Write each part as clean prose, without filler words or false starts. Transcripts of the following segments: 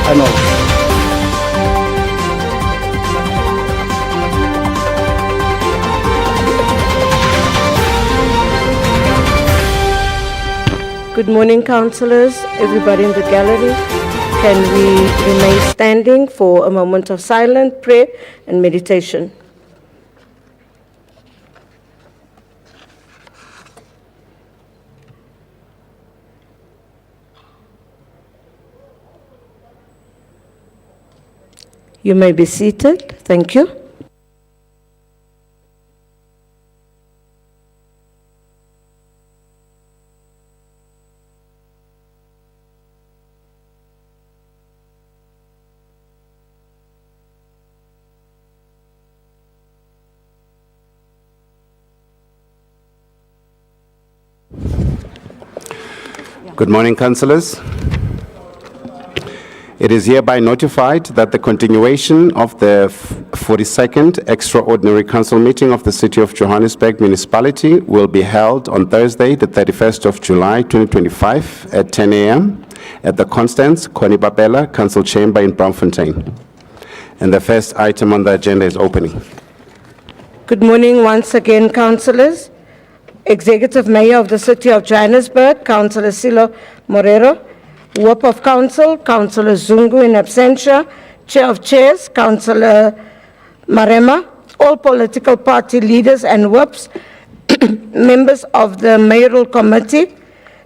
Arnolds. Good morning, councillors, everybody in the gallery. Can we remain standing for a moment of silent prayer and meditation? You may be seated. Thank you. Good morning, councillors. It is hereby notified that the continuation of the 42nd Extraordinary Council meeting of the City of Johannesburg Municipality will be held on Thursday, the 31st of July, 2025 at 10 a.m. at the Constance Konibabela Council Chamber in Braamfontein. And the first item on the agenda is opening. Good morning once again, councillors. Executive Mayor of the City of Johannesburg, Councillor Cllr Morero, Whip of Council, Councillor Zungu in absentia, Chair of Chairs, Councillor Marema, all political party leaders and whips, members of the Mayoral Committee,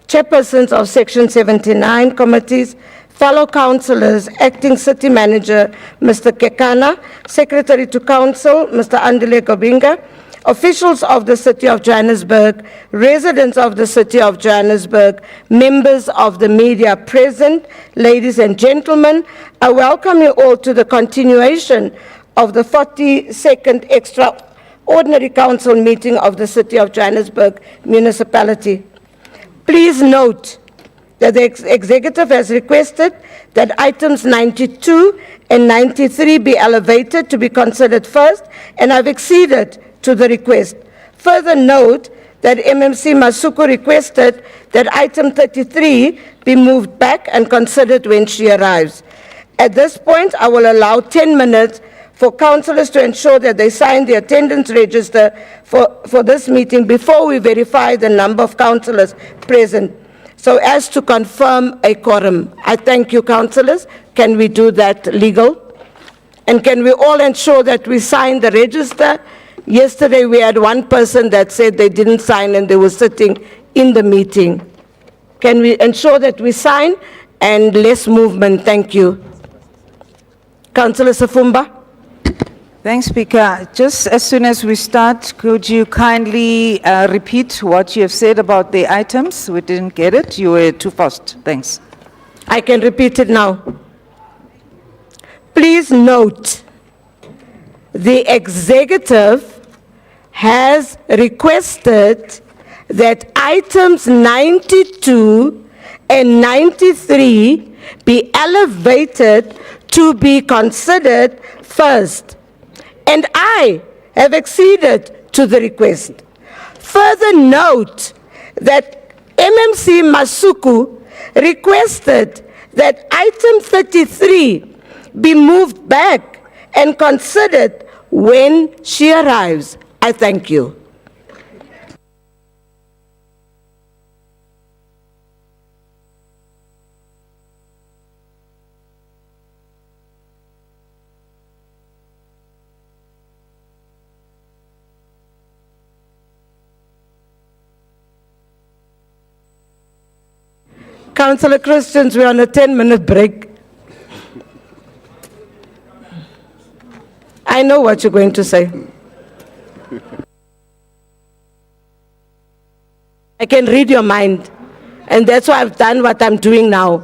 chairpersons of Section 79 committees, fellow councillors, Acting City Manager, Mr. Kekana, Secretary to Council, Mr. Andile Gobinga, officials of the City of Johannesburg, residents of the City of Johannesburg, members of the media present, ladies and gentlemen, I welcome you all to the continuation of the 42nd Extraordinary Council meeting of the City of Johannesburg Municipality. Please note that the Executive has requested that items 92 and 93 be elevated to be considered first, and I've acceded to the request. Further note that MMC Masuku requested that item 33 be moved back and considered when she arrives. At this point, I will allow 10 minutes for councillors to ensure that they sign the attendance register for this meeting before we verify the number of councillors present, so as to confirm a quorum. I thank you, councillors. Can we do that legal? And can we all ensure that we sign the register? Yesterday, we had one person that said they didn't sign and they were sitting in the meeting. Can we ensure that we sign and less movement? Thank you. Councillor Safumba. Thanks, Speaker. Just as soon as we start, could you kindly repeat what you have said about the items? We didn't get it. You were too fast. Thanks. I can repeat it now. Please note, the executive has requested that items 92 and 93 be elevated to be considered first, and I have acceded to the request. Further note that MMC Masuku requested that item 33 be moved back and considered when she arrives. I thank you. Councillor Christians, we're on a 10-minute break. I know what you're going to say. I can read your mind, and that's why I've done what I'm doing now.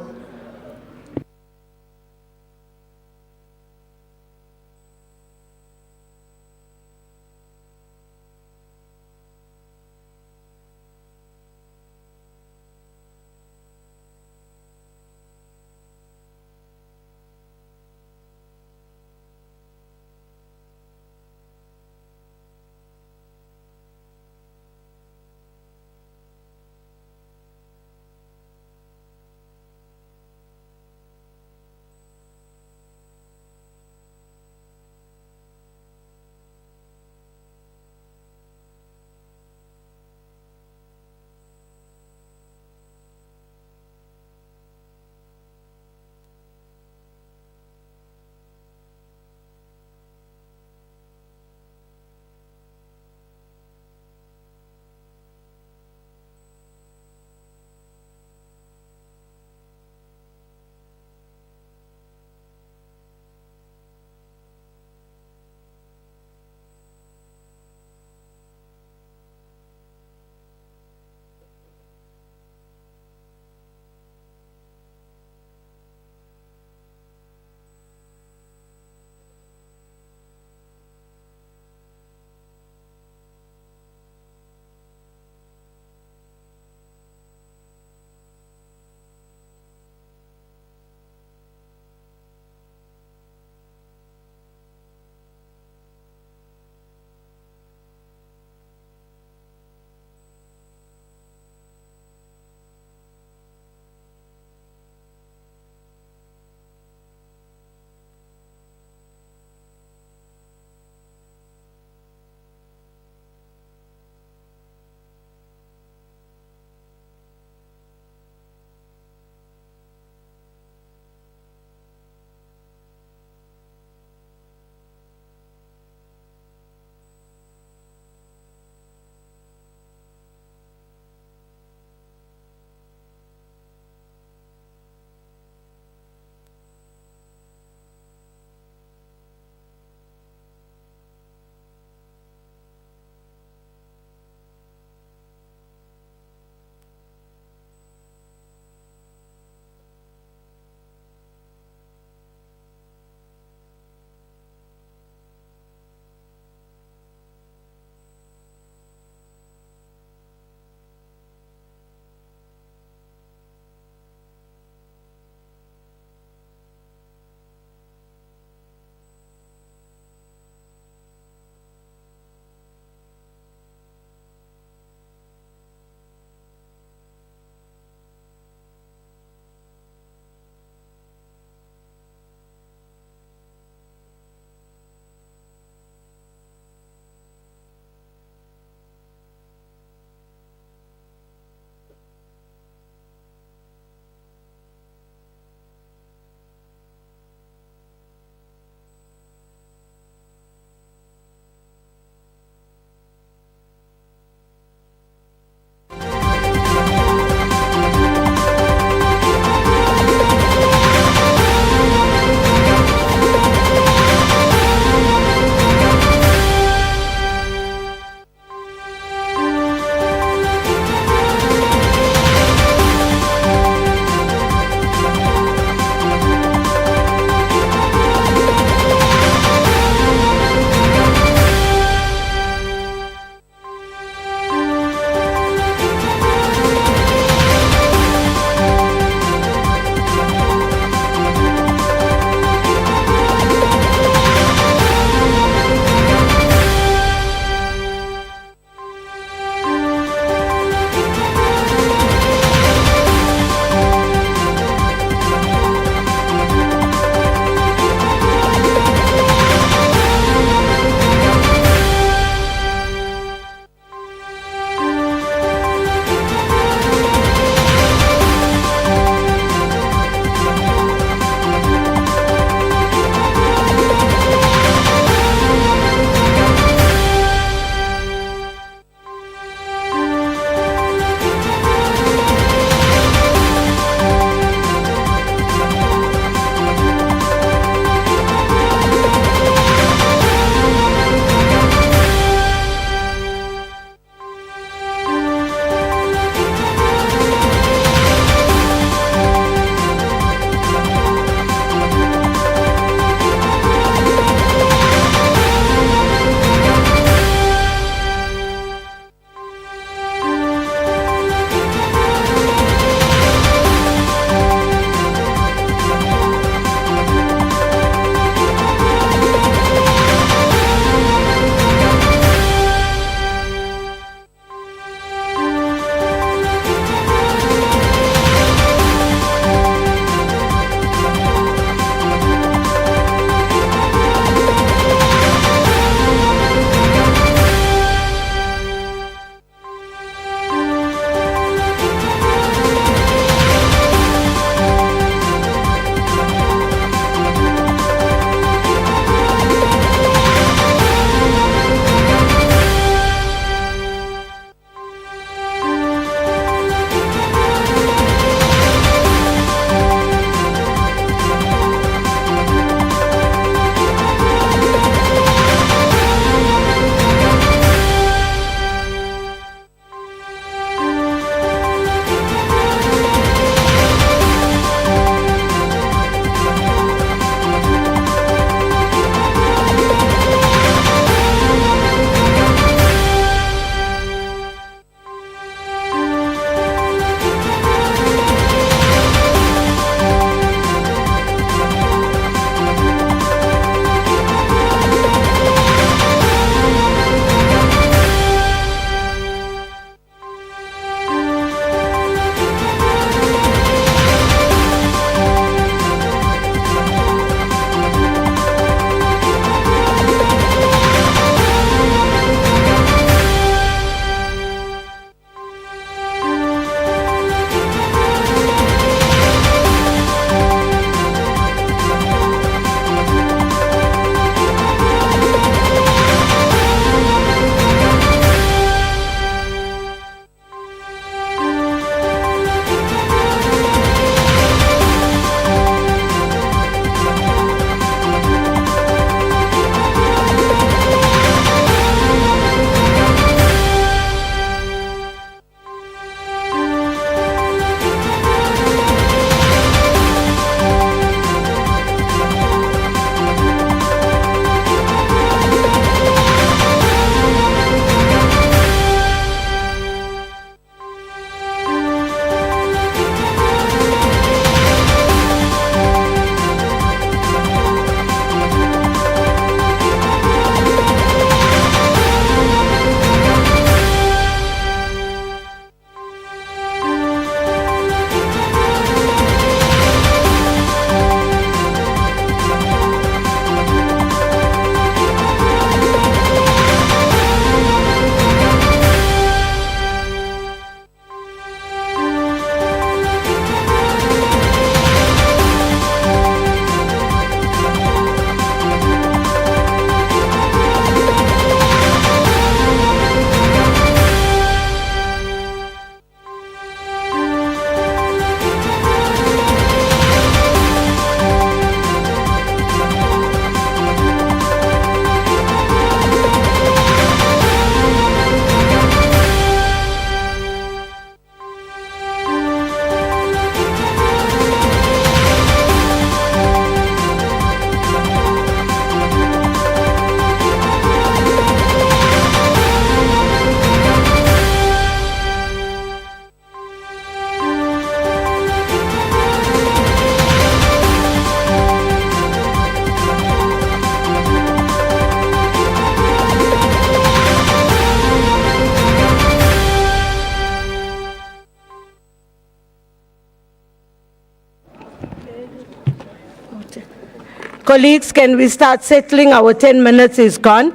Colleagues, can we start settling? Our 10 minutes is gone.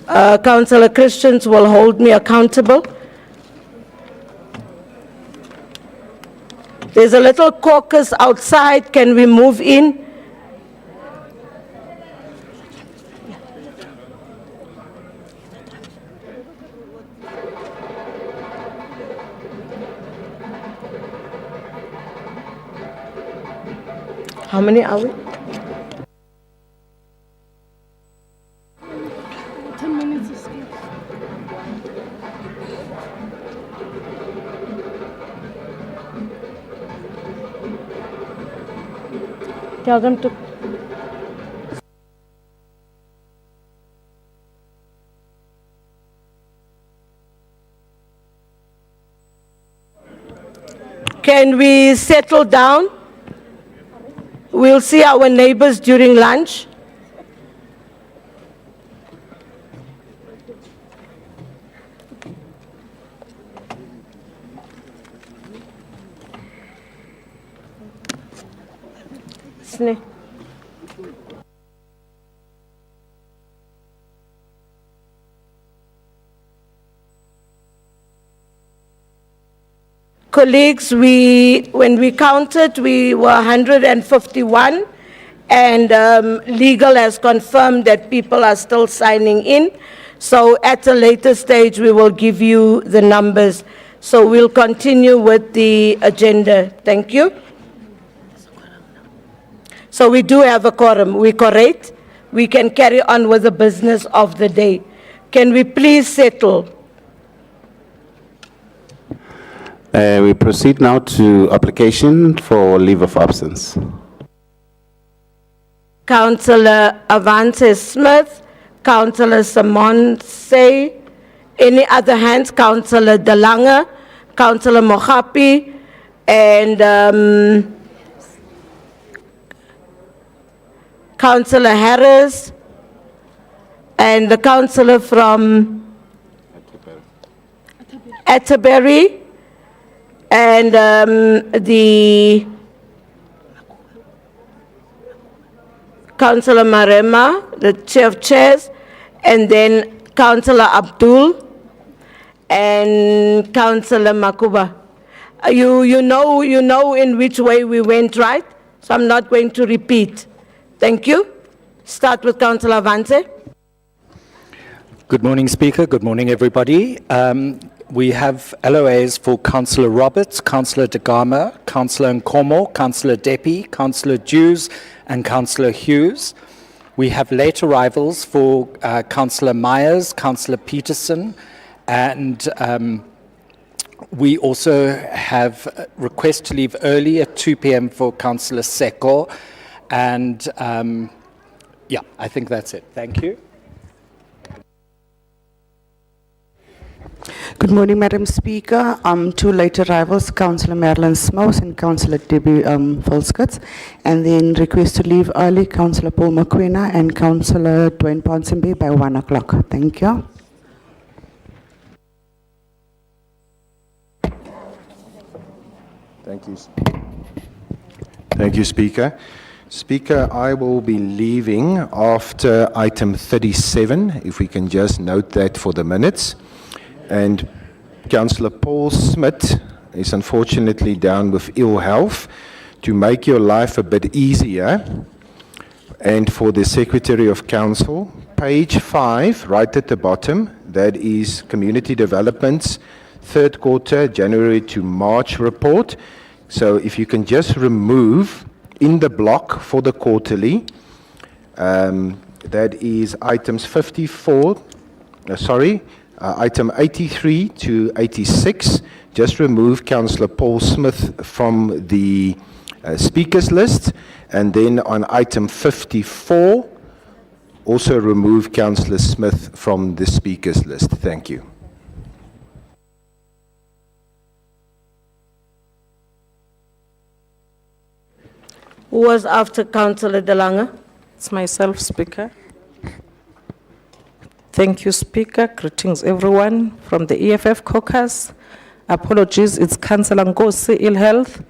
Councillor Christians will hold me accountable. There's a little caucus outside. Can we move in? How many are we? 10 minutes is good. Tell them to. Can we settle down? We'll see our neighbors during lunch. Sne. Colleagues, when we counted, we were 151, and legal has confirmed that people are still signing in. So at a later stage, we will give you the numbers. So we'll continue with the agenda. Thank you. So we do have a quorum. We correct. We can carry on with the business of the day. Can we please settle? We proceed now to application for leave of absence. Councillor Avance Smith, Councillor Simon Say, any other hands? Councillor De Lange, Councillor Mohapi, and Councillor Harris, and the councillor from Atterbury, and the Councillor Marema, the chair of chairs, and then Councillor Abdul and Councillor Makuba. You know in which way we went, right? So I'm not going to repeat. Thank you. Start with Councillor Avance. Good morning, Speaker. Good morning, everybody. We have LOAs for Councillor Roberts, Councillor De Gama, Councillor Nkomo, Councillor Depi, Councillor Dews, and Councillor Hughes. We have late arrivals for Councillor Myers, Councillor Peterson, and we also have request to leave early at 2 p.m. for Councillor Seko. And yeah, I think that's it. Thank you. Good morning, Madam Speaker. Two late arrivals, Councillor Marilyn Smous and Councillor Debbie Volskutz. And then request to leave early, Councillor Paul Mokoena and Councillor Dwayne Ponsonby by 1 o'clock. Thank you. Thank you. Thank you, Speaker. Speaker, I will be leaving after item 37, if we can just note that for the minutes. And Councillor Paul Smith is unfortunately down with ill health. To make your life a bit easier, and for the Secretary of Council, page 5, right at the bottom, that is Community Development's third quarter, January to March report. So if you can just remove in the block for the quarterly, that is items 54, item 83 to 86, just remove Councillor Paul Smith from the speakers list, and then on item 54, also remove Councillor Smith from the speakers list. Thank you. Who was after Councillor De Lange? It's myself, Speaker. Thank you, Speaker. Greetings, everyone from the EFF caucus. Apologies, it's Councillor Ngosi, ill health.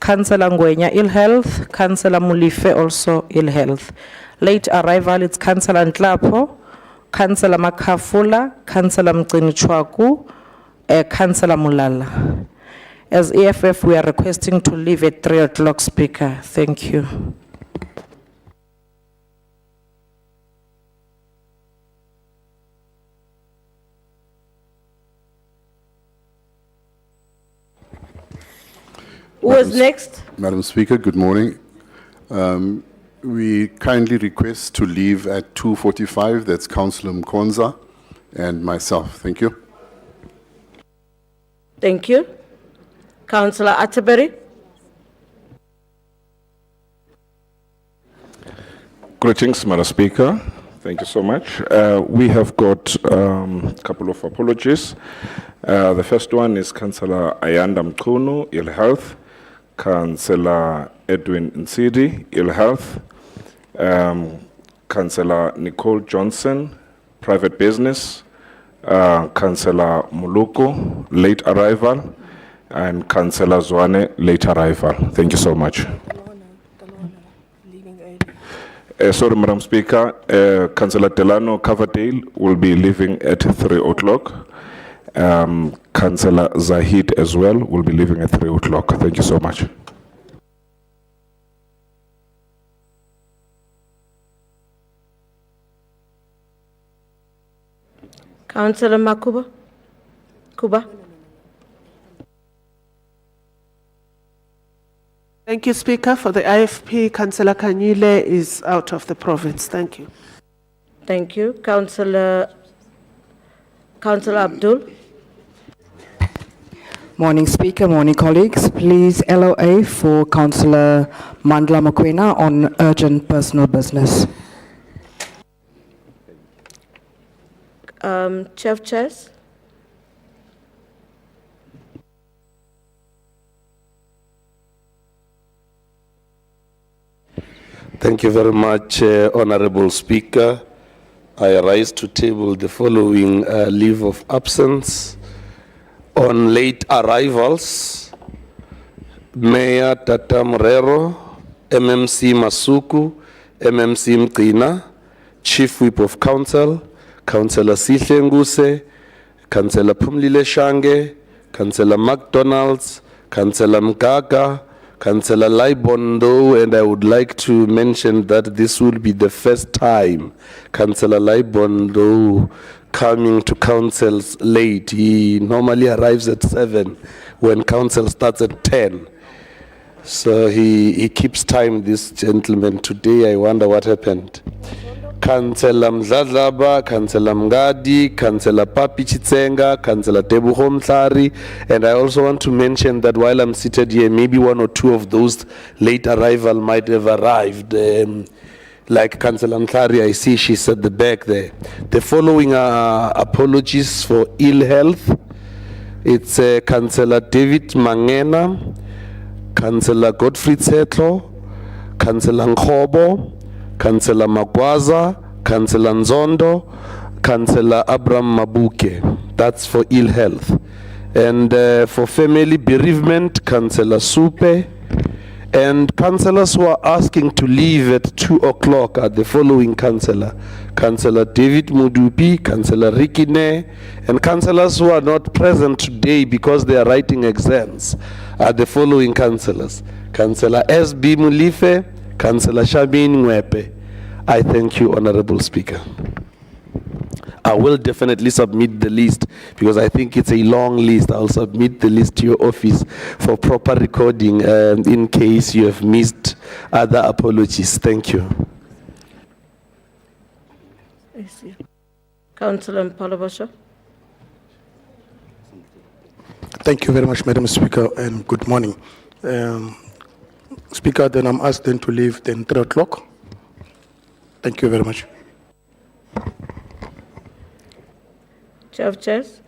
Councillor Ngwenya, ill health. Councillor Mulife, also ill health. Late arrival, it's Councillor Ntlapo, Councillor Makafula, Councillor Mcini Chwaku, Councillor Mulala. As EFF, we are requesting to leave at 3 o'clock, Speaker. Thank you. Who was next? Madam Speaker, good morning. We kindly request to leave at 2:45. That's Councillor Mkonza and myself. Thank you. Thank you. Councillor Atterbury. Greetings, Madam Speaker. Thank you so much. We have got a couple of apologies. The first one is Councillor Ayanda Mkunu, ill health. Councillor Edwin Nsidi, ill health. Councillor Nicole Johnson, private business. Councillor Muluku, late arrival. And Councillor Zwane, late arrival. Thank you so much. Sorry, Madam Speaker, Councillor Delano Coverdale will be leaving at 3 o'clock. Councillor Zahid as well will be leaving at 3 o'clock. Thank you so much. Councillor Makuba. Kuba. Thank you, Speaker. For the IFP, Councillor Kanyile is out of the province. Thank you. Thank you. Councillor Abdul. Morning, Speaker. Morning, colleagues. Please, LOA for Councillor Mandla Mokoena on urgent personal business. Chief Chairs. Thank you very much, Honorable Speaker. I rise to table the following leave of absence. On late arrivals, Mayor Tata Morero, MMC Masuku, MMC Mkina, Chief Whip of Council, Councillor Sihle Nguse, Councillor Pumlile Shange, Councillor McDonald's, Councillor Mgaga, Councillor Laibondo, and I would like to mention that this will be the first time Councillor Laibondo coming to councils late. He normally arrives at 7 when council starts at 10. So he keeps time, this gentleman. Today I wonder what happened. Councillor Mdladlaba, Councillor Mgadi, Councillor Papi Chitsenga, Councillor Tebuho Mhlari, and I also want to mention that while I'm seated here, maybe 1 or 2 of those late arrival might have arrived. Like Councillor Mhlari, I see she's at the back there. The following are apologies for ill health. It's Councillor David Mangena, Councillor Godfrey Tsetlo, Councillor Nkhobo, Councillor Magwaza, Councillor Nzondo, Councillor Abraham Mabuke. That's for ill health. And for family bereavement, Councillor Supe. And councillors who are asking to leave at 2 o'clock are the following councillor. Councillor David Mudupi, Councillor Rikine, and councillors who are not present today because they are writing exams are the following councillors. Councillor S.B. Mulife, Councillor Shabin Mwepe. I thank you, Honorable Speaker. I will definitely submit the list because I think it's a long list. I'll submit the list to your office for proper recording in case you have missed other apologies. Thank you. I see. Councillor Mpalabasha. Thank you very much, Madam Speaker, and good morning. Speaker, then I'm asked then to leave then 3 o'clock. Thank you very much. Chief Chairs.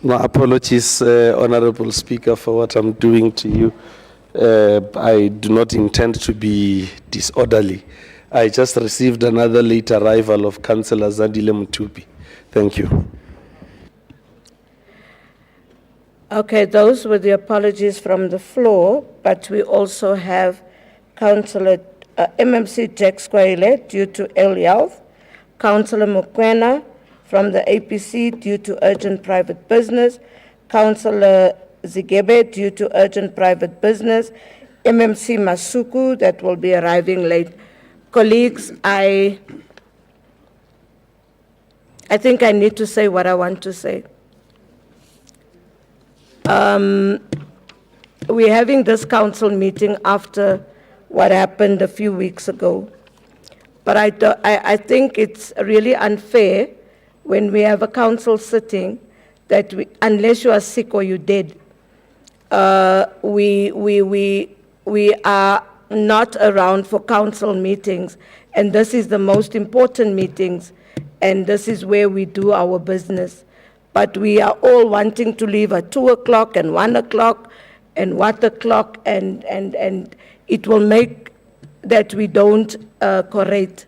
My apologies, Honorable Speaker, for what I'm doing to you. I do not intend to be disorderly. I just received another late arrival of Councillor Zandile Mtupi. Thank you. Okay, those were the apologies from the floor, but we also have Councillor MMC Jack Squayle due to ill health, Councillor Mokwena from the APC due to urgent private business, Councillor Zigebe due to urgent private business, MMC Masuku that will be arriving late. Colleagues, I think I need to say what I want to say. We're having this council meeting after what happened a few weeks ago. But I think it's really unfair when we have a council sitting that unless you are sick or you're dead, we are not around for council meetings. And this is the most important meetings. And this is where we do our business. But we are all wanting to leave at 2 o'clock and 1 o'clock and what o'clock, and it will make that we don't correct.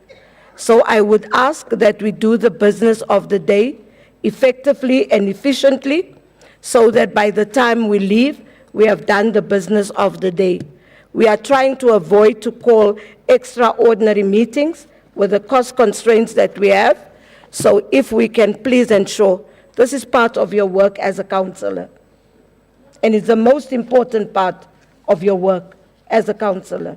So I would ask that we do the business of the day effectively and efficiently so that by the time we leave, we have done the business of the day. We are trying to avoid to call extraordinary meetings with the cost constraints that we have. So if we can please ensure this is part of your work as a councillor. And it's the most important part of your work as a councillor.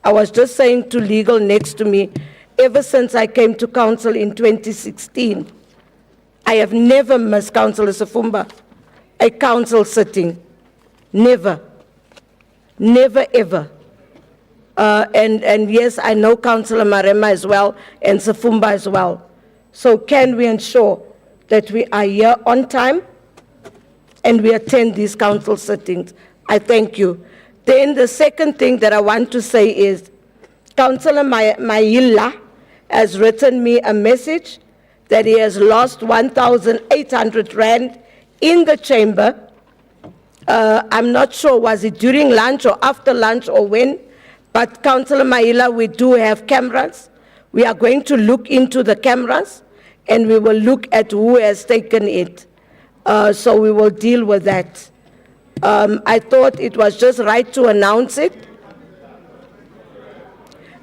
I was just saying to legal next to me, ever since I came to council in 2016, I have never missed, Councillor Safumba, a council sitting. Never. Never, ever. And yes, I know Councillor Marema as well and Safumba as well. So can we ensure that we are here on time and we attend these council sittings? I thank you. Then the second thing that I want to say is, Councillor Maila has written me a message that he has lost 1,800 rand in the chamber. I'm not sure, was it during lunch or after lunch or when? But Councillor Maila, we do have cameras. We are going to look into the cameras and we will look at who has taken it. So we will deal with that. I thought it was just right to announce it.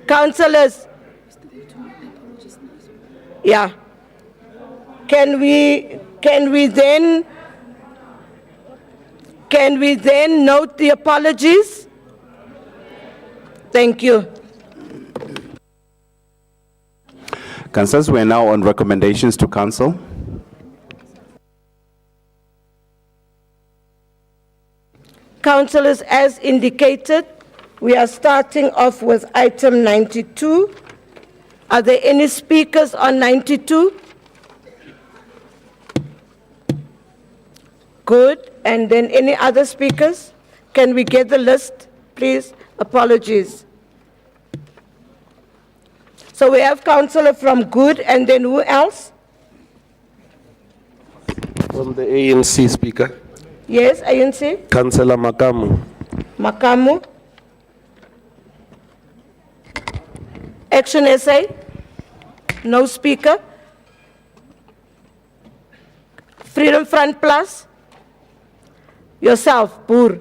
Councillors, yeah. Can we then note the apologies? Thank you. Councillors, we are now on recommendations to council. Councillors, as indicated, we are starting off with item 92. Are there any speakers on 92? Good. And then any other speakers? Can we get the list, please? Apologies. So we have councillor from Good, and then who else? From the ANC, Speaker. Yes, ANC. Councillor Makamu. Makamu. Action SA? No speaker. Freedom Front Plus? Yourself, Boer.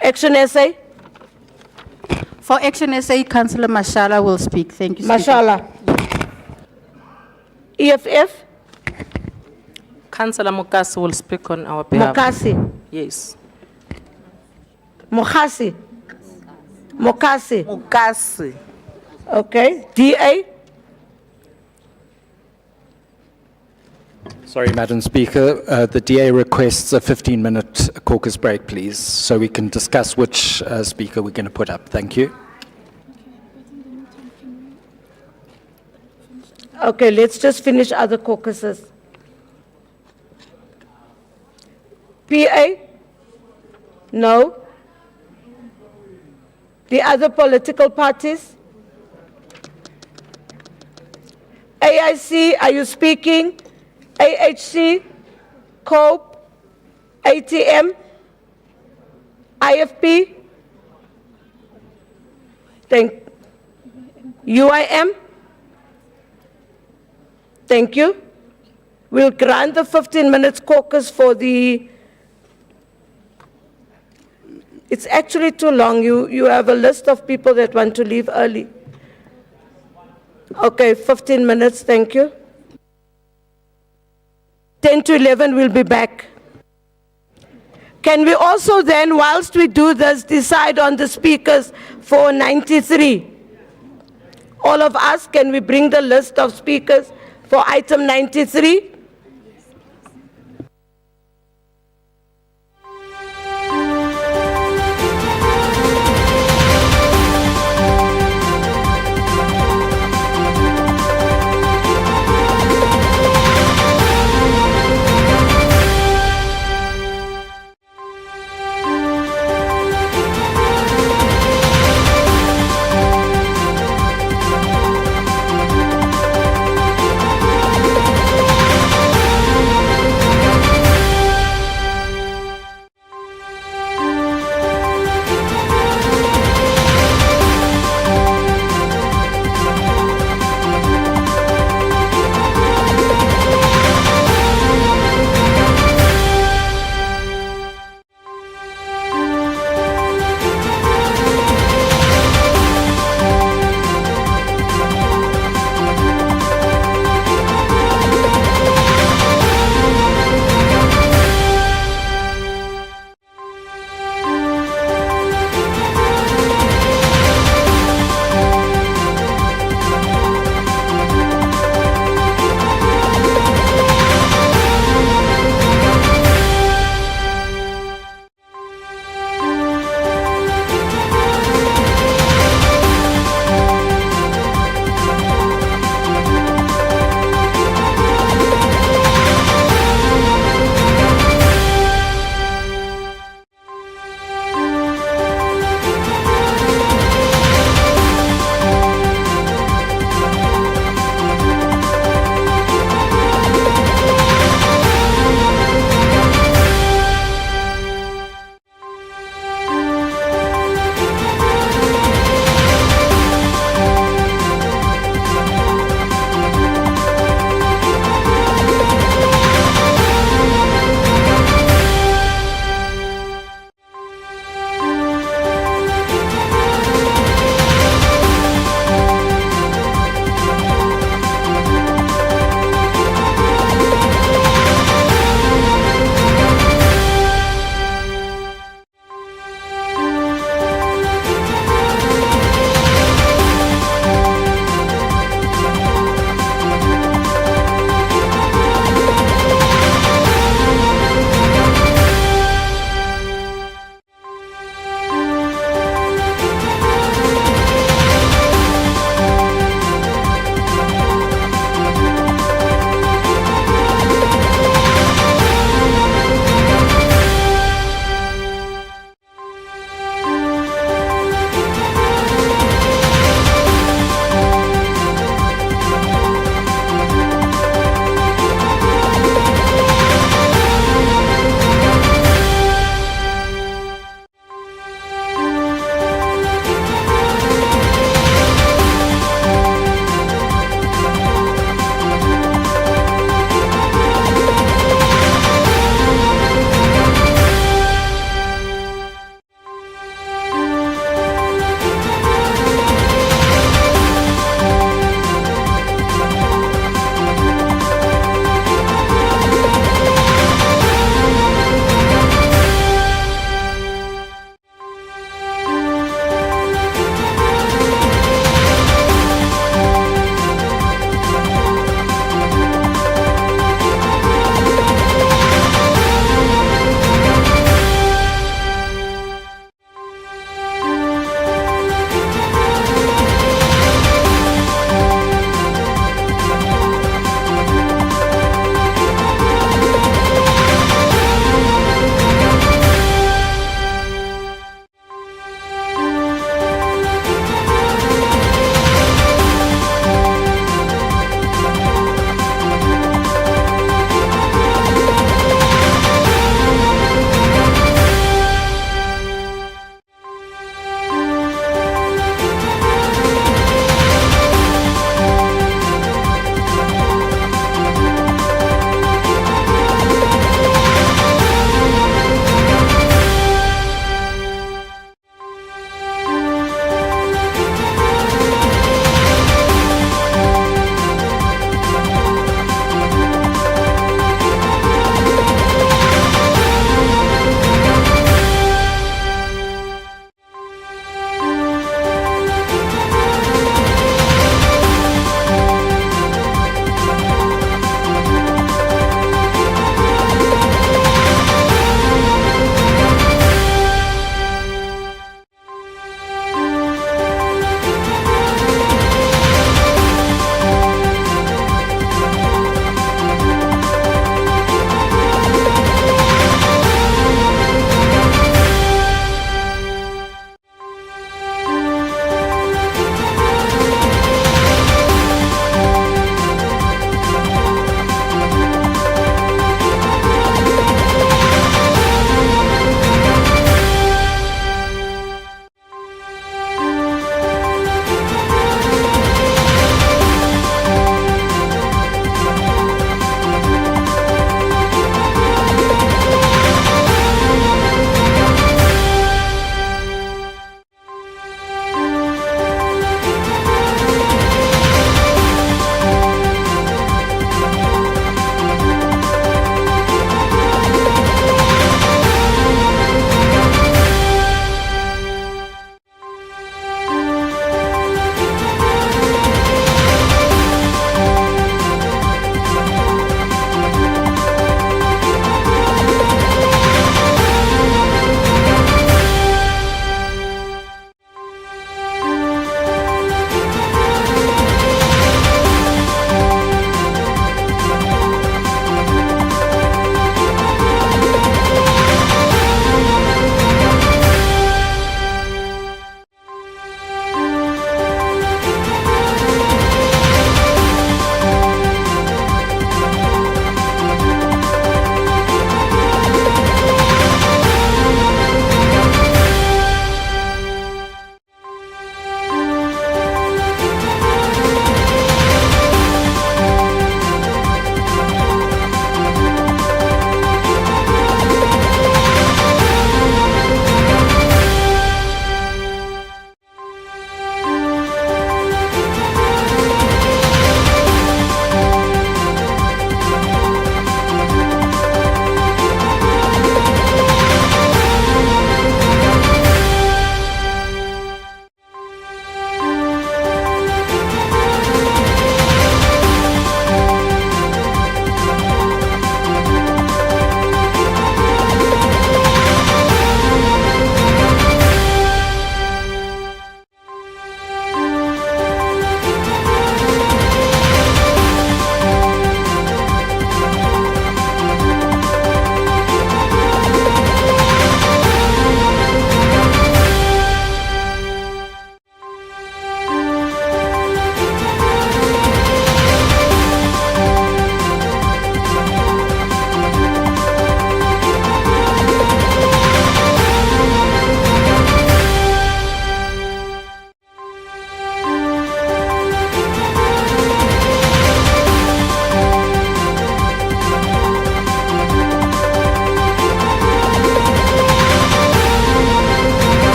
Action SA? For Action SA, Councillor Mashala will speak. Thank you, Speaker. Mashala. EFF? Councillor Mukasi will speak on our behalf. Mokasi. Yes. Mokasi. Mokasi. Mukasi. Okay. DA? Sorry, Madam Speaker, the DA requests a 15-minute caucus break, please, so we can discuss which speaker we're going to put up. Thank you. Okay, let's just finish other caucuses. PA? No. The other political parties? AIC, are you speaking? AHC, COPE, ATM, IFP, UIM, Thank you. We'll grant the 15 minutes caucus for the, it's actually too long. You have a list of people that want to leave early. Okay, 15 minutes, thank you. 10 to 11, we'll be back. Can we also then, whilst we do this, decide on the speakers for 93? All of us, can we bring the list of speakers for item 93?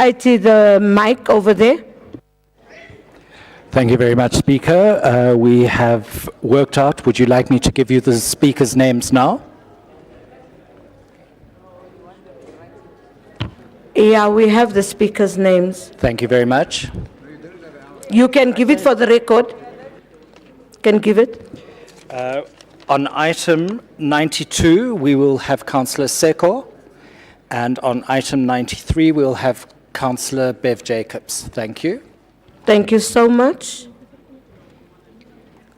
IT the mic over there. Thank you very much, Speaker. We have worked out. Would you like me to give you the speakers' names now? Yeah, we have the speakers' names. Thank you very much. You can give it for the record. Can give it. On item 92, we will have Councillor Seko, and on item 93, we'll have Councillor Bev Jacobs. Thank you. Thank you so much.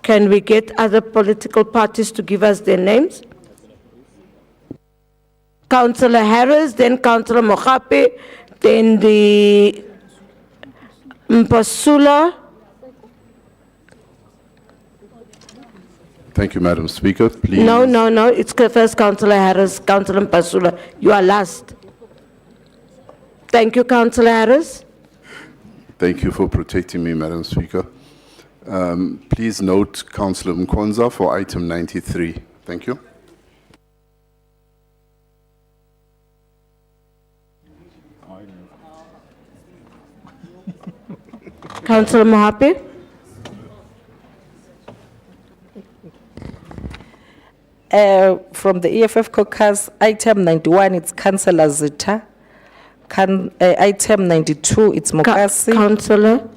Can we get other political parties to give us their names? Councillor Harris, then Councillor Mogape, then the Mpasula. Thank you, Madam Speaker. Please. No, it's first Councillor Harris, Councillor Mpasula. You are last. Thank you, Councillor Harris. Thank you for protecting me, Madam Speaker. Please note Councillor Mkonza for item 93. Thank you. Councillor Mohape. From the EFF caucus, item 91, it's Councillor Zita. Item 92, it's Mokasi. Councillor,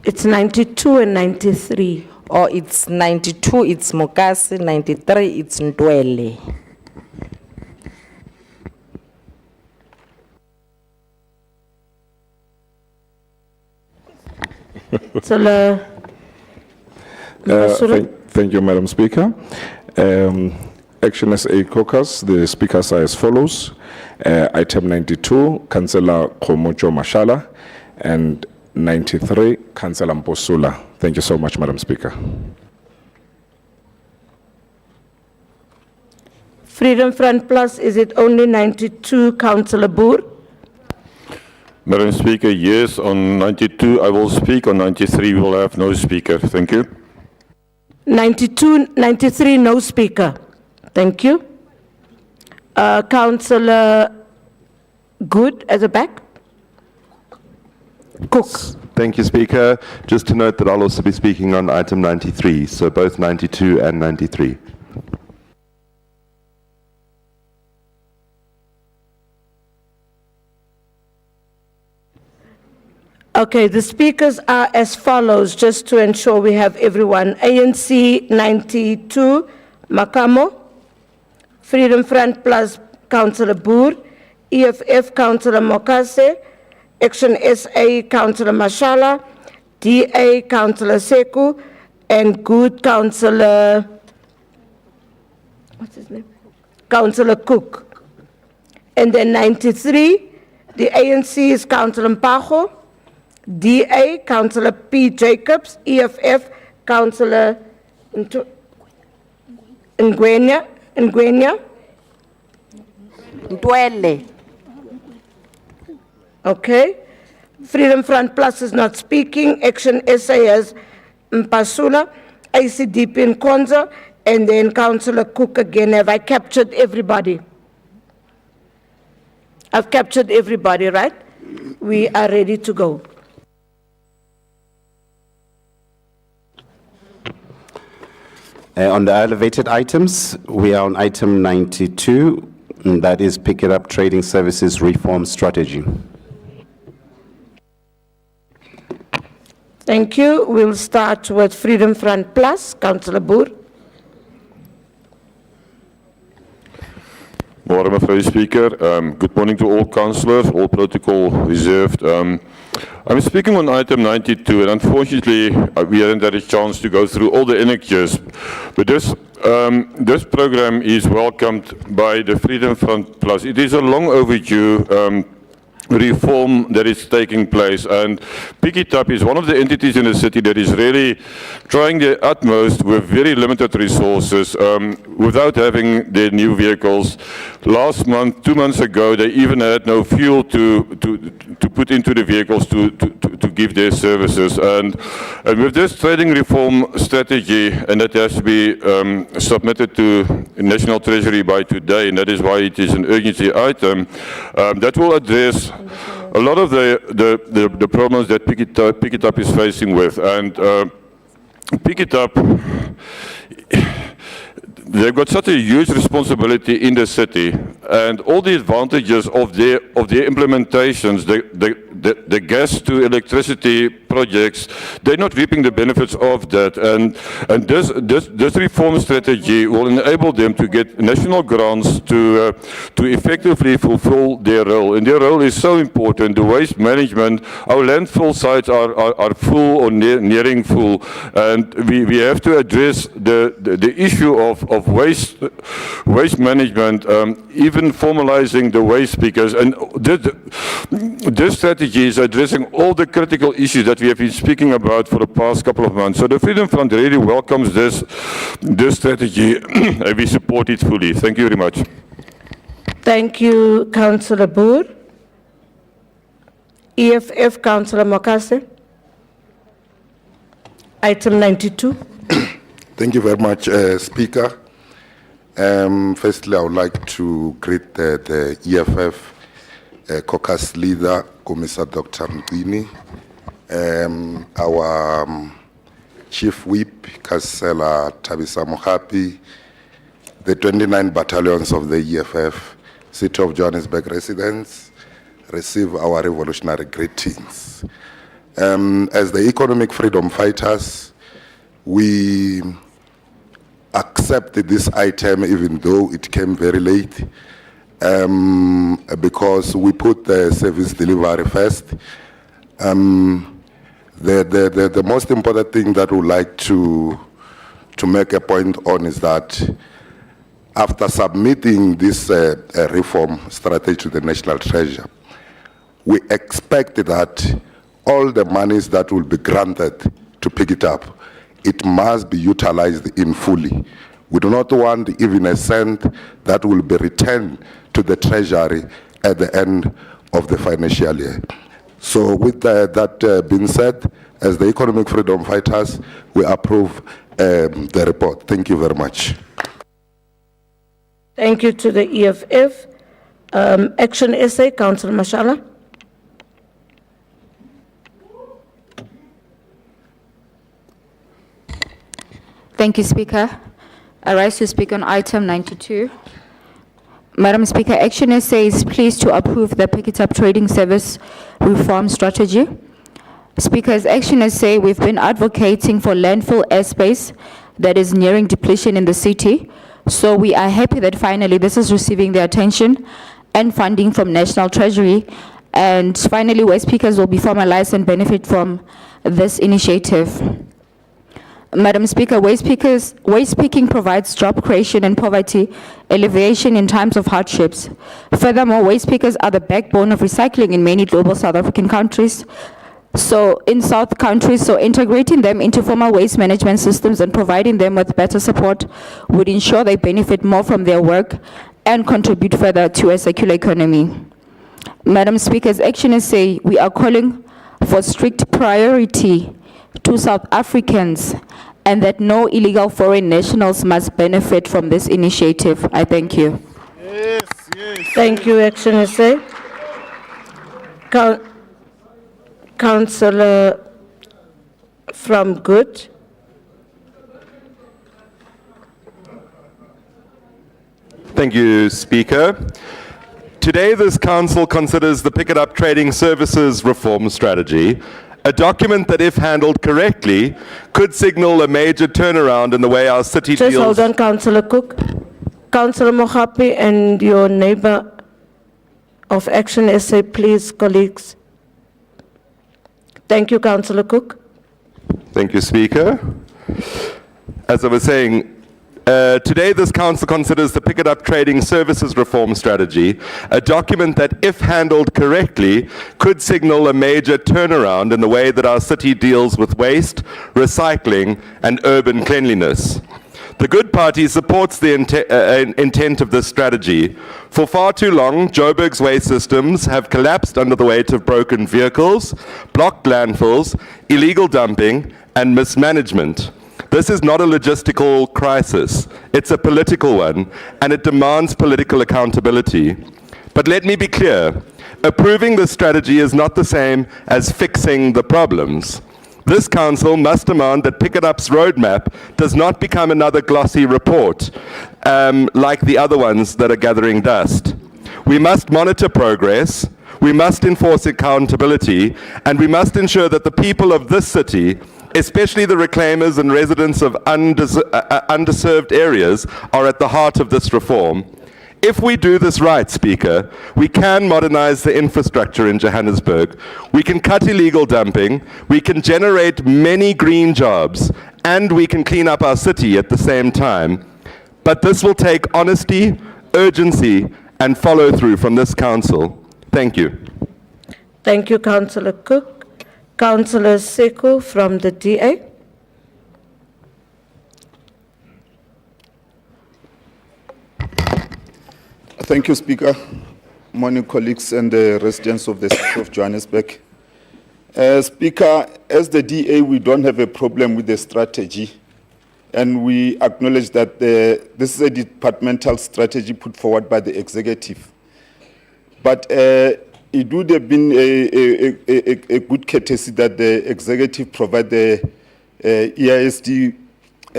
it's 92 and 93. Or it's 92, it's Mokasi, 93, it's Ndwele. Thank you, Madam Speaker. Action SA caucus, the speakers are as follows. Item 92, Councillor Komocho Mashala, and 93, Councillor Mposula. Thank you so much, Madam Speaker. Freedom Front Plus, is it only 92, Councillor Boer? Madam Speaker, yes, on 92 I will speak, on 93 we will have no speaker. Thank you. 92, 93, no speaker. Thank you. Councillor Good at the back. Cook. Thank you, Speaker. Just to note that I'll also be speaking on item 93, so both 92 and 93. Okay, the speakers are as follows, just to ensure we have everyone. ANC 92, Makamo. Freedom Front Plus, Councillor Boer. EFF, Councillor Mokase. Action SA, Councillor Mashala. DA, Councillor Seku. And Good, Councillor, what's his name? Councillor Cook. And then 93, the ANC is Councillor Mpago. DA, Councillor P. Jacobs. EFF, Councillor Ngwenya. Ndwele. Okay. Freedom Front Plus is not speaking. Action SA has Mpasula, ICDP in Konza, and then Councillor Cook again. Have I captured everybody? I've captured everybody, right? We are ready to go. On the elevated items, we are on item 92, and that is picking up trading services reform strategy. Thank you. We'll start with Freedom Front Plus, Councillor Boer. Morning, Mr. Speaker. Good morning to all councillors, all protocol reserved. I'm speaking on item 92, and unfortunately, we haven't had a chance to go through all the annexures. But this program is welcomed by the Freedom Front Plus. It is a long overdue reform that is taking place, and Pick It Up is one of the entities in the city that is really trying their utmost with very limited resources without having their new vehicles. Last month, 2 months ago, they even had no fuel to put into the vehicles to give their services. And with this trading reform strategy, and that has to be submitted to National Treasury by today, and that is why it is an urgency item, that will address a lot of the problems that Pick It Up is facing with. And Pick It Up, they've got such a huge responsibility in the city, and all the advantages of their implementations, the gas to electricity projects, they're not reaping the benefits of that. And this reform strategy will enable them to get national grants to effectively fulfill their role. And their role is so important. The waste management, our landfill sites are full or nearing full, and we have to address the issue of waste management, even formalizing the waste pickers. And this strategy is addressing all the critical issues that we have been speaking about for the past couple of months. So the Freedom Front really welcomes this strategy and we support it fully. Thank you very much. Thank you, Councillor Boer. EFF, Councillor Mokase. Item 92. Thank you very much, Speaker. Firstly, I would like to greet the EFF caucus leader, Commissar Dr. Mtini, our Chief Whip, Councillor Thabisa Mohapi, the 29 battalions of the EFF, City of Johannesburg residents, receive our revolutionary greetings. As the economic freedom fighters, we accepted this item even though it came very late, because we put the service delivery first. The most important thing that we would like to make a point on is that after submitting this reform strategy to the National Treasury, we expect that all the monies that will be granted to Pick It Up, it must be utilized in fully. We do not want even a cent that will be returned to the Treasury at the end of the financial year. So with that being said, as the economic freedom fighters, we approve the report. Thank you very much. Thank you to the EFF. Action essay, Councillor Mashala. Thank you, Speaker. I rise to speak on item 92. Madam Speaker, Action essay is pleased to approve the Pick It Up Trading Service Reform Strategy. Speaker, as Action essay, we've been advocating for landfill airspace that is nearing depletion in the city. So we are happy that finally this is receiving the attention and funding from National Treasury. And finally, waste pickers will be formalized and benefit from this initiative. Madam Speaker, waste picking provides job creation and poverty alleviation in times of hardships. Furthermore, waste pickers are the backbone of recycling in many global South African countries. So integrating them into formal waste management systems and providing them with better support would ensure they benefit more from their work and contribute further to a circular economy. Madam Speaker, as Action essay, we are calling for strict priority to South Africans and that no illegal foreign nationals must benefit from this initiative. I thank you. Yes. Thank you, Action essay. Councillor from Good. Thank you, Speaker. Today, this council considers the Pick It Up Trading Services Reform Strategy, a document that, if handled correctly, could signal a major turnaround in the way our city deals... Just hold on, Councillor Cook. Councillor Mohapi and your neighbour of Action essay, please, colleagues. Thank you, Councillor Cook. Thank you, Speaker. As I was saying, today this council considers the Pick It Up Trading Services Reform Strategy, a document that, if handled correctly, could signal a major turnaround in the way that our city deals with waste, recycling, and urban cleanliness. The Good Party supports the intent of this strategy. For far too long, Joburg's waste systems have collapsed under the weight of broken vehicles, blocked landfills, illegal dumping, and mismanagement. This is not a logistical crisis. It's a political one, and it demands political accountability. But let me be clear, Approving this strategy is not the same as fixing the problems. This council must demand that Pick It Up's roadmap does not become another glossy report like the other ones that are gathering dust. We must monitor progress, we must enforce accountability, and we must ensure that the people of this city, especially the reclaimers and residents of underserved areas, are at the heart of this reform. If we do this right, Speaker, we can modernize the infrastructure in Johannesburg, we can cut illegal dumping, we can generate many green jobs, and we can clean up our city at the same time. But this will take honesty, urgency, and follow through from this council. Thank you. Thank you, Councillor Cook. Councillor Sekou from the DA. Thank you, Speaker. Morning, colleagues and the residents of the city of Johannesburg. Speaker, as the DA, we don't have a problem with the strategy, and we acknowledge that this is a departmental strategy put forward by the executive. But it would have been a good courtesy that the executive provide the EISD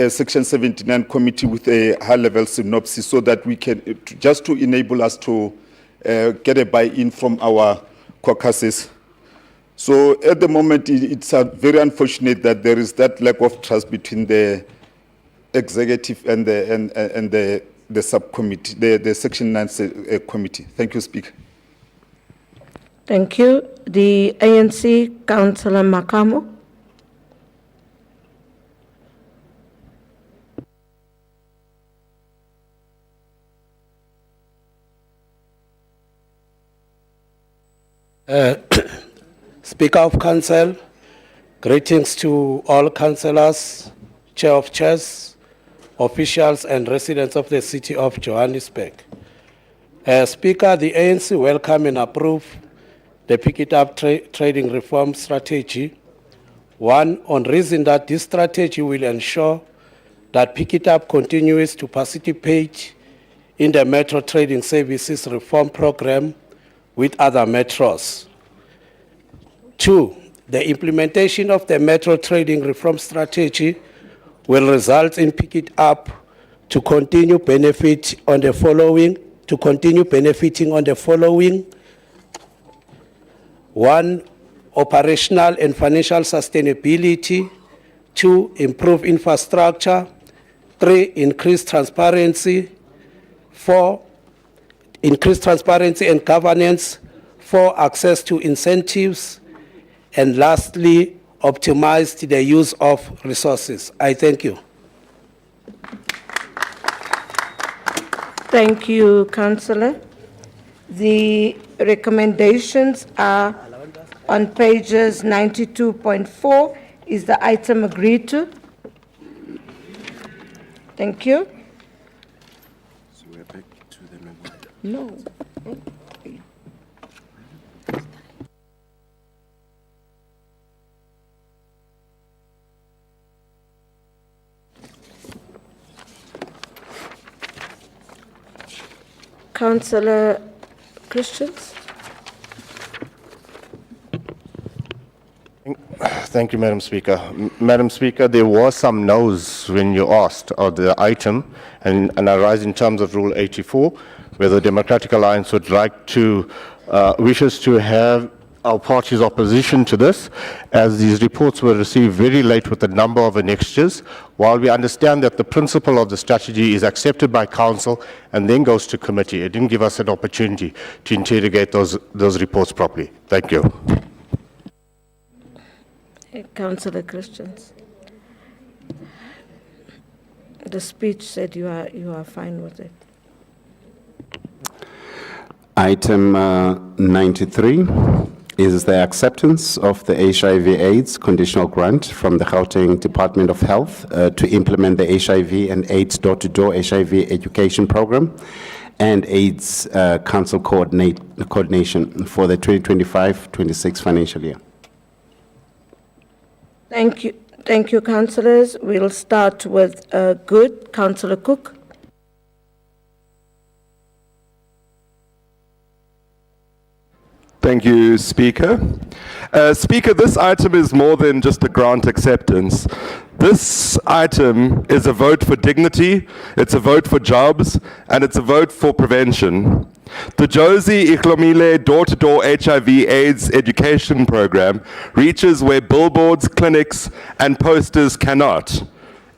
Section 79 committee with a high-level synopsis so that we can, just to enable us to get a buy-in from our caucuses. So at the moment, it's very unfortunate that there is that lack of trust between the executive and the subcommittee, the Section 9 committee. Thank you, Speaker. Thank you. The ANC, Councillor Makamo. Speaker of Council, greetings to all councillors, Chair of Chairs, officials and residents of the city of Johannesburg. Speaker, the ANC welcome and approve the Pick It Up trading reform strategy. One, on reason that this strategy will ensure that Pick It Up continues to participate in the Metro Trading Services Reform Program with other metros. Two, the implementation of the Metro Trading Reform Strategy will result in Pick It Up to continue benefiting on the following. One, operational and financial sustainability. Two, improve infrastructure. Three, increase transparency. Four, increase transparency and governance. Four, access to incentives. And lastly, optimize the use of resources. I thank you. Thank you, Councillor. The recommendations are on pages 92.4. Is the item agreed to? Thank you. So we're back to the memo. No. Councillor Christians. Thank you, Madam Speaker. Madam Speaker, there was some no's when you asked of the item, and I rise in terms of Rule 84, where the Democratic Alliance would like to, wishes to have our party's opposition to this, as these reports were received very late with a number of annexures. While we understand that the principle of the strategy is accepted by Council and then goes to committee, it didn't give us an opportunity to interrogate those reports properly. Thank you. Councillor Christians. The speech said you are fine with it. Item 93 is the acceptance of the HIV/AIDS conditional grant from the Gauteng Department of Health to implement the HIV and AIDS door-to-door HIV education program and AIDS Council coordination for the 2025-26 financial year. Thank you, councillors. We'll start with good. Councillor Cook. Thank you, Speaker. Speaker, this item is more than just a grant acceptance. This item is a vote for dignity, it's a vote for jobs, and it's a vote for prevention. The Josie Ihlomile door-to-door HIV/AIDS education program reaches where billboards, clinics, and posters cannot.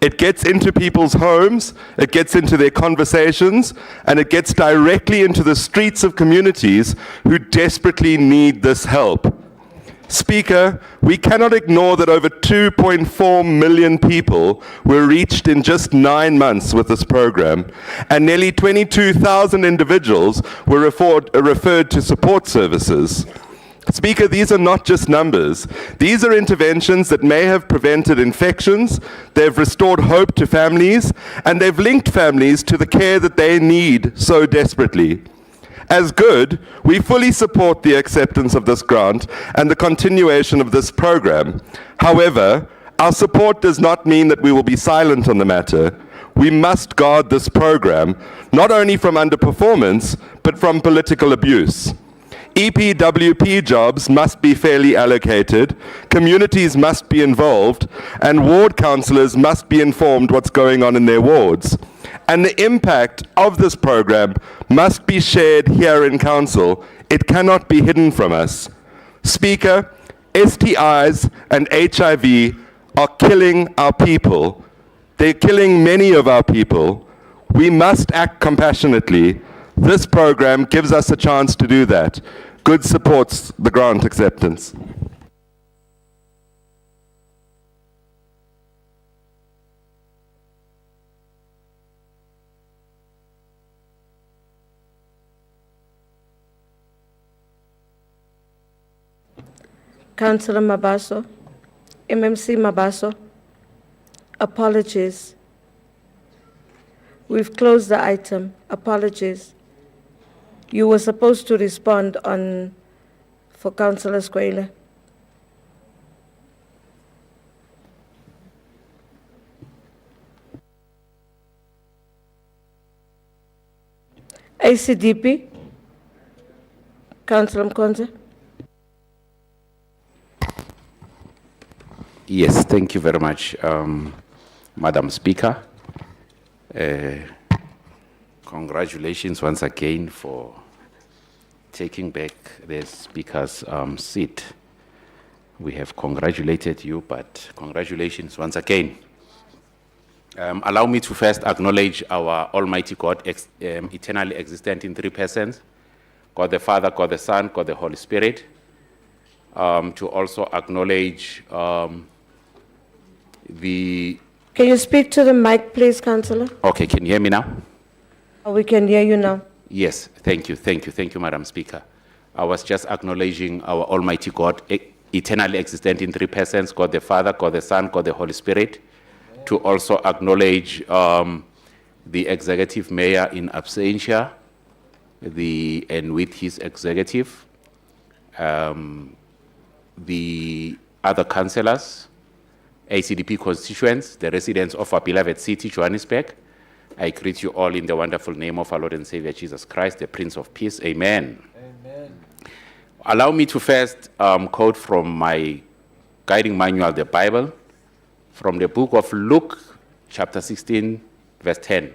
It gets into people's homes, it gets into their conversations, and it gets directly into the streets of communities who desperately need this help. Speaker, we cannot ignore that over 2.4 million people were reached in just 9 months with this program, and nearly 22,000 individuals were referred to support services. Speaker, these are not just numbers. These are interventions that may have prevented infections, they've restored hope to families, and they've linked families to the care that they need so desperately. As Good, we fully support the acceptance of this grant and the continuation of this program. However, our support does not mean that we will be silent on the matter. We must guard this program, not only from underperformance, but from political abuse. EPWP jobs must be fairly allocated, communities must be involved, and ward councillors must be informed what's going on in their wards. And the impact of this program must be shared here in council. It cannot be hidden from us. Speaker, STIs and HIV are killing our people. They're killing many of our people. We must act compassionately. This program gives us a chance to do that. Good supports the grant acceptance. Councillor Mabaso, MMC Mabaso, apologies. We've closed the item. Apologies. You were supposed to respond for Councillor Cllr. ACDP, Councillor Mkonze. Yes, thank you very much, Madam Speaker. Congratulations once again for taking back the Speaker's seat. We have congratulated you, but congratulations once again. Allow me to first acknowledge our Almighty God, eternally existent in 3 persons, God the Father, God the Son, God the Holy Spirit. To also acknowledge Can you speak to the mic, please, Councillor? Okay, can you hear me now? We can hear you now. Yes, thank you, Madam Speaker. I was just acknowledging our Almighty God, eternally existent in 3 persons, God the Father, God the Son, God the Holy Spirit. To also acknowledge the Executive Mayor in absentia, and with his executive, the other councillors, ACDP constituents, the residents of our beloved city, Johannesburg. I greet you all in the wonderful name of our Lord and Savior Jesus Christ, the Prince of Peace. Amen. Amen. Allow me to first quote from my guiding manual, the Bible, from the book of Luke, chapter 16, verse 10.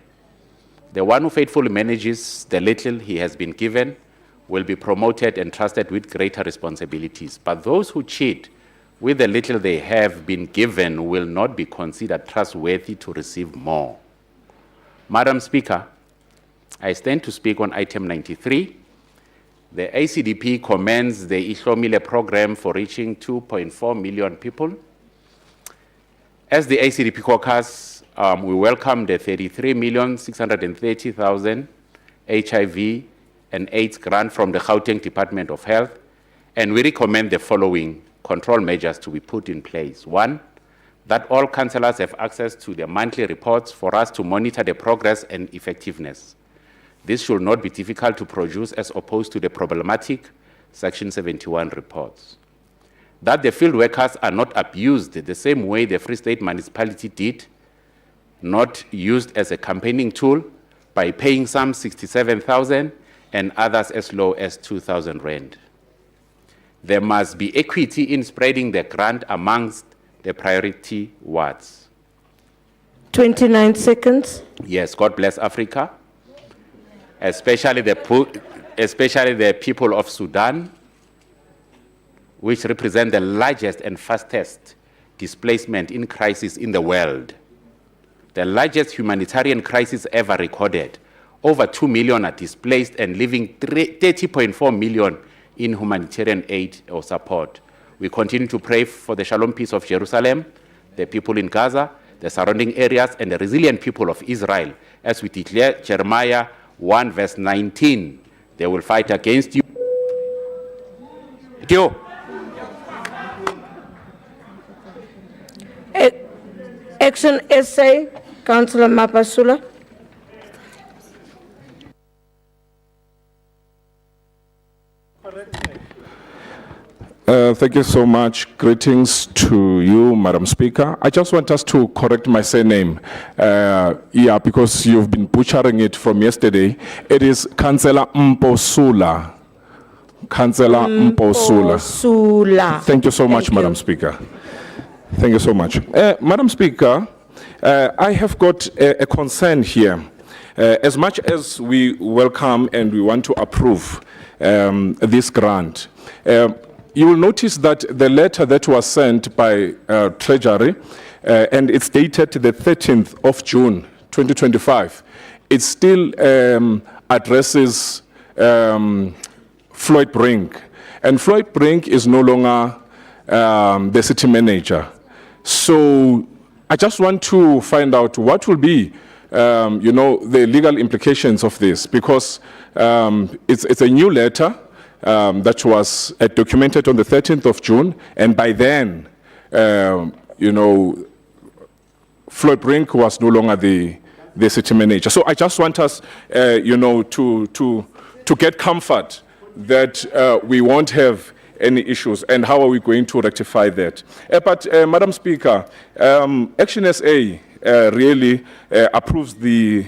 The one who faithfully manages the little he has been given will be promoted and trusted with greater responsibilities. But those who cheat with the little they have been given will not be considered trustworthy to receive more. Madam Speaker, I stand to speak on item 93. The ACDP commends the Ihlomile program for reaching 2.4 million people. As the ACDP caucus, we welcome the 33,630,000 HIV and AIDS grant from the Gauteng Department of Health, and we recommend the following control measures to be put in place. 1, that all councillors have access to the monthly reports for us to monitor the progress and effectiveness. This should not be difficult to produce as opposed to the problematic Section 71 reports. That the field workers are not abused the same way the Free State municipality did, not used as a campaigning tool by paying some 67,000 and others as low as 2,000 rand. There must be equity in spreading the grant amongst the priority wards. 29 seconds. Yes, God bless Africa, especially the people of Sudan, which represent the largest and fastest displacement in crisis in the world. The largest humanitarian crisis ever recorded. Over 2 million are displaced and leaving 30.4 million in humanitarian aid or support. We continue to pray for the shalom peace of Jerusalem, the people in Gaza, the surrounding areas, and the resilient people of Israel, as we declare Jeremiah 1 verse 19, they will fight against you. Action essay, Councillor Mapasula. Thank you so much. Greetings to you, Madam Speaker. I just want us to correct my surname. Yeah, because you've been butchering it from yesterday. It is Councillor Mposula. Councillor Mposula. Sula. Thank you so much, Madam Speaker. Thank you so much. Madam Speaker, I have got a concern here. As much as we welcome and we want to approve this grant, you will notice that the letter that was sent by Treasury, and it's dated the 13th of June, 2025, it still addresses Floyd Brink. And Floyd Brink is no longer the city manager. So I just want to find out what will be, the legal implications of this, because it's a new letter that was documented on the 13th of June, and by then, Floyd Brink was no longer the city manager. So I just want us, to get comfort that we won't have any issues, and how are we going to rectify that? But Madam Speaker, Action SA really approves this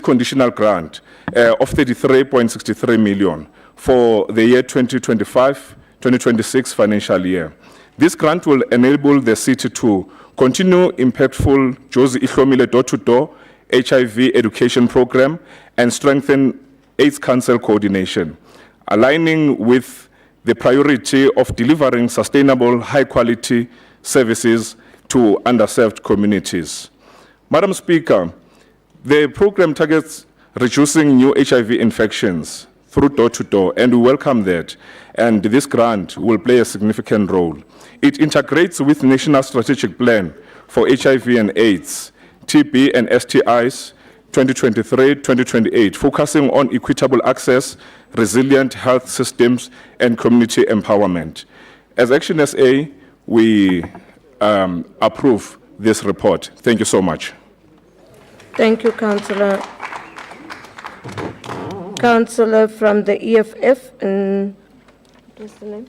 conditional grant of 33.63 million for the year 2025-2026 financial year. This grant will enable the city to continue impactful Josie Ihlomile door-to-door HIV education program and strengthen AIDS Council coordination, aligning with the priority of delivering sustainable, high-quality services to underserved communities. Madam Speaker, the program targets reducing new HIV infections through door-to-door, and we welcome that, and this grant will play a significant role. It integrates with National Strategic Plan for HIV and AIDS, TB and STIs, 2023-2028, focusing on equitable access, resilient health systems, and community empowerment. As Action SA, we approve this report. Thank you so much. Thank you, Councillor. Councillor from the EFF, and what's the name?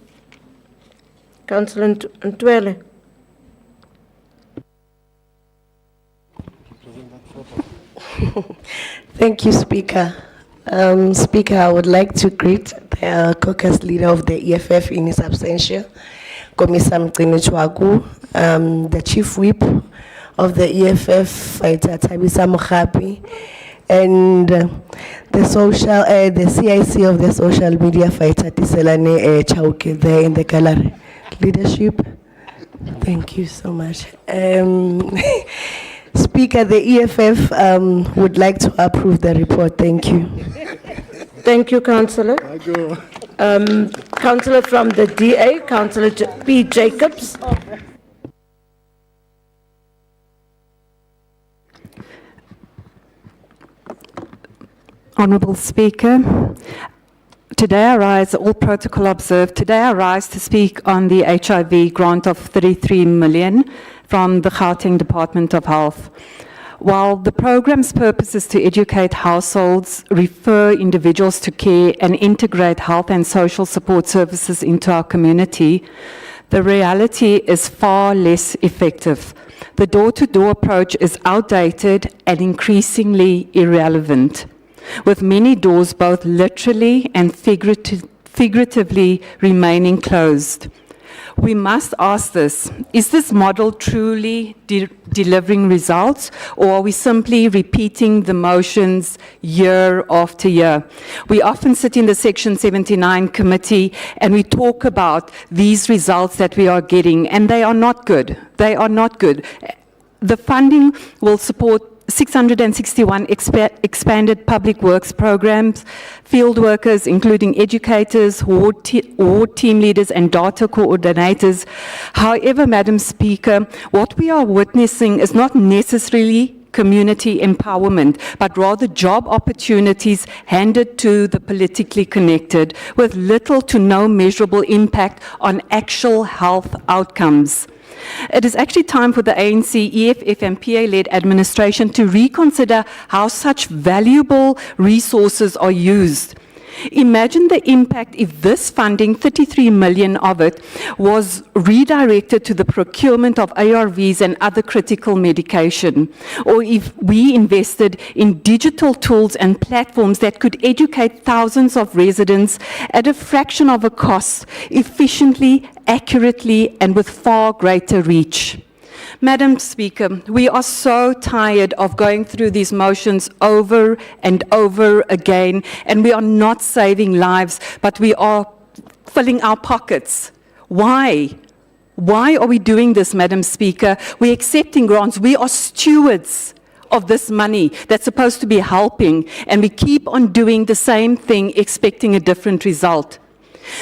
Councillor Ntwele. Thank you, Speaker. Speaker, I would like to greet the caucus leader of the EFF in his absentia, Komisa Mcinichwaku, the chief whip of the EFF, Fighter Tabisa Mokhapi, and the CIC of the social media fighter Tiselane Chauke there in the Cllr leadership. Thank you so much. Speaker, the EFF would like to approve the report. Thank you. Thank you, Councillor. Councillor from the DA, Councillor P. Jacobs. Honourable Speaker, today I rise, all protocol observed, today I rise to speak on the HIV grant of 33 million from the Gauteng Department of Health. While the program's purpose is to educate households, refer individuals to care, and integrate health and social support services into our community, the reality is far less effective. The door-to-door approach is outdated and increasingly irrelevant, with many doors both literally and figuratively remaining closed. We must ask this, is this model truly delivering results, or are we simply repeating the motions year after year? We often sit in the Section 79 committee and we talk about these results that we are getting, and they are not good. They are not good. The funding will support 661 expanded public works programs, field workers, including educators, ward team leaders, and data coordinators. However, Madam Speaker, what we are witnessing is not necessarily community empowerment, but rather job opportunities handed to the politically connected with little to no measurable impact on actual health outcomes. It is actually time for the ANC, EFF and PA-led administration to reconsider how such valuable resources are used. Imagine the impact if this funding, 33 million of it, was redirected to the procurement of ARVs and other critical medication, or if we invested in digital tools and platforms that could educate thousands of residents at a fraction of a cost, efficiently, accurately, and with far greater reach. Madam Speaker, we are so tired of going through these motions over and over again, and we are not saving lives, but we are filling our pockets. Why? Why are we doing this, Madam Speaker? We're accepting grants. We are stewards of this money that's supposed to be helping, and we keep on doing the same thing, expecting a different result.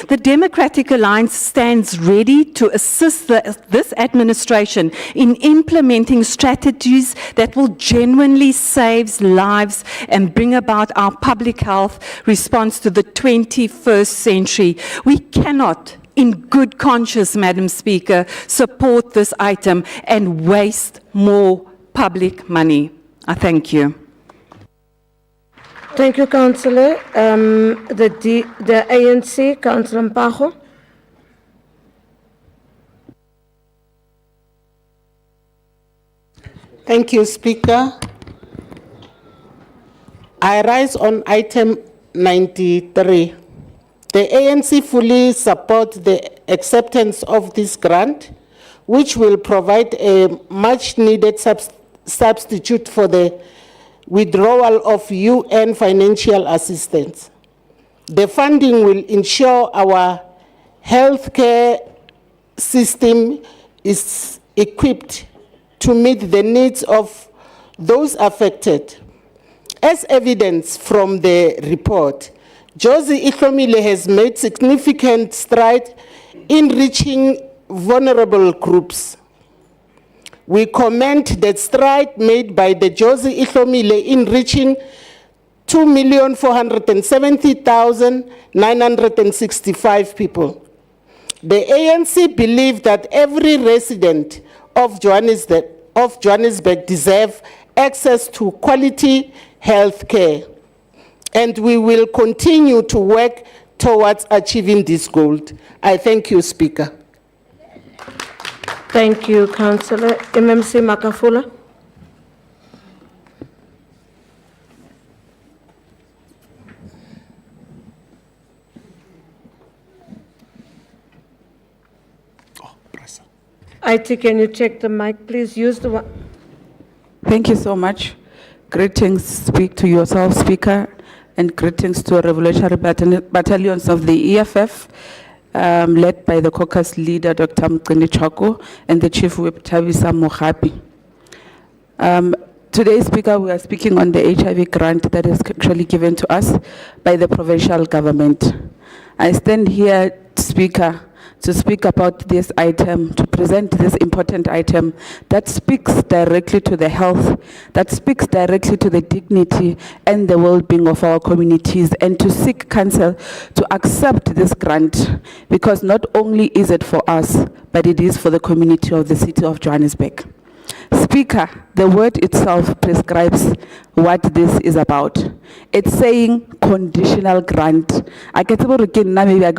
The Democratic Alliance stands ready to assist this administration in implementing strategies that will genuinely save lives and bring about our public health response to the 21st century. We cannot, in good conscience, Madam Speaker, support this item and waste more public money. I thank you. Thank you, Councillor. The ANC, Councillor Mpago. Thank you, Speaker. I rise on item 93. The ANC fully supports the acceptance of this grant, which will provide a much-needed substitute for the withdrawal of UN financial assistance. The funding will ensure our healthcare system is equipped to meet the needs of those affected. As evidence from the report, Josie Ihlomile has made significant strides in reaching vulnerable groups. We commend the stride made by the Josie Ihlomile in reaching 2,470,965 people. The ANC believes that every resident of Johannesburg deserves access to quality health care, and we will continue to work towards achieving this goal. I thank you, Speaker. Thank you, Councillor. MMC Makafula. IT, can you check the mic, please? Use the one. Thank you so much. Greetings speak to yourself, Speaker, and greetings to revolutionary battalions of the EFF, led by the caucus leader, Dr. Mgcini and the Chief Whip, Thabisa Mogapi. Today, Speaker, we are speaking on the HIV grant that is actually given to us by the provincial government. I stand here, Speaker, to speak about this item, to present this important item that speaks directly to the health, that speaks directly to the dignity and the well-being of our communities, and to seek council to accept this grant, because not only is it for us, but it is for the community of the city of Johannesburg. Speaker, the word itself prescribes what this is about. It's saying conditional grant. I get maybe I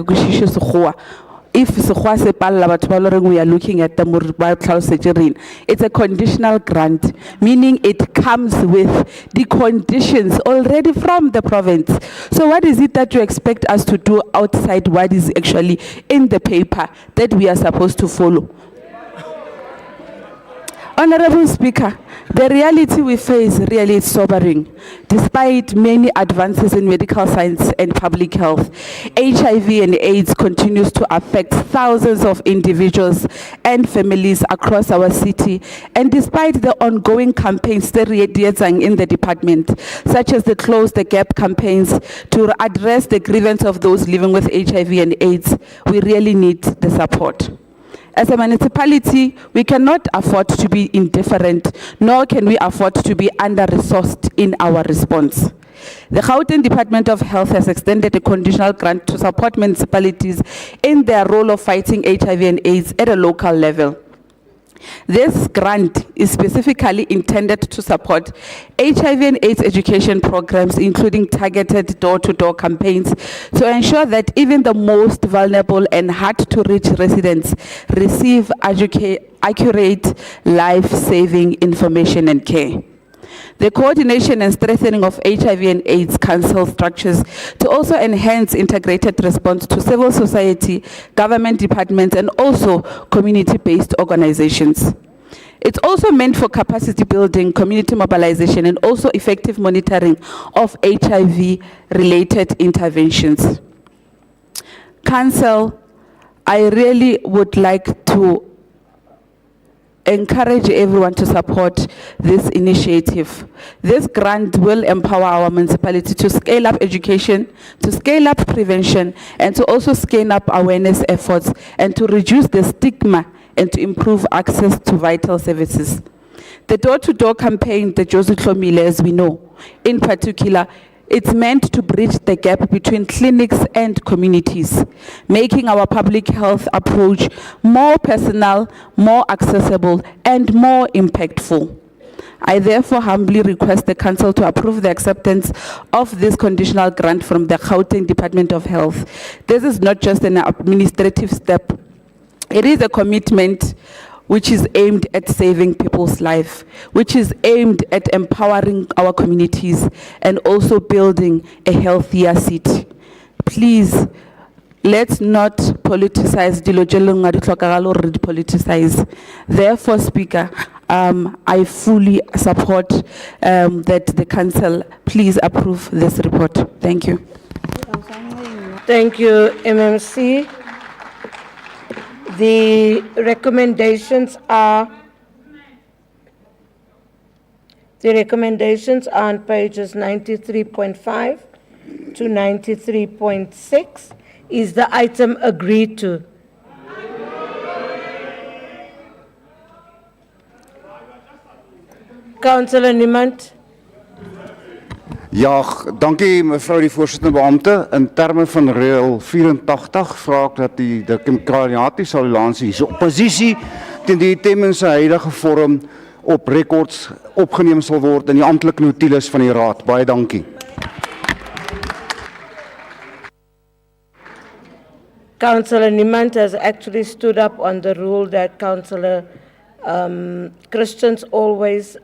if sekgowa se palla batho ba le horeng we are looking at them, it's a conditional grant, meaning it comes with the conditions already from the province. So what is it that you expect us to do outside what is actually in the paper that we are supposed to follow? Honorable Speaker, the reality we face really is sobering. Despite many advances in medical science and public health, HIV and AIDS continues to affect thousands of individuals and families across our city. And despite the ongoing campaigns in the department, such as the Close the Gap campaigns to address the grievance of those living with HIV and AIDS, we really need the support. As a municipality, we cannot afford to be indifferent, nor can we afford to be under-resourced in our response. The Gauteng Department of Health has extended a conditional grant to support municipalities in their role of fighting HIV and AIDS at a local level. This grant is specifically intended to support HIV and AIDS education programs, including targeted door-to-door campaigns, to ensure that even the most vulnerable and hard-to-reach residents receive accurate, life-saving information and care. The coordination and strengthening of HIV and AIDS council structures to also enhance integrated response to civil society, government departments, and also community-based organizations. It's also meant for capacity building, community mobilization, and also effective monitoring of HIV-related interventions. Council, I really would like to encourage everyone to support this initiative. This grant will empower our municipality to scale up education, to scale up prevention, and to also scale up awareness efforts, and to reduce the stigma and to improve access to vital services. The door-to-door campaign, the Josie Tlhomile, as we know, in particular, it's meant to bridge the gap between clinics and communities, making our public health approach more personal, more accessible, and more impactful. I therefore humbly request the Council to approve the acceptance of this conditional grant from the Gauteng Department of Health. This is not just an administrative step. It is a commitment which is aimed at saving people's life, which is aimed at empowering our communities and also building a healthier city. Please, let's not politicize politicize. Therefore, Speaker, I fully support that the Council please approve this report. Thank you. Thank you, MMC. The recommendations are on pages 93.5 to 93.6. Is the item agreed to? Councillor Niemand. Ja, dankie mevrou die voorsitter beampte. In terme van reël 84 vra ek dat die demokratiese alliansie se oppositie teen die stemming se huidige vorm op rekords opgeneem sal word in die amptelike notules van die raad. Baie dankie. Councillor Niemand has actually stood up on the rule that Councillor Christians always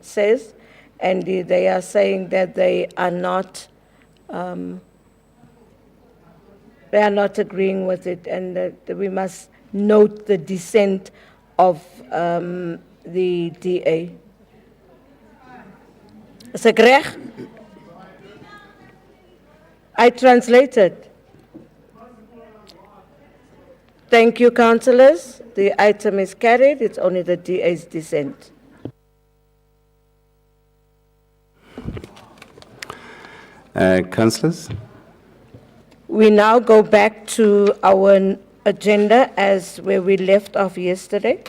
says, and they are saying that they are not agreeing with it, and that we must note the dissent of the DA. Is ek reg? I translated. Thank you, councillors. The item is carried. It's only the DA's dissent. Councillors? We now go back to our agenda as where we left off yesterday.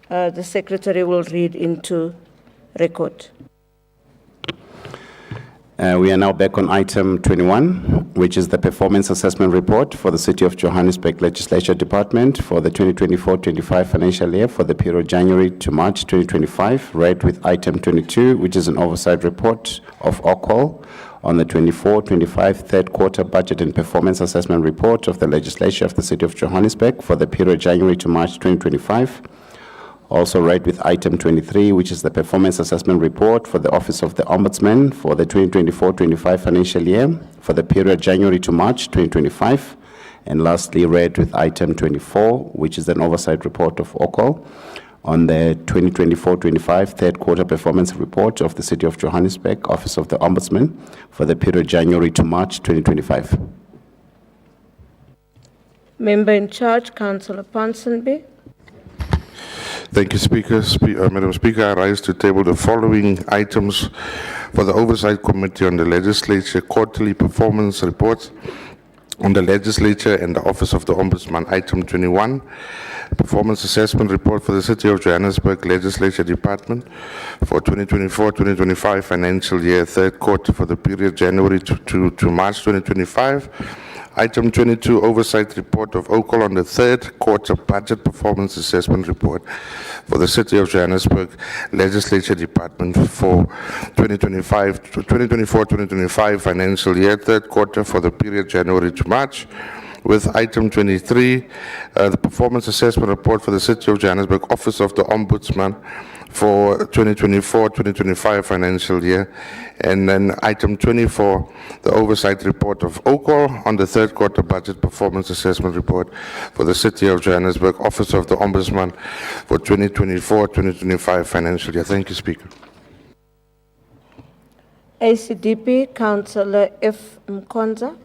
The secretary will read into record. We are now back on item 21, which is the performance assessment report for the City of Johannesburg Legislature Department for the 2024-25 financial year for the period January to March 2025, read with item 22, which is an oversight report of OCOL on the 24-25 third quarter budget and performance assessment report of the legislature of the City of Johannesburg for the period January to March 2025. Also read with item 23, which is the performance assessment report for the Office of the Ombudsman for the 2024-25 financial year for the period January to March 2025. And lastly, read with item 24, which is an oversight report of OCOL on the 2024-25 third quarter performance report of the City of Johannesburg, Office of the Ombudsman for the period January to March 2025. Member in charge, Councillor Ponsonby. Thank you, Speaker. Madam Speaker, I rise to table the following items for the Oversight Committee on the Legislature quarterly performance reports on the Legislature and the Office of the Ombudsman. Item 21, Performance Assessment Report for the City of Johannesburg Legislature Department for 2024-2025 financial year, third quarter for the period January to March 2025. Item 22, Oversight Report of OCOL on the third quarter Budget Performance Assessment Report for the City of Johannesburg Legislature Department for 2024-2025 financial year, third quarter for the period January to March. With item 23, the Performance Assessment Report for the City of Johannesburg Office of the Ombudsman for 2024-2025 financial year. And then item 24, the Oversight Report of OCOL on the third quarter Budget Performance Assessment Report for the City of Johannesburg Office of the Ombudsman for 2024-2025 financial year. Thank you, Speaker. ACDP, Councillor F. Mkonza.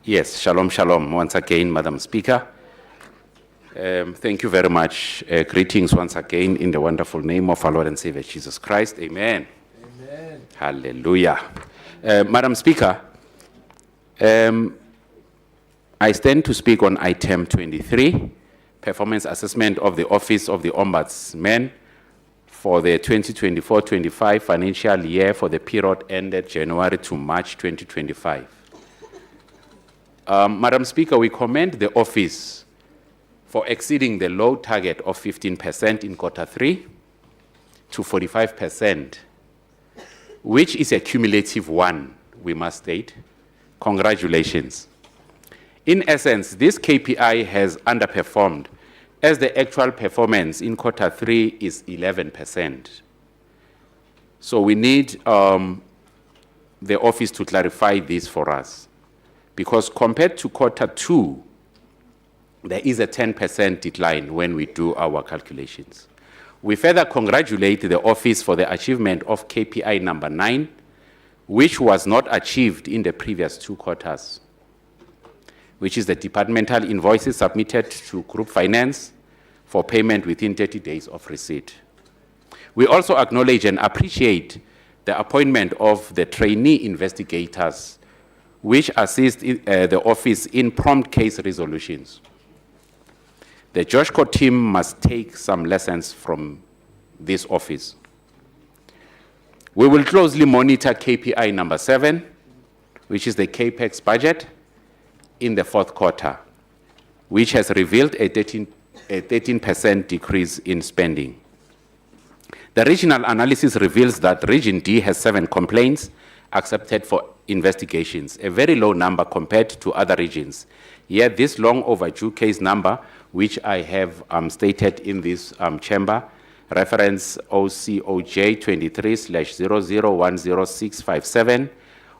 Yes, shalom, shalom. Once again, Madam Speaker. Thank you very much. Greetings once again in the wonderful name of our Lord and Savior Jesus Christ. Amen. Amen. Hallelujah. Madam Speaker, I stand to speak on item 23, performance assessment of the Office of the Ombudsman for the 2024-25 financial year for the period ended January to March 2025. Madam Speaker, we commend the office for exceeding the low target of 15% in quarter 3 to 45%, which is a cumulative one, we must state. Congratulations. In essence, this KPI has underperformed as the actual performance in quarter 3 is 11%. So we need the office to clarify this for us, because compared to quarter 2, there is a 10% decline when we do our calculations. We further congratulate the office for the achievement of KPI number 9, which was not achieved in the previous 2 quarters, which is the departmental invoices submitted to Group Finance for payment within 30 days of receipt. We also acknowledge and appreciate the appointment of the trainee investigators, which assist the office in prompt case resolutions. The Joshco team must take some lessons from this office. We will closely monitor KPI number 7, which is the CAPEX budget in the 4th quarter, which has revealed a 13% decrease in spending. The regional analysis reveals that Region D has 7 complaints accepted for investigations, a very low number compared to other regions. Yet this long overdue case number, which I have stated in this chamber, reference OCOJ 23/0010657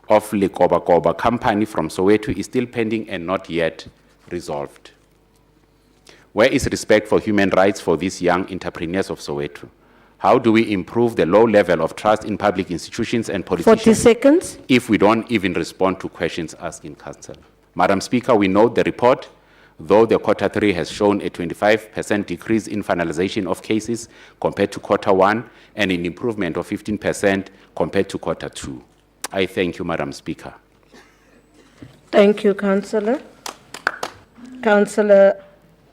of Lekoba Company from Soweto, is still pending and not yet resolved. Where is respect for human rights for these young entrepreneurs of Soweto? How do we improve the low level of trust in public institutions and politicians 40 seconds. if we don't even respond to questions asked in council? Madam Speaker, we note the report, though the quarter 3 has shown a 25% decrease in finalization of cases compared to quarter 1 and an improvement of 15% compared to quarter 2. I thank you, Madam Speaker. Thank you, Councillor. Councillor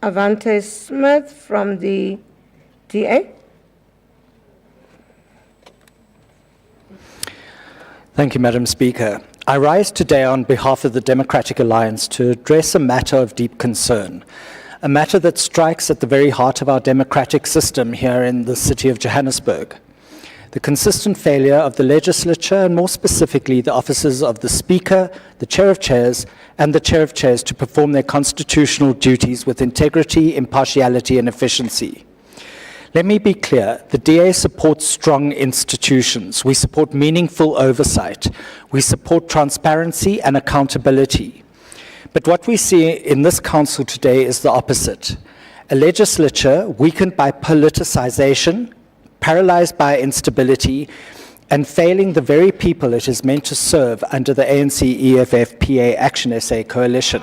Avante Smith from the DA. Thank you, Madam Speaker. I rise today on behalf of the Democratic Alliance to address a matter of deep concern, a matter that strikes at the very heart of our democratic system here in the city of Johannesburg. The consistent failure of the legislature, and more specifically the offices of the Speaker, the Chair of Chairs, and the Chair of Chairs to perform their constitutional duties with integrity, impartiality, and efficiency. Let me be clear, the DA supports strong institutions. We support meaningful oversight. We support transparency and accountability. But what we see in this council today is the opposite. A legislature weakened by politicization, paralyzed by instability, and failing the very people it is meant to serve under the ANC-EFF-PA Action SA coalition.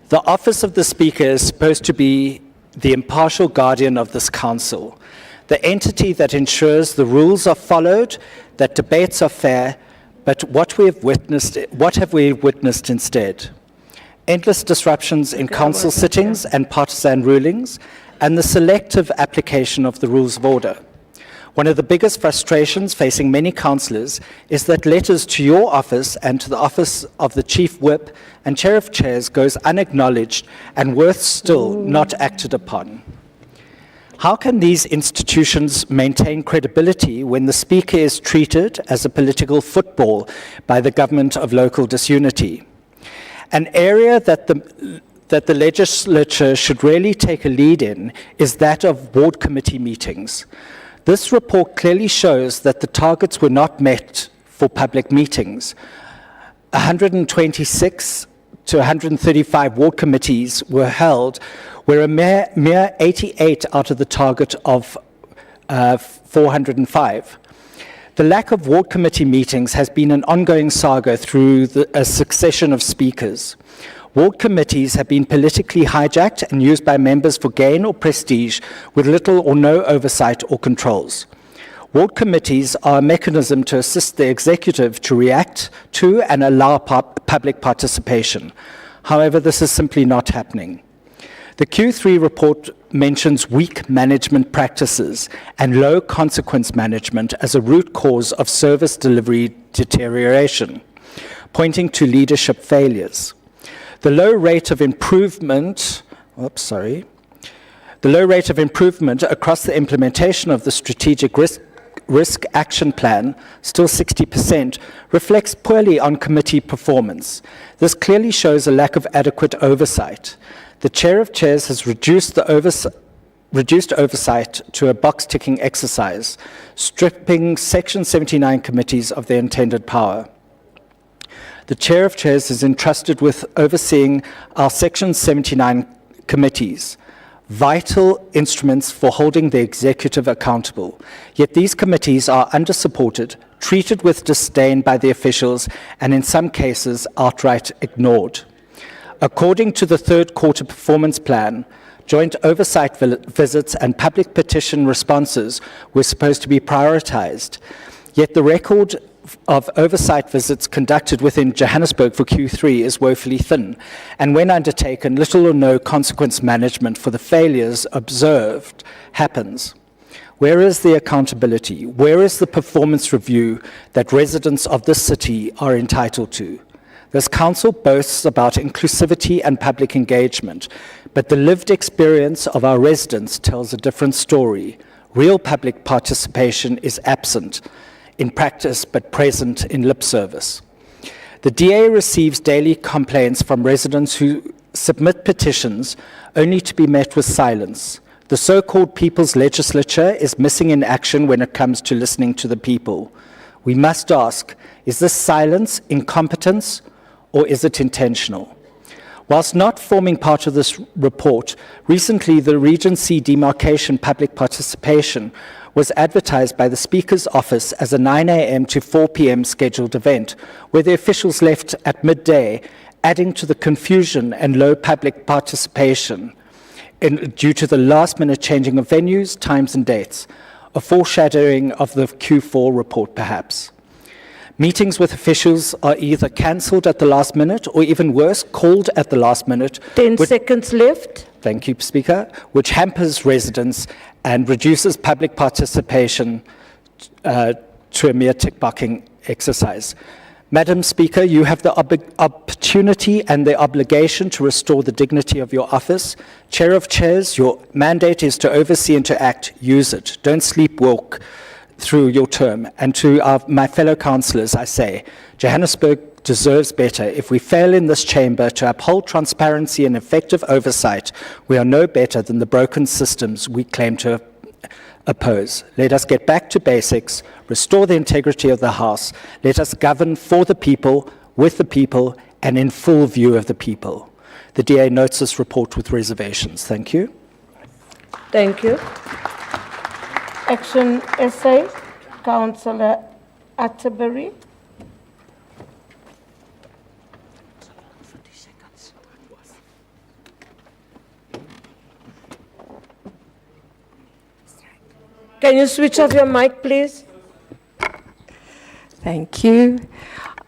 The office of the Speaker is supposed to be the impartial guardian of this council, the entity that ensures the rules are followed, that debates are fair, but what have we witnessed instead? Endless disruptions in council sittings and partisan rulings, and the selective application of the rules of order. One of the biggest frustrations facing many councillors is that letters to your office and to the office of the Chief Whip and Chair of Chairs goes unacknowledged and worse still, not acted upon. How can these institutions maintain credibility when the Speaker is treated as a political football by the government of local disunity? An area that the legislature should really take a lead in is that of ward committee meetings. This report clearly shows that the targets were not met for public meetings. 126 to 135 ward committees were held, where a mere 88 out of the target of 405. The lack of ward committee meetings has been an ongoing saga through a succession of speakers. Ward committees have been politically hijacked and used by members for gain or prestige with little or no oversight or controls. Ward committees are a mechanism to assist the executive to react to and allow public participation. However, this is simply not happening. The Q3 report mentions weak management practices and low consequence management as a root cause of service delivery deterioration, pointing to leadership failures. The low rate of improvement, across the implementation of the strategic risk action plan, still 60%, reflects poorly on committee performance. This clearly shows a lack of adequate oversight. The Chair of Chairs has reduced oversight to a box-ticking exercise, stripping Section 79 committees of their intended power. The Chair of Chairs is entrusted with overseeing our Section 79 committees, vital instruments for holding the executive accountable. Yet these committees are under-supported, treated with disdain by the officials, and in some cases outright ignored. According to the third quarter performance plan, joint oversight visits and public petition responses were supposed to be prioritized. Yet the record of oversight visits conducted within Johannesburg for Q3 is woefully thin, and when undertaken, little or no consequence management for the failures observed happens. Where is the accountability? Where is the performance review that residents of this city are entitled to? This council boasts about inclusivity and public engagement, but the lived experience of our residents tells a different story. Real public participation is absent in practice, but present in lip service. The DA receives daily complaints from residents who submit petitions only to be met with silence. The so-called People's Legislature is missing in action when it comes to listening to the people. We must ask, is this silence incompetence or is it intentional? Whilst not forming part of this report, recently the Regency demarcation public participation was advertised by the Speaker's office as a 9 a.m. to 4 p.m. scheduled event, where the officials left at midday, adding to the confusion and low public participation due to the last-minute changing of venues, times and dates, a foreshadowing of the Q4 report perhaps. Meetings with officials are either cancelled at the last minute or even worse, called at the last minute. 10 seconds left. Thank you, Speaker, which hampers residents and reduces public participation to a mere tick-barking exercise. Madam Speaker, you have the opportunity opportunity and the obligation to restore the dignity of your office. Chair of Chairs, your mandate is to oversee and to act. Use it. Don't sleepwalk through your term. And to my fellow councillors, I say, Johannesburg deserves better. If we fail in this chamber to uphold transparency and effective oversight, we are no better than the broken systems we claim to oppose. Let us get back to basics, restore the integrity of the House. Let us govern for the people, with the people, and in full view of the people. The DA notes this report with reservations. Thank you. Thank you. Action essay, Councillor Atterbury. Can you switch off your mic, please? Thank you.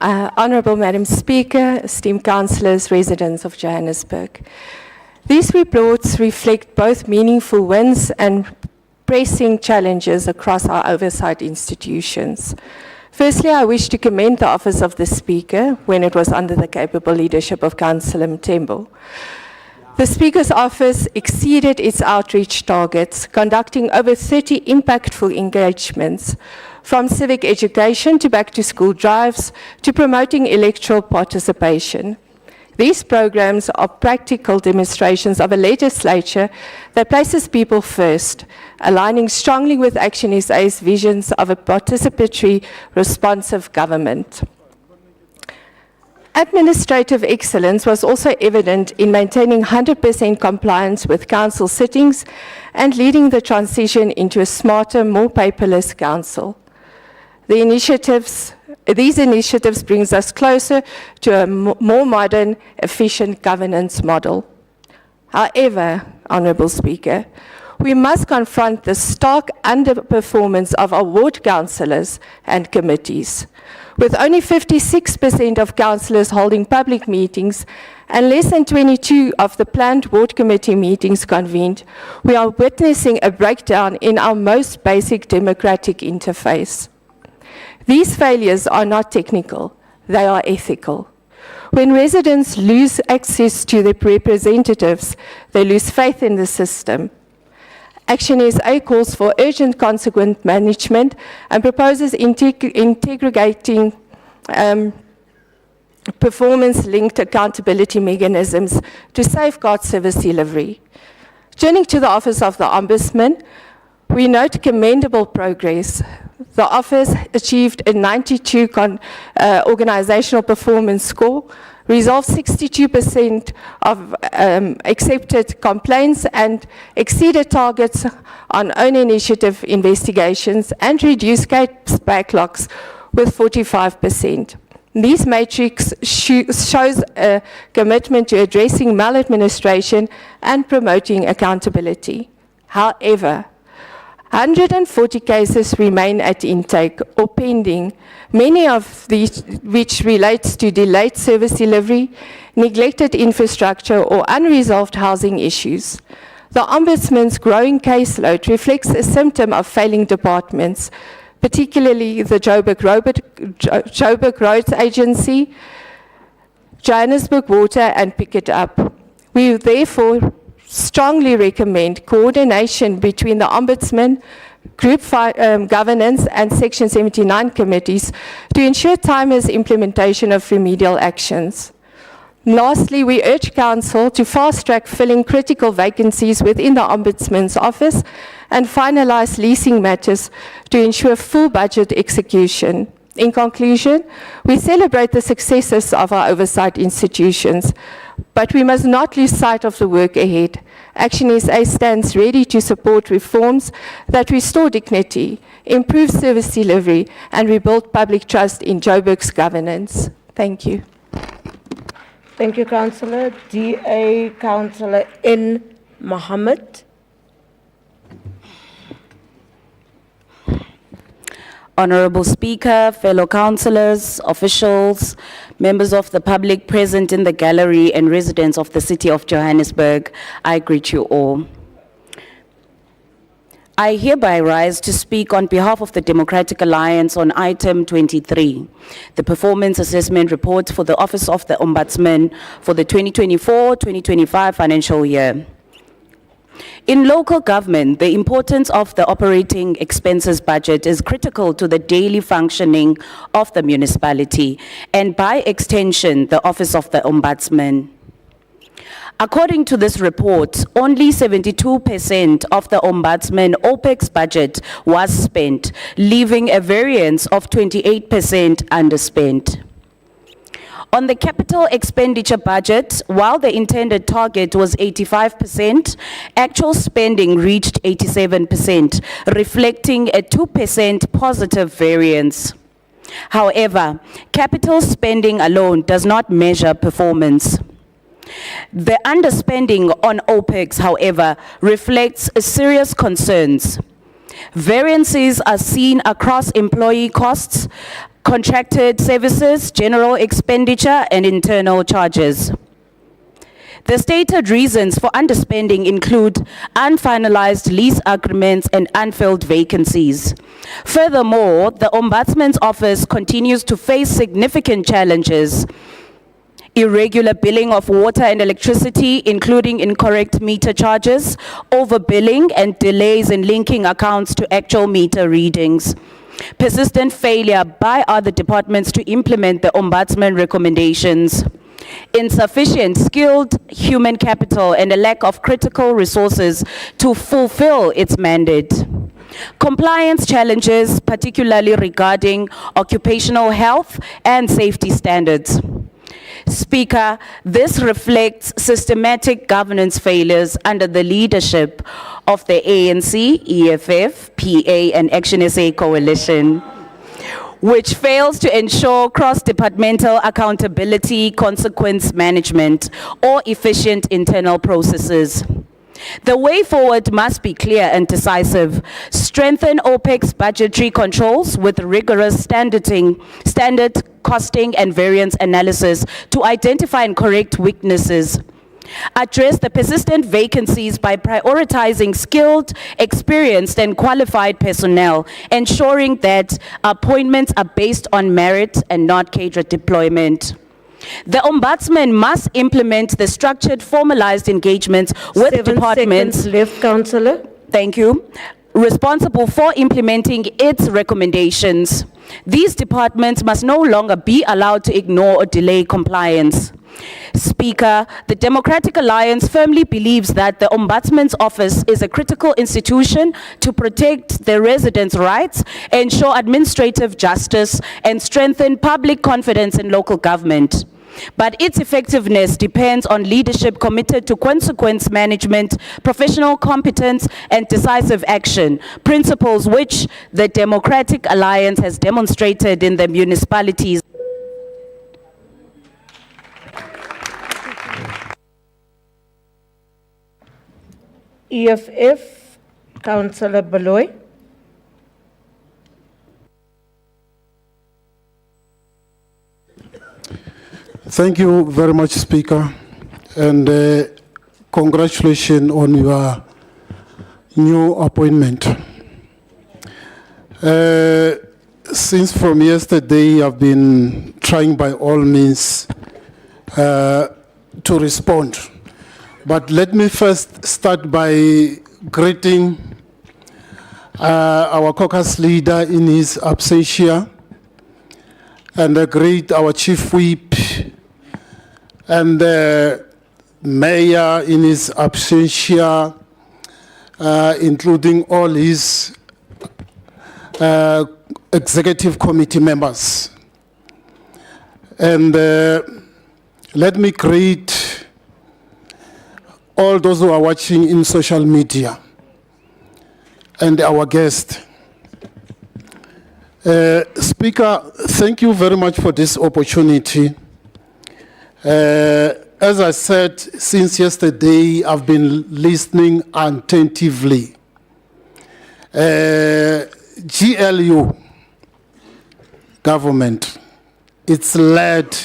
Honourable Madam Speaker, esteemed councillors, residents of Johannesburg. These reports reflect both meaningful wins and pressing challenges across our oversight institutions. Firstly, I wish to commend the Office of the Speaker when it was under the capable leadership of Councillor Mthembu. The Speaker's Office exceeded its outreach targets, conducting over 30 impactful engagements, from civic education to back-to-school drives to promoting electoral participation. These programs are practical demonstrations of a legislature that places people first, aligning strongly with Action SA's visions of a participatory, responsive government. Administrative excellence was also evident in maintaining 100% compliance with council sittings and leading the transition into a smarter, more paperless council. These initiatives brings us closer to a more modern, efficient governance model. However, Honourable Speaker, we must confront the stark underperformance of our ward councillors and committees. With only 56% of councillors holding public meetings and less than 22 of the planned ward committee meetings convened, we are witnessing a breakdown in our most basic democratic interface. These failures are not technical, they are ethical. When residents lose access to their representatives, they lose faith in the system. Action SA calls for urgent consequent management and proposes integrating performance-linked accountability mechanisms to safeguard service delivery. Turning to the Office of the Ombudsman, we note commendable progress. The Office achieved a 92 organizational performance score, resolved 62% of accepted complaints and exceeded targets on own initiative investigations and reduced case backlogs with 45%. These metrics shows a commitment to addressing maladministration and promoting accountability. However, 140 cases remain at intake or pending, many of these which relates to delayed service delivery, neglected infrastructure or unresolved housing issues. The Ombudsman's growing caseload reflects a symptom of failing departments, particularly the Joburg Roads Agency, Johannesburg Water and Pick It Up. We therefore strongly recommend coordination between the Ombudsman, Group Governance and Section 79 committees to ensure timely implementation of remedial actions. Lastly, we urge Council to fast-track filling critical vacancies within the Ombudsman's office and finalise leasing matters to ensure full budget execution. In conclusion, we celebrate the successes of our oversight institutions, but we must not lose sight of the work ahead. Action SA stands ready to support reforms that restore dignity, improve service delivery, and rebuild public trust in Joburg's governance. Thank you. Thank you, Councillor. DA Councillor N. Mohammed. Honourable Speaker, fellow councillors, officials, members of the public present in the gallery and residents of the City of Johannesburg, I greet you all. I hereby rise to speak on behalf of the Democratic Alliance on item 23, the Performance Assessment Report for the Office of the Ombudsman for the 2024-2025 financial year. In local government, the importance of the operating expenses budget is critical to the daily functioning of the municipality and, by extension, the Office of the Ombudsman. According to this report, only 72% of the Ombudsman OPEX budget was spent, leaving a variance of 28% underspent. On the capital expenditure budget, while the intended target was 85%, actual spending reached 87%, reflecting a 2% positive variance. However, capital spending alone does not measure performance. The underspending on OPEX, however, reflects serious concerns. Variances are seen across employee costs, contracted services, general expenditure, and internal charges. The stated reasons for underspending include unfinalized lease agreements and unfilled vacancies. Furthermore, the Ombudsman's office continues to face significant challenges: irregular billing of water and electricity, including incorrect meter charges, overbilling, and delays in linking accounts to actual meter readings. Persistent failure by other departments to implement the Ombudsman recommendations. Insufficient skilled human capital and a lack of critical resources to fulfill its mandate. Compliance challenges, particularly regarding occupational health and safety standards. Speaker, this reflects systematic governance failures under the leadership of the ANC, EFF, PA, and Action SA coalition, which fails to ensure cross-departmental accountability, consequence management, or efficient internal processes. The way forward must be clear and decisive. Strengthen OPEX budgetary controls with rigorous standard costing and variance analysis to identify and correct weaknesses. Address the persistent vacancies by prioritizing skilled, experienced, and qualified personnel, ensuring that appointments are based on merit and not cadre deployment. The Ombudsman must implement the structured, formalized engagements with 7 departments. seconds left, Councillor. Thank you. Responsible for implementing its recommendations. These departments must no longer be allowed to ignore or delay compliance. Speaker, the Democratic Alliance firmly believes that the Ombudsman's office is a critical institution to protect the residents' rights, ensure administrative justice, and strengthen public confidence in local government. But its effectiveness depends on leadership committed to consequence management, professional competence, and decisive action, principles which the Democratic Alliance has demonstrated in the municipalities. EFF, Councillor Baloy. Thank you very much, Speaker, and congratulations on your new appointment. Since from yesterday, I've been trying by all means to respond. But let me first start by greeting our caucus leader in his absentia, and I greet our chief whip and the mayor in his absentia, including all his executive committee members. And let me greet all those who are watching in social media and our guest. Speaker, thank you very much for this opportunity. As I said, since yesterday, I've been listening attentively. GLU government, it's led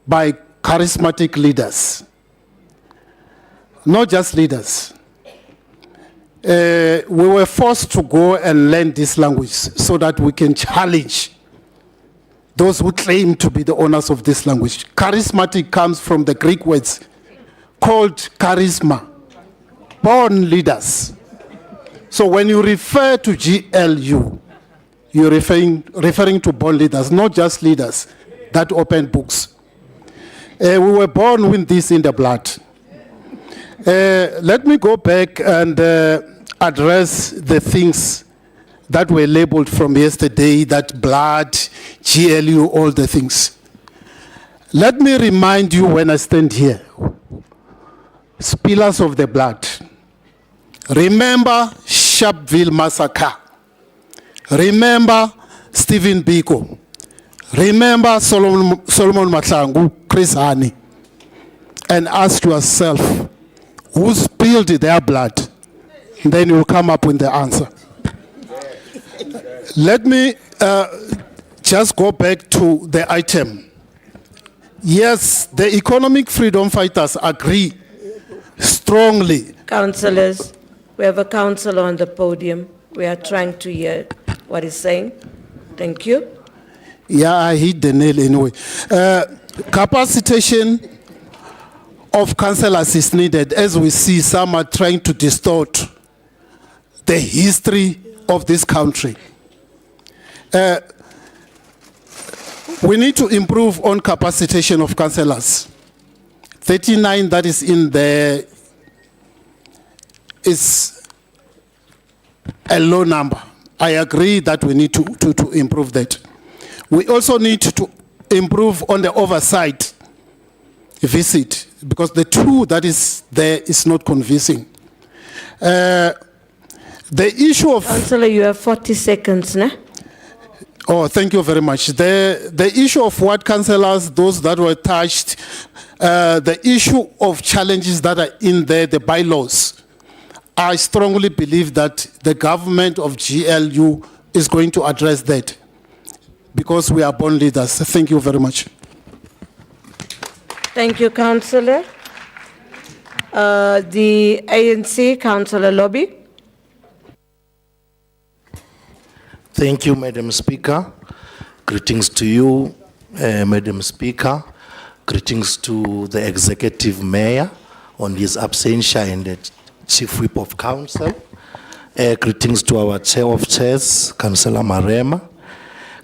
by charismatic leaders. Not just leaders. we were forced to go and learn this language so that we can challenge those who claim to be the owners of this language. Charismatic comes from the Greek words called charisma, born leaders. So when you refer to GLU, you're referring to born leaders, not just leaders that open books. We were born with this in the blood. Let me go back and address the things that were labeled from yesterday, that blood, GLU, all the things. Let me remind you when I stand here, pillars of the blood. Remember Sharpeville massacre. Remember Stephen Biko. Remember Solomon Mahlangu, Chris Hani. And ask yourself, who spilled their blood? And then you'll come up with the answer. Let me just go back to the item. Yes, the economic freedom fighters agree strongly. Councillors, we have a councillor on the podium. We are trying to hear what he's saying. Thank you. Yeah, I hit the nail anyway. Capacitation of councillors is needed. As we see, some are trying to distort the history of this country. We need to improve on capacitation of councillors. 39 that is in there is a low number. I agree that we need to improve that. We also need to improve on the oversight visit, because the two that is there is not convincing. The issue of... Councillor, you have 40 seconds, ne? Oh, thank you very much. The issue of what councillors, those that were touched, the issue of challenges that are in there, the bylaws, I strongly believe that the government of GLU is going to address that, because we are born leaders. Thank you very much. Thank you, Councillor. The ANC, Councillor Lobby. Thank you, Madam Speaker. Greetings to you, Madam Speaker. Greetings to the Executive Mayor on his absentia and the Chief Whip of Council. Greetings to our Chair of Chairs, Councillor Marema.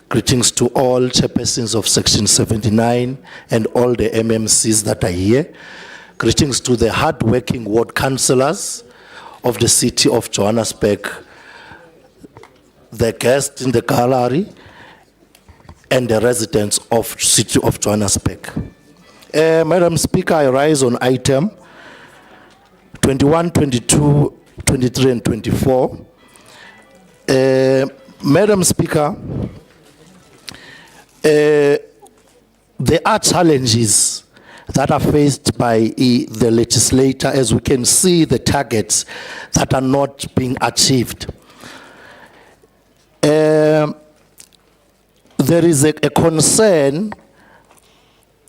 Greetings to all chairpersons of Section 79 and all the MMCs that are here. Greetings to the hard-working ward councillors of the city of Johannesburg, the guests in the gallery, and the residents of city of Johannesburg. Madam Speaker, I rise on item 21, 22, 23, and 24. Madam Speaker, there are challenges that are faced by the legislator, as we can see the targets that are not being achieved. There is a concern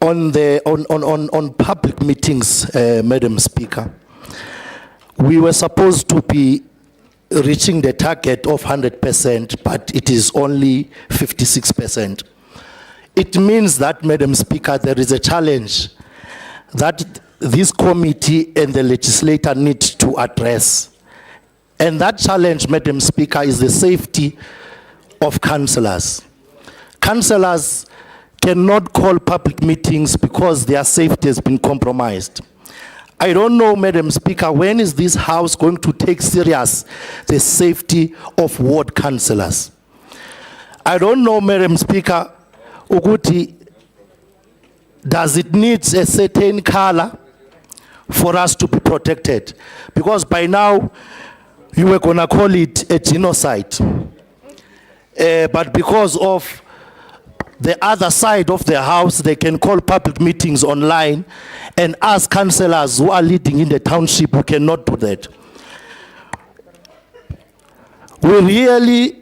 on public meetings, Madam Speaker. We were supposed to be reaching the target of 100%, but it is only 56%. It means that, Madam Speaker, there is a challenge that this committee and the legislator need to address. And that challenge, Madam Speaker, is the safety of councillors. Councillors cannot call public meetings because their safety has been compromised. I don't know, Madam Speaker, when is this House going to take serious the safety of ward councillors? I don't know, Madam Speaker, Uguti, does it need a certain color for us to be protected? Because by now, you were going to call it a genocide. But because of the other side of the House, they can call public meetings online, and as councillors who are leading in the township, we cannot do that. We really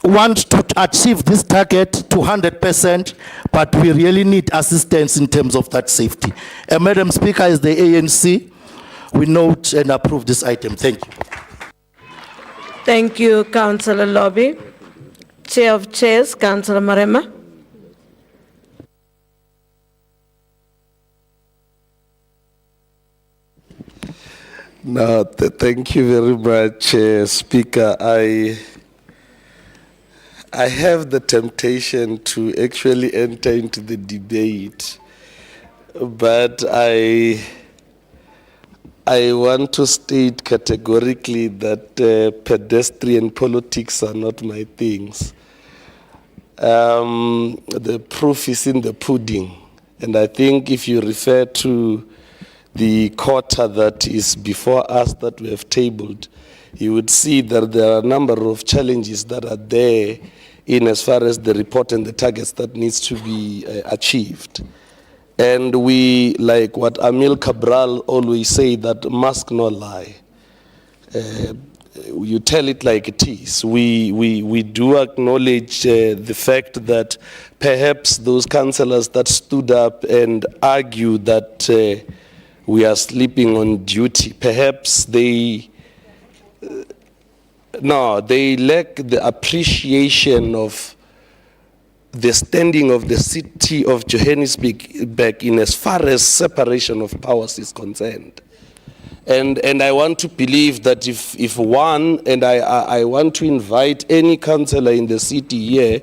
want to achieve this target to 100%, but we really need assistance in terms of that safety. Madam Speaker, as the ANC, we note and approve this item. Thank you. Thank you, Councillor Lobby. Chair of Chairs, Councillor Marema. No, thank you very much, Speaker. I have the temptation to actually enter into the debate, but I want to state categorically that pedestrian politics are not my things. The proof is in the pudding, and I think if you refer to the quarter that is before us that we have tabled, you would see that there are a number of challenges that are there in as far as the report and the targets that needs to be achieved. And we, like what Amil Cabral always say, that must not lie. You tell it like it is. We do acknowledge the fact that perhaps those councillors that stood up and argued that we are sleeping on duty, perhaps they lack the appreciation of the standing of the city of Johannesburg in as far as separation of powers is concerned. And I want to believe that if one, and I want to invite any councillor in the city here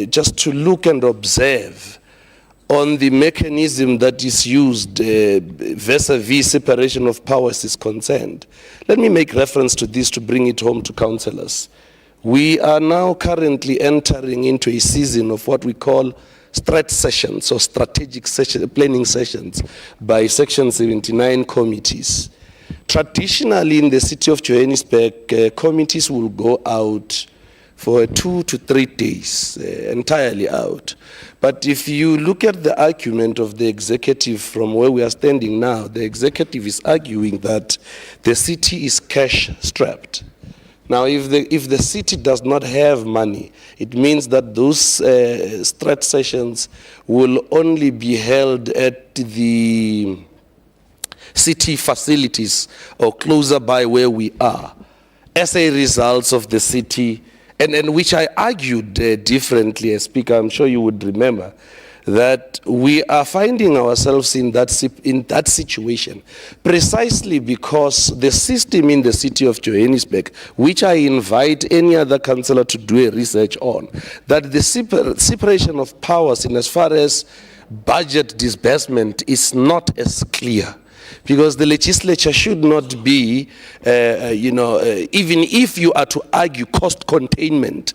just to look and observe on the mechanism that is used vis-a-vis separation of powers is concerned. Let me make reference to this to bring it home to councillors. We are now currently entering into a season of what we call strat sessions or strategic planning sessions by Section 79 committees. Traditionally in the city of Johannesburg, committees will go out for 2 to 3 days, entirely out. But if you look at the argument of the executive from where we are standing now, the executive is arguing that the city is cash-strapped. Now, if the city does not have money, it means that those strat sessions will only be held at the city facilities or closer by where we are, as a result of the city. And which I argued differently, as Speaker, I'm sure you would remember, that we are finding ourselves in that situation precisely because the system in the city of Johannesburg, which I invite any other councillor to do a research on, that the separation of powers in as far as budget disbursement is not as clear. Because the legislature should not be, even if you are to argue cost containment,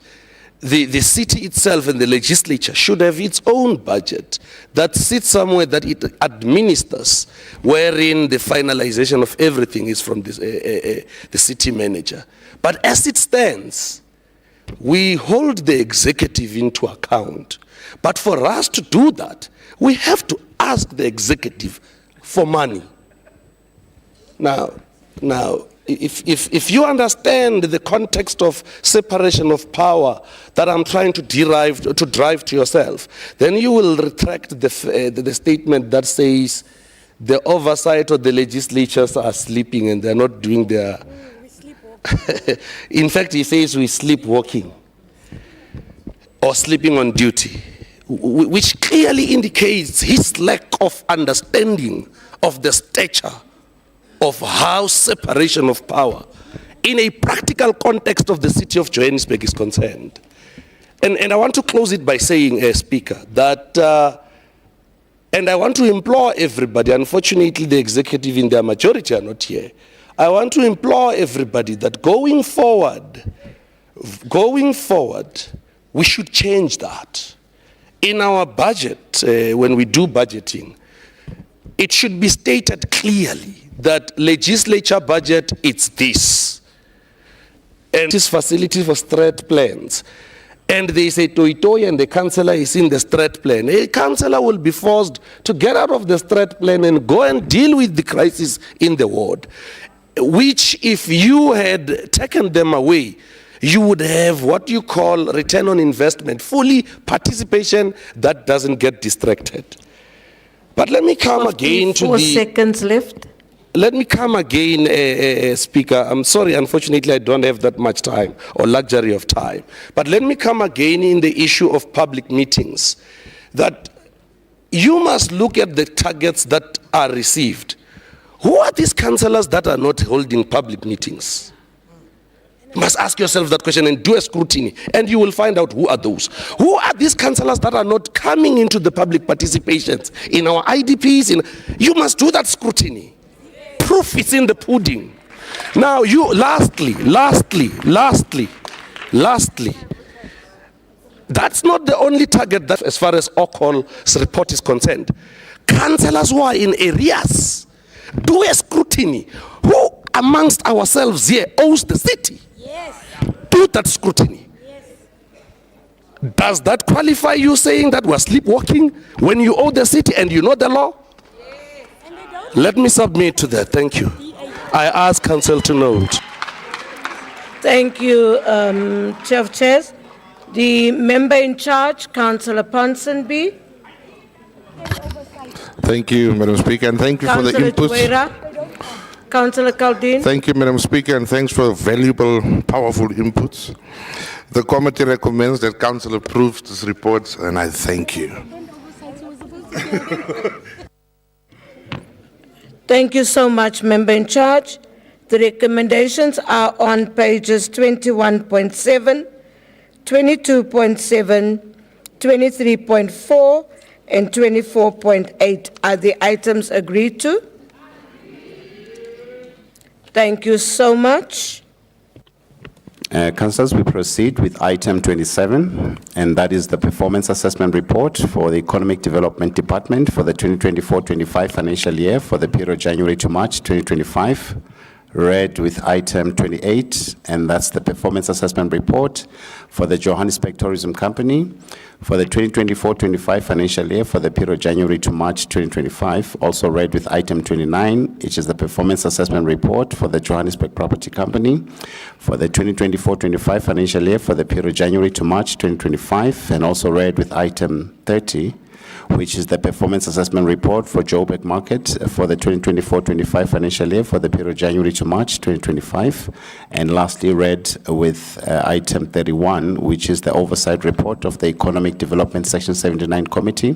the city itself and the legislature should have its own budget that sits somewhere that it administers, wherein the finalization of everything is from the city manager. But as it stands, we hold the executive into account. But for us to do that, we have to ask the executive for money. Now, if you understand the context of separation of power that I'm trying to drive to yourself, then you will retract the statement that says the oversight of the legislatures are sleeping and they're not doing their... In fact, he says we're sleepwalking or sleeping on duty, which clearly indicates his lack of understanding of the stature of how separation of power in a practical context of the city of Johannesburg is concerned. And I want to close it by saying, Speaker, that, and I want to implore everybody, unfortunately the executive in their majority are not here, I want to implore everybody that going forward, we should change that. In our budget, when we do budgeting, it should be stated clearly that legislature budget, it's this. And this facility for strat plans. And they say Toy and the councillor is in the strat plan. A councillor will be forced to get out of the strat plan and go and deal with the crisis in the ward, which if you had taken them away, you would have what you call return on investment, fully participation that doesn't get distracted. But let me come again to 4 seconds left. let me come again, Speaker. I'm sorry, unfortunately, I don't have that much time or luxury of time. But let me come again in the issue of public meetings. That you must look at the targets that are received. Who are these councillors that are not holding public meetings? You must ask yourself that question and do a scrutiny, and you will find out who are those. Who are these councillors that are not coming into the public participations in our IDPs? You must do that scrutiny. Proof is in the pudding. Now, lastly, that's not the only target that, as far as OCOL's report is concerned. Councillors who are in areas, do a scrutiny. Who amongst ourselves here owes the city? Yes. Do that scrutiny. Yes. Does that qualify you saying that we're sleepwalking when you owe the city and you know the law? Yes. Let me submit to that. Thank you. I ask Council to note. Thank you, Chair of Chairs. The member in charge, Councillor Ponsonby. Thank you, Madam Speaker, and thank you for the Councillor inputs. Tuera. Councillor Caldine. Thank you, Madam Speaker, and thanks for valuable, powerful inputs. The committee recommends that Council approves this report, and I thank you. Thank you so much, member in charge. The recommendations are on pages 21.7, 22.7, 23.4, and 24.8. Are the items agreed to? Thank you so much. Councillors, we proceed with item 27, and that is the performance assessment report for the Economic Development Department for the 2024-25 financial year for the period January to March 2025. Read with item 28, and that's the performance assessment report for the Johannesburg Tourism Company for the 2024-25 financial year for the period January to March 2025. Also read with item 29, which is the performance assessment report for the Johannesburg Property Company for the 2024-25 financial year for the period January to March 2025, and also read with item 30, which is the performance assessment report for Joburg Market for the 2024-25 financial year for the period January to March 2025. And lastly, read with item 31, which is the oversight report of the Economic Development Section 79 Committee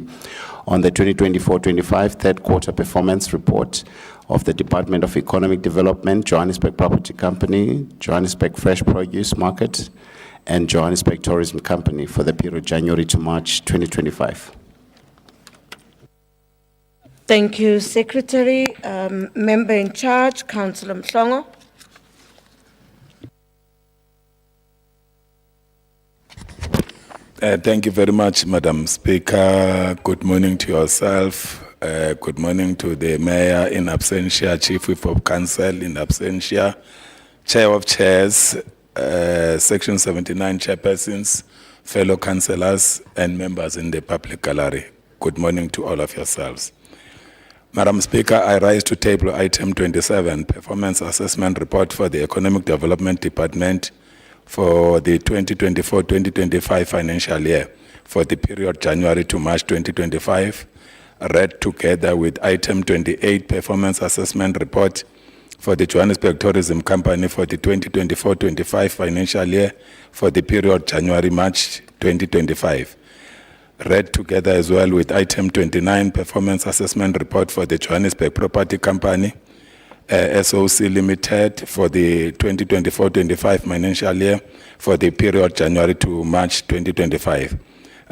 on the 2024-25 third quarter performance report of the Department of Economic Development, Johannesburg Property Company, Johannesburg Fresh Produce Market, and Johannesburg Tourism Company for the period January to March 2025. Thank you, Secretary. Member in charge, Councillor Mhlongo. Thank you very much, Madam Speaker. Good morning to yourself. Good morning to the Mayor in absentia, Chief Whip of Council in absentia, Chair of Chairs, Section 79 chairpersons, fellow councillors, and members in the public gallery. Good morning to all of yourselves. Madam Speaker, I rise to table item 27, Performance Assessment Report for the Economic Development Department for the 2024-2025 financial year for the period January to March 2025, read together with item 28, Performance Assessment Report for the Johannesburg Tourism Company for the 2024-25 financial year for the period January-March 2025. Read together as well with item 29, Performance Assessment Report for the Johannesburg Property Company, SOC Limited, for the 2024-25 financial year for the period January to March 2025.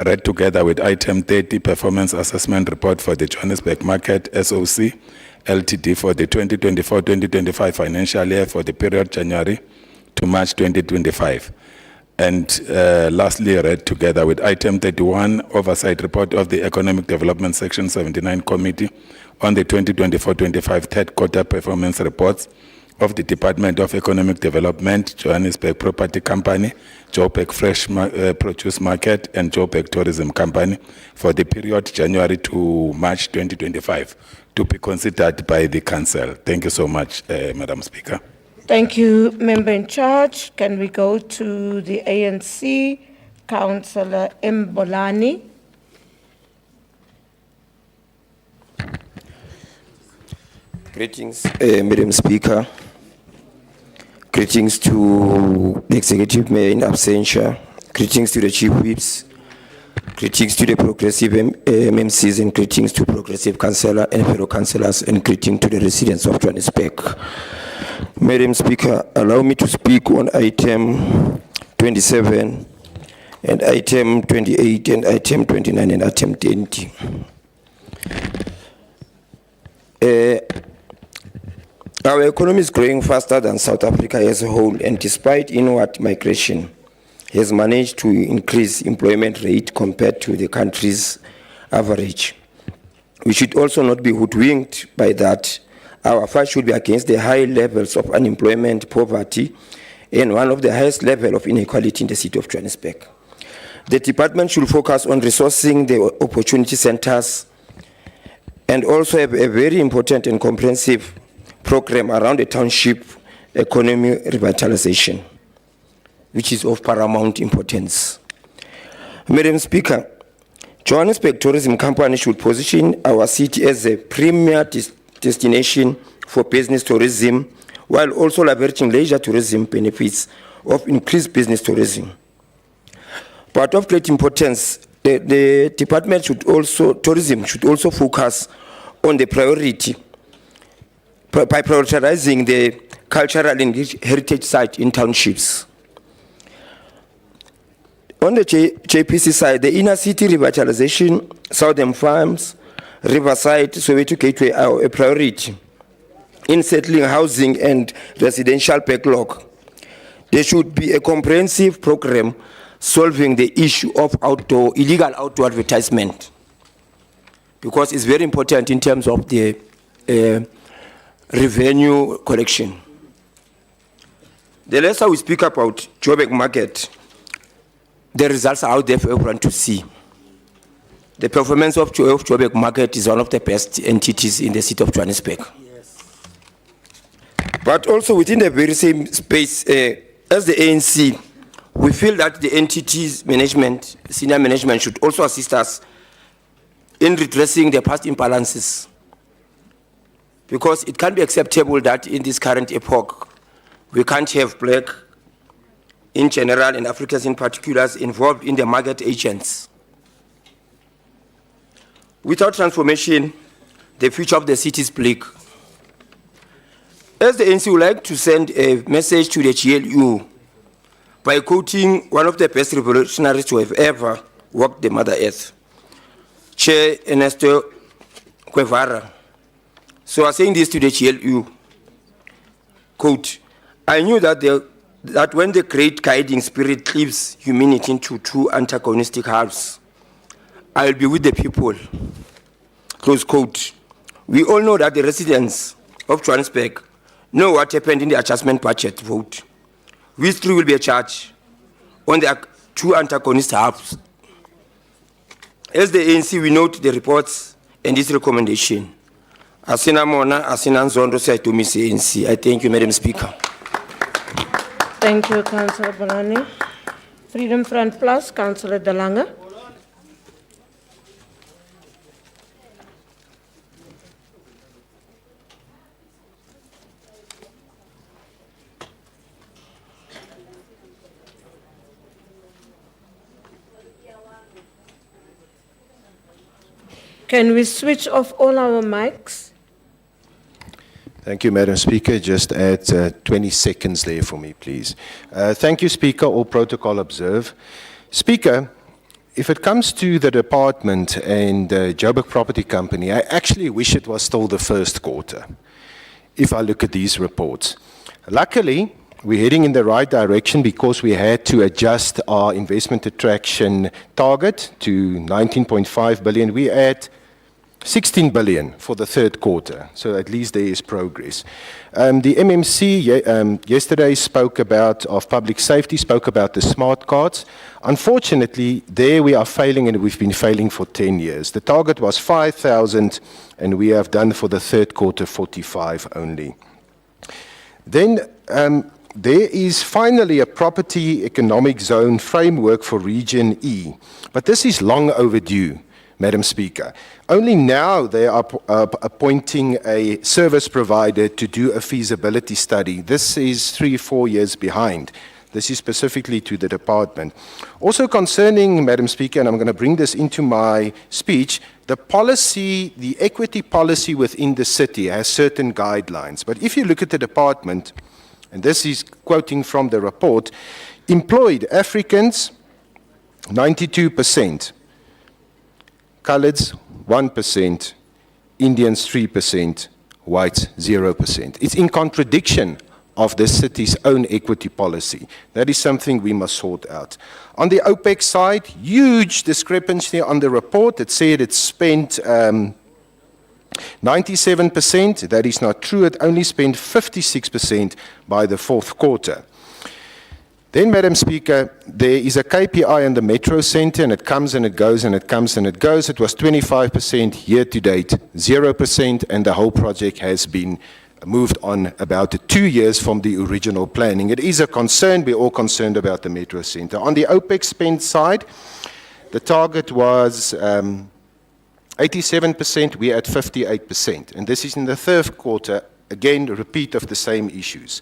Read together with item 30, Performance Assessment Report for the Johannesburg Market, SOC Ltd, for the 2024-2025 financial year for the period January to March 2025. And lastly, read together with item 31, Oversight Report of the Economic Development Section 79 Committee on the 2024-25 third quarter performance reports of the Department of Economic Development, Johannesburg Property Company, Joburg Fresh Produce Market, and Joburg Tourism Company for the period January to March 2025 to be considered by the Council. Thank you so much, Madam Speaker. Thank you, Member in charge. Can we go to the ANC, Councillor Mbolani? Greetings, Madam Speaker. Greetings to the Executive Mayor in absentia. Greetings to the Chief Whips. Greetings to the progressive MMCs and greetings to progressive councillor and fellow councillors and greetings to the residents of Johannesburg. Madam Speaker, allow me to speak on item 27 and item 28 and item 29 and item 20. Our economy is growing faster than South Africa as a whole, and despite inward migration, has managed to increase employment rate compared to the country's average. We should also not be hoodwinked by that. Our fight should be against the high levels of unemployment, poverty, and one of the highest levels of inequality in the city of Johannesburg. The department should focus on resourcing the opportunity centers and also have a very important and comprehensive program around the township economy revitalization, which is of paramount importance. Madam Speaker, Johannesburg Tourism Company should position our city as a premier destination for business tourism, while also leveraging leisure tourism benefits of increased business tourism. But of great importance, the department should also, tourism should also focus on the priority by prioritizing the cultural and heritage site in townships. On the JPC side, the inner city revitalization, Southern Farms, Riverside, Soweto Gateway are a priority in settling housing and residential backlog. There should be a comprehensive program solving the issue of illegal outdoor advertisement, because it's very important in terms of the revenue collection. The lesser we speak about Joburg market, the results are out there for everyone to see. The performance of Joburg market is one of the best entities in the city of Johannesburg. Yes. But also within the very same space, as the ANC, we feel that the entities management, senior management should also assist us in redressing the past imbalances. Because it can't be acceptable that in this current epoch, we can't have black in general and Africans in particular involved in the market agents. Without transformation, the future of the city is bleak. As the ANC would like to send a message to the GLU by quoting one of the best revolutionaries to have ever walked the Mother Earth, Chair Ernesto Guevara. So I'm saying this to the GLU, quote, I knew that when the great guiding spirit cleaves humanity into two antagonistic halves, I will be with the people, close quote. We all know that the residents of Johannesburg know what happened in the adjustment budget vote. We still will be a charge on the two antagonist halves. As the ANC, we note the reports and this recommendation. Asina Mona, Asina Nzondo, said to Miss ANC. I thank you, Madam Speaker. Thank you, Councillor Bonani. Freedom Front Plus, Councillor De Lange. Can we switch off all our mics? Thank you, Madam Speaker. Just add 20 seconds there for me, please. Thank you, Speaker. All protocol observed. Speaker, if it comes to the department and Joburg Property Company, I actually wish it was still the first quarter, if I look at these reports. Luckily, we're heading in the right direction because we had to adjust our investment attraction target to 19.5 billion. We're at 16 billion for the third quarter, so at least there is progress. The MMC yesterday spoke about, of public safety, spoke about the smart cards. Unfortunately, there we are failing, and we've been failing for 10 years. The target was 5,000, and we have done for the third quarter 45 only. Then there is finally a property economic zone framework for Region E, but this is long overdue. Madam Speaker. Only now they are appointing a service provider to do a feasibility study. This is 3 or 4 years behind. This is specifically to the department. Also concerning, Madam Speaker, and I'm going to bring this into my speech, the policy, the equity policy within the city has certain guidelines. But if you look at the department, and this is quoting from the report, employed Africans, 92%, Coloureds, 1%, Indians, 3%, whites, 0%. It's in contradiction of the city's own equity policy. That is something we must sort out. On the OPEX side, huge discrepancy on the report. It said it spent 97%. That is not true. It only spent 56% by the fourth quarter. Then, Madam Speaker, there is a KPI in the Metro Centre, and it comes and it goes, and it comes and it goes. It was 25% year to date, 0%, and the whole project has been moved on about 2 years from the original planning. It is a concern. We're all concerned about the Metro Centre. On the OPEX spend side, the target was 87%. We're at 58%. And this is in the third quarter, again, a repeat of the same issues.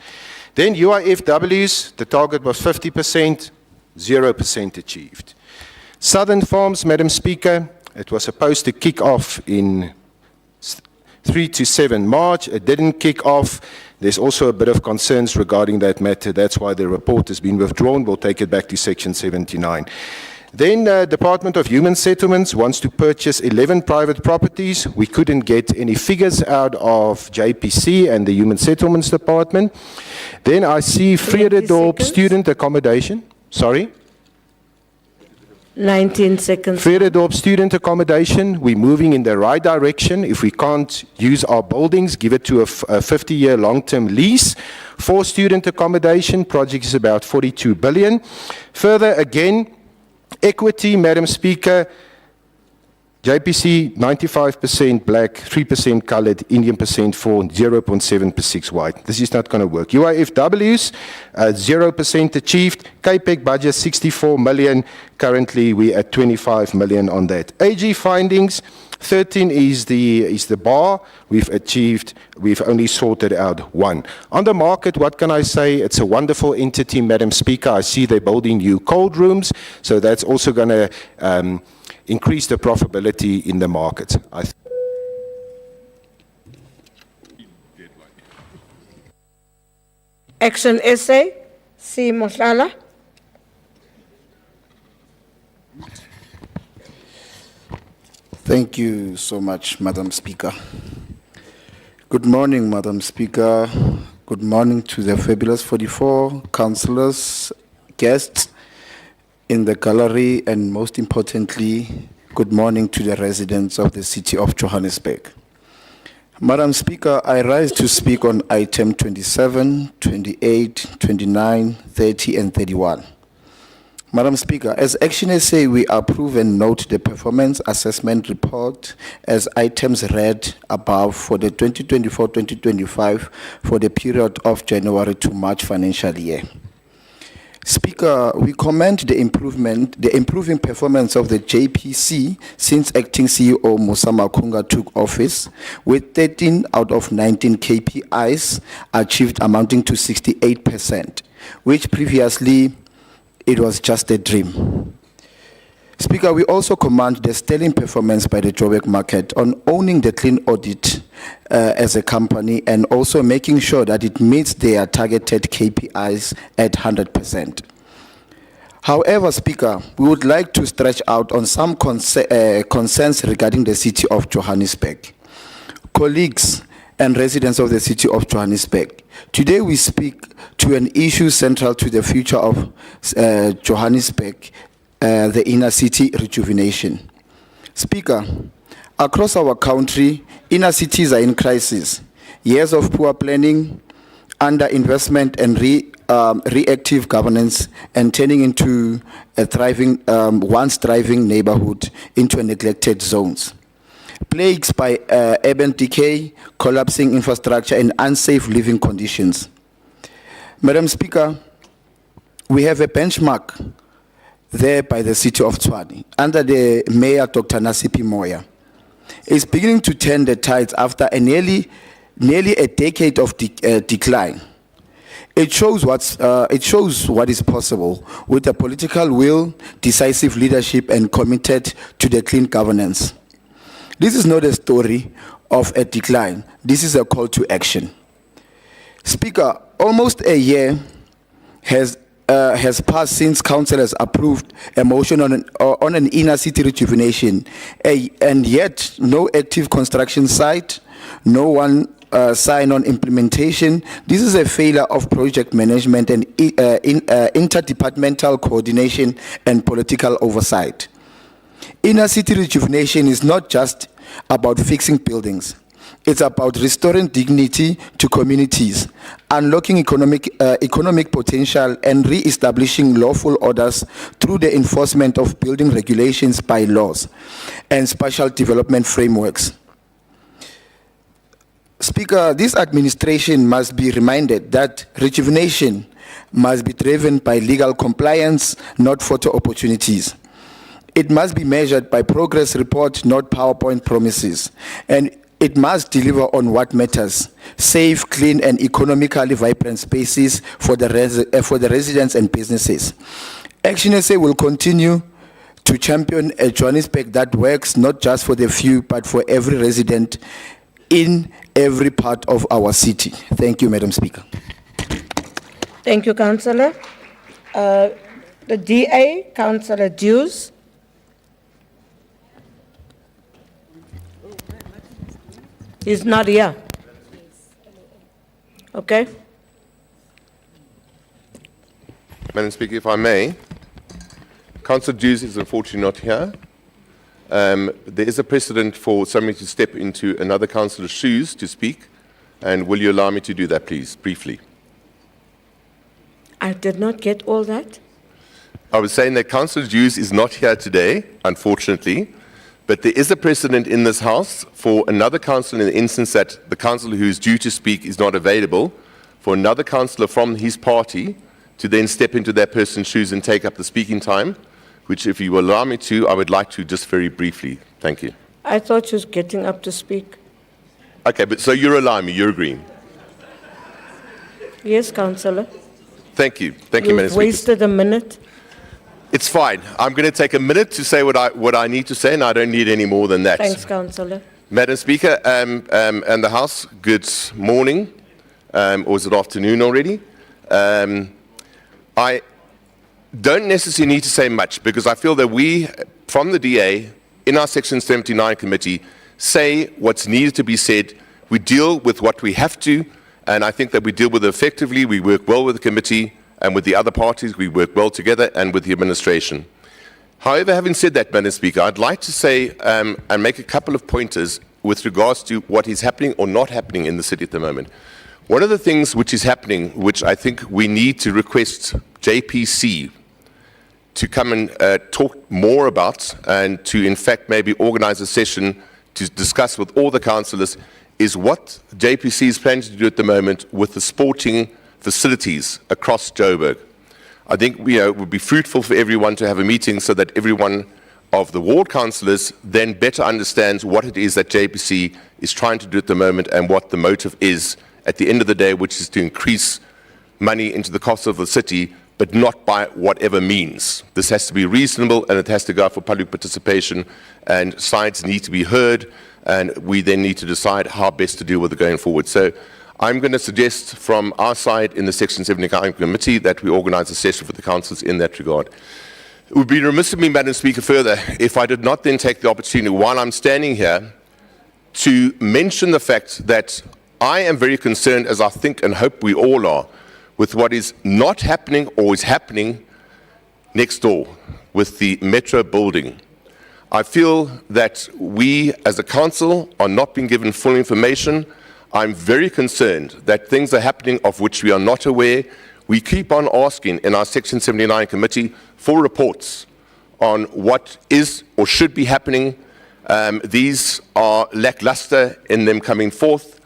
Then UIFWs, the target was 50%, 0% achieved. Southern Farms, Madam Speaker, it was supposed to kick off in 3 to 7 March. It didn't kick off. There's also a bit of concerns regarding that matter. That's why the report has been withdrawn. We'll take it back to Section 79. Then Department of Human Settlements wants to purchase 11 private properties. We couldn't get any figures out of JPC and the Human Settlements Department. Then I see Reordering student accommodation. Sorry? 19 seconds. Reordering student accommodation, we're moving in the right direction. If we can't use our buildings, give it to a 50-year long-term lease. For student accommodation, project is about 42 billion. Further, again, equity, Madam Speaker, JPC 95% black, 3% coloured, Indian percent for 0.7% white. This is not going to work. UIFWs, 0% achieved. KPEC budget 64 million. Currently, we're at 25 million on that. AG findings, 13 is the bar. We've only sorted out 1. On the market, what can I say? It's a wonderful entity, Madam Speaker. I see they're building new cold rooms, so that's also going to increase the profitability in the market. Action essay, C. Mohlala. Thank you so much, Madam Speaker. Good morning, Madam Speaker. Good morning to the fabulous 44 councillors, guests in the gallery, and most importantly, good morning to the residents of the city of Johannesburg. Madam Speaker, I rise to speak on item 27, 28, 29, 30, and 31. Madam Speaker, as Action SA, we approve and note the performance assessment report as items read above for the 2024-2025 for the period of January to March financial year. Speaker, we commend the improving performance of the JPC since acting CEO Musa Makunga took office, with 13 out of 19 KPIs achieved amounting to 68%, which previously it was just a dream. Speaker, we also commend the sterling performance by the Joburg market on owning the clean audit as a company and also making sure that it meets their targeted KPIs at 100%. However, Speaker, we would like to stretch out on some concerns regarding the city of Johannesburg. Colleagues and residents of the city of Johannesburg, today we speak to an issue central to the future of Johannesburg, the inner city rejuvenation. Speaker, across our country, inner cities are in crisis. Years of poor planning, underinvestment, and reactive governance, and turning into a thriving, once thriving neighborhood into a neglected zones. Plagues by urban decay, collapsing infrastructure, and unsafe living conditions. Madam Speaker, we have a benchmark there by the city of Tshwane, under the Mayor, Dr. Nasipi Moya, is beginning to turn the tides after a nearly a decade of decline. It shows what is possible with a political will, decisive leadership, and committed to the clean governance. This is not a story of a decline. This is a call to action. Speaker, almost a year has passed since Council has approved a motion on an inner city rejuvenation, and yet no active construction site, no one sign on implementation. This is a failure of project management and interdepartmental coordination and political oversight. Inner city rejuvenation is not just about fixing buildings. It's about restoring dignity to communities, unlocking economic potential, and re-establishing lawful orders through the enforcement of building regulations, bylaws, and spatial development frameworks. Speaker, this administration must be reminded that rejuvenation must be driven by legal compliance, not photo opportunities. It must be measured by progress report, not PowerPoint promises. And it must deliver on what matters: safe, clean, and economically vibrant spaces for the residents and businesses. Action SA will continue to champion a Johannesburg that works not just for the few, but for every resident in every part of our city. Thank you, Madam Speaker. Thank you, Councillor. The DA, Councillor Dews. He's not here. Okay. Madam Speaker, if I may, Councillor Dews is unfortunately not here. There is a precedent for somebody to step into another councillor's shoes to speak, and will you allow me to do that, please, briefly? I did not get all that. I was saying that Councillor Dews is not here today, unfortunately, but there is a precedent in this House for another councillor, in the instance that the councillor who is due to speak is not available, for another councillor from his party to then step into that person's shoes and take up the speaking time, which, if you will allow me to, I would like to just very briefly. Thank you. I thought she was getting up to speak. Okay, but so you're allowing me, you're agreeing. Yes, Councillor. Thank you. Thank you, Madam You've Speaker. wasted a minute. It's fine. I'm going to take a minute to say what I need to say, and I don't need any more than that. Thanks, Councillor. Madam Speaker, and the House, good morning, or is it afternoon already? I don't necessarily need to say much, because I feel that we, from the DA, in our Section 79 committee, say what's needed to be said. We deal with what we have to, and I think that we deal with it effectively. We work well with the committee, and with the other parties, we work well together, and with the administration. However, having said that, Madam Speaker, I'd like to say and make a couple of pointers with regards to what is happening or not happening in the city at the moment. One of the things which is happening, which I think we need to request JPC to come and talk more about, and to in fact maybe organize a session to discuss with all the councillors, is what JPC is planning to do at the moment with the sporting facilities across Joburg. I think it would be fruitful for everyone to have a meeting so that everyone of the ward councillors then better understands what it is that JPC is trying to do at the moment and what the motive is at the end of the day, which is to increase money into the cost of the city, but not by whatever means. This has to be reasonable, and it has to go for public participation, and sides need to be heard, and we then need to decide how best to deal with it going forward. So I'm going to suggest from our side in the Section 79 committee that we organize a session for the councillors in that regard. It would be remiss of me, Madam Speaker, further, if I did not then take the opportunity while I'm standing here to mention the fact that I am very concerned, as I think and hope we all are, with what is not happening or is happening next door with the Metro building. I feel that we as a council are not being given full information. I'm very concerned that things are happening of which we are not aware. We keep on asking in our Section 79 committee for reports on what is or should be happening. These are lackluster in them coming forth.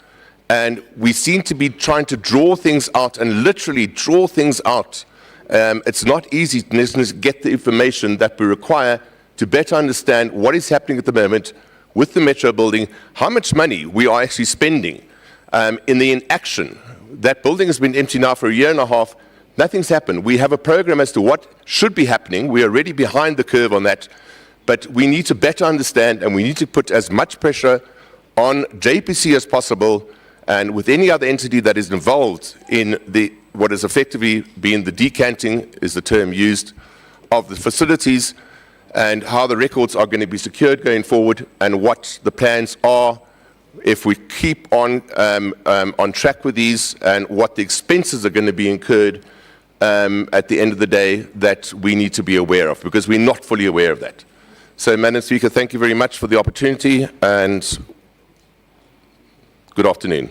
And we seem to be trying to draw things out and literally draw things out It's not easy to necessarily get the information that we require to better understand what is happening at the moment with the Metro building, how much money we are actually spending in the inaction. That building has been empty now for a year and a half. Nothing's happened. We have a program as to what should be happening. We are already behind the curve on that. But we need to better understand, and we need to put as much pressure on JPC as possible, and with any other entity that is involved in what is effectively being the decanting, is the term used, of the facilities, and how the records are going to be secured going forward, and what the plans are if we keep on track with these, and what the expenses are going to be incurred at the end of the day that we need to be aware of, because we're not fully aware of that. So, Madam Speaker, thank you very much for the opportunity, and good afternoon.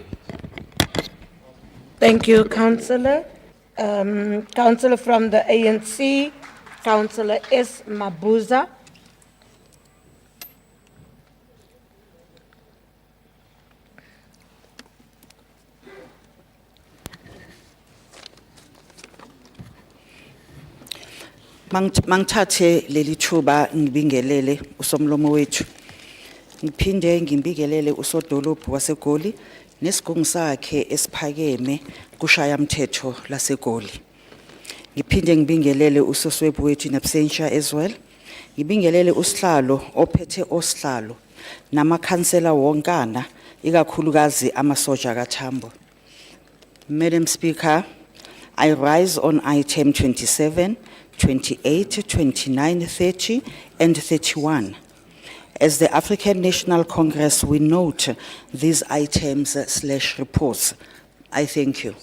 Thank you, Councillor. Councillor from the ANC, Councillor S. Mabuza. Mangithathe leli thuba ngibingelele usomlomo wethu. Ngiphinde ngibingelele usodolophu waseGoli nesigungu sakhe esiphakeme kushaya mthetho laseGoli. Ngiphinde ngibingelele usoswebhu wethu in absentia as well. Ngibingelele usihlalo ophethe osihlalo namakhansela wonkana ikakhulukazi amasoja kaThambo. Madam Speaker, I rise on item 27, 28, 29, 30, and 31. As the African National Congress, we note these items / reports. I thank you.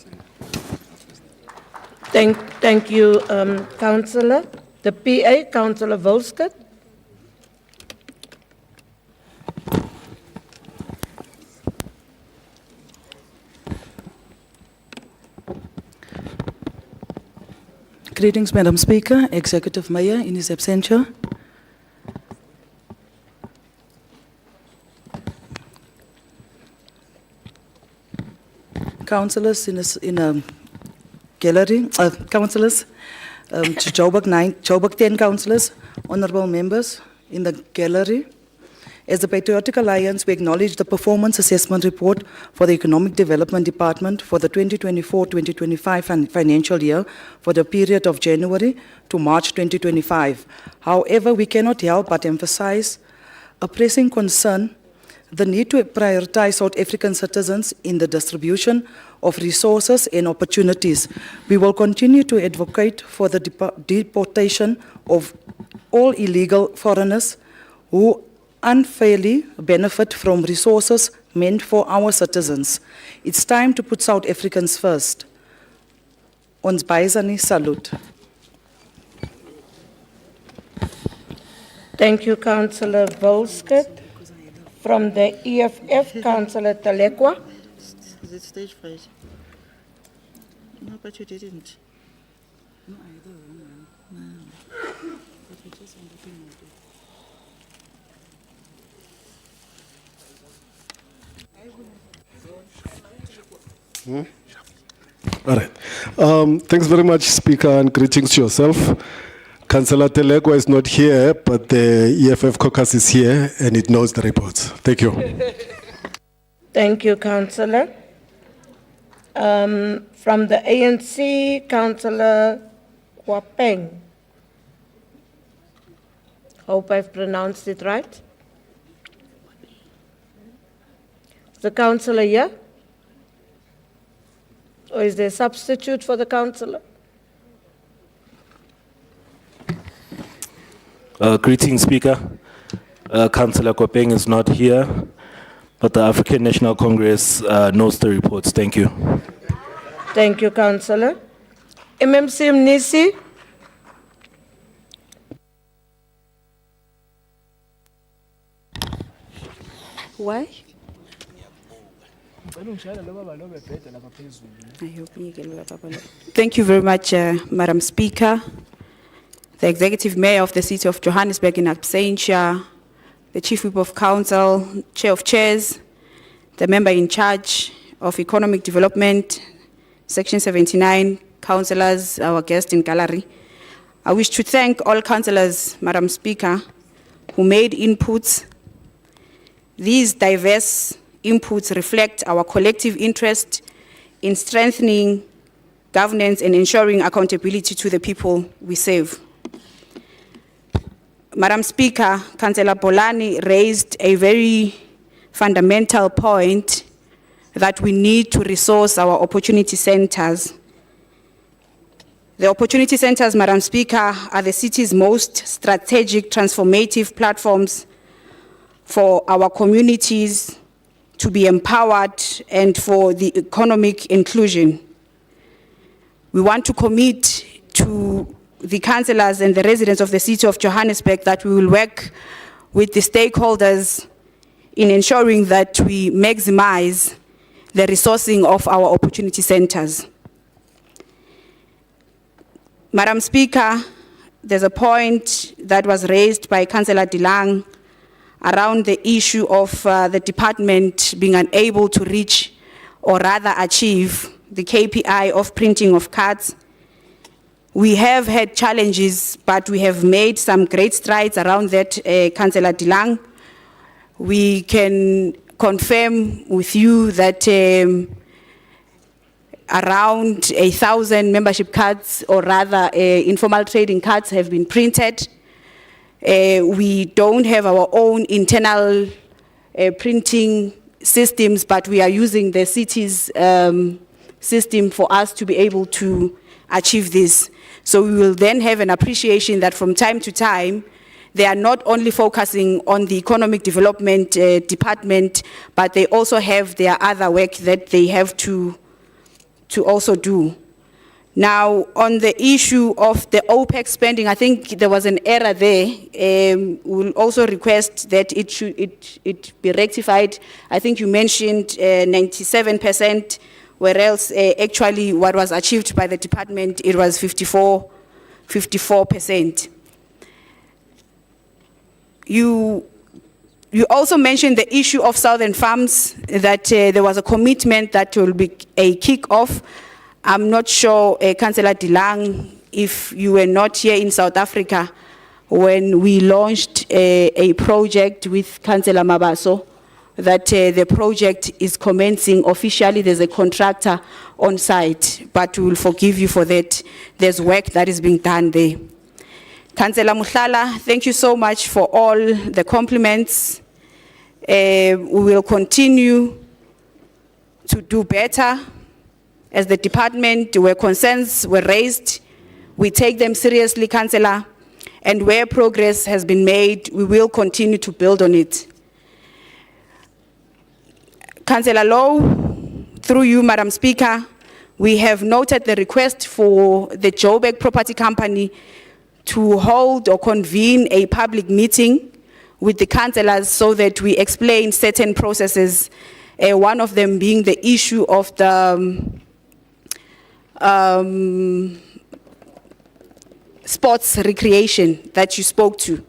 Thank you, Councillor. The PA, Councillor Volskert. Greetings, Madam Speaker, Executive Mayor in his absentia. Councillors in a gallery, councillors, to Joburg 10 councillors, honourable members in the gallery. As the Patriotic Alliance, we acknowledge the performance assessment report for the Economic Development Department for the 2024-2025 financial year for the period of January to March 2025. However, we cannot help but emphasize a pressing concern, the need to prioritize South African citizens in the distribution of resources and opportunities. We will continue to advocate for the deportation of all illegal foreigners who unfairly benefit from resources meant for our citizens. It's time to put South Africans first. Ons Baizani salute. Thank you, Councillor Volskert. From the EFF, Councillor Talekwa. Is it stage fright? No, but you didn't. No, I don't. No. But we just ended up in All right. Thanks very much, Speaker, and greetings to yourself. Councillor Telekwa is not here, but the EFF caucus is here, and it knows the reports. Thank you. Thank you, Councillor. From the ANC, Councillor Kwapeng. Hope I've pronounced it right. Is the councillor here? Or is there a substitute for the councillor? Greetings, Speaker. Councillor Kwapeng is not here, but the African National Congress knows the reports. Thank you. Thank you, Councillor. MMC Mnisi. Why? Thank you very much, Madam Speaker. The Executive Mayor of the City of Johannesburg in absentia, the Chief Whip of Council, Chair of Chairs, the Member in Charge of Economic Development, Section 79, councillors, our guests in gallery. I wish to thank all councillors, Madam Speaker, who made inputs. These diverse inputs reflect our collective interest in strengthening governance and ensuring accountability to the people we serve. Madam Speaker, Councillor Bolani raised a very fundamental point that we need to resource our opportunity centers. The opportunity centers, Madam Speaker, are the city's most strategic transformative platforms for our communities to be empowered and for the economic inclusion. We want to commit to the councillors and the residents of the city of Johannesburg that we will work with the stakeholders in ensuring that we maximize the resourcing of our opportunity centers. Madam Speaker, there's a point that was raised by Councillor Dilang around the issue of the department being unable to reach or rather achieve the KPI of printing of cards. We have had challenges, but we have made some great strides around that, Councillor Dilang. We can confirm with you that around 1,000 membership cards, or rather informal trading cards, have been printed. We don't have our own internal printing systems, but we are using the city's system for us to be able to achieve this. So we will then have an appreciation that from time to time, they are not only focusing on the economic development department, but they also have their other work that they have to also do. Now, on the issue of the OPEX spending, I think there was an error there. We'll also request that it be rectified. I think you mentioned 97%, whereas actually what was achieved by the department, it was 54%. You also mentioned the issue of Southern Farms, that there was a commitment that will be a kick-off. I'm not sure, Councillor Dilang, if you were not here in South Africa when we launched a project with Councillor Mabaso, that the project is commencing officially. There's a contractor on site, but we will forgive you for that. There's work that is being done there. Councillor Muhlala, thank you so much for all the compliments. We will continue to do better. As the department, where concerns were raised, we take them seriously, Councillor, and where progress has been made, we will continue to build on it. Councillor Low, through you, Madam Speaker, we have noted the request for the Joburg Property Company to hold or convene a public meeting with the councillors so that we explain certain processes, one of them being the issue of the sports recreation that you spoke to.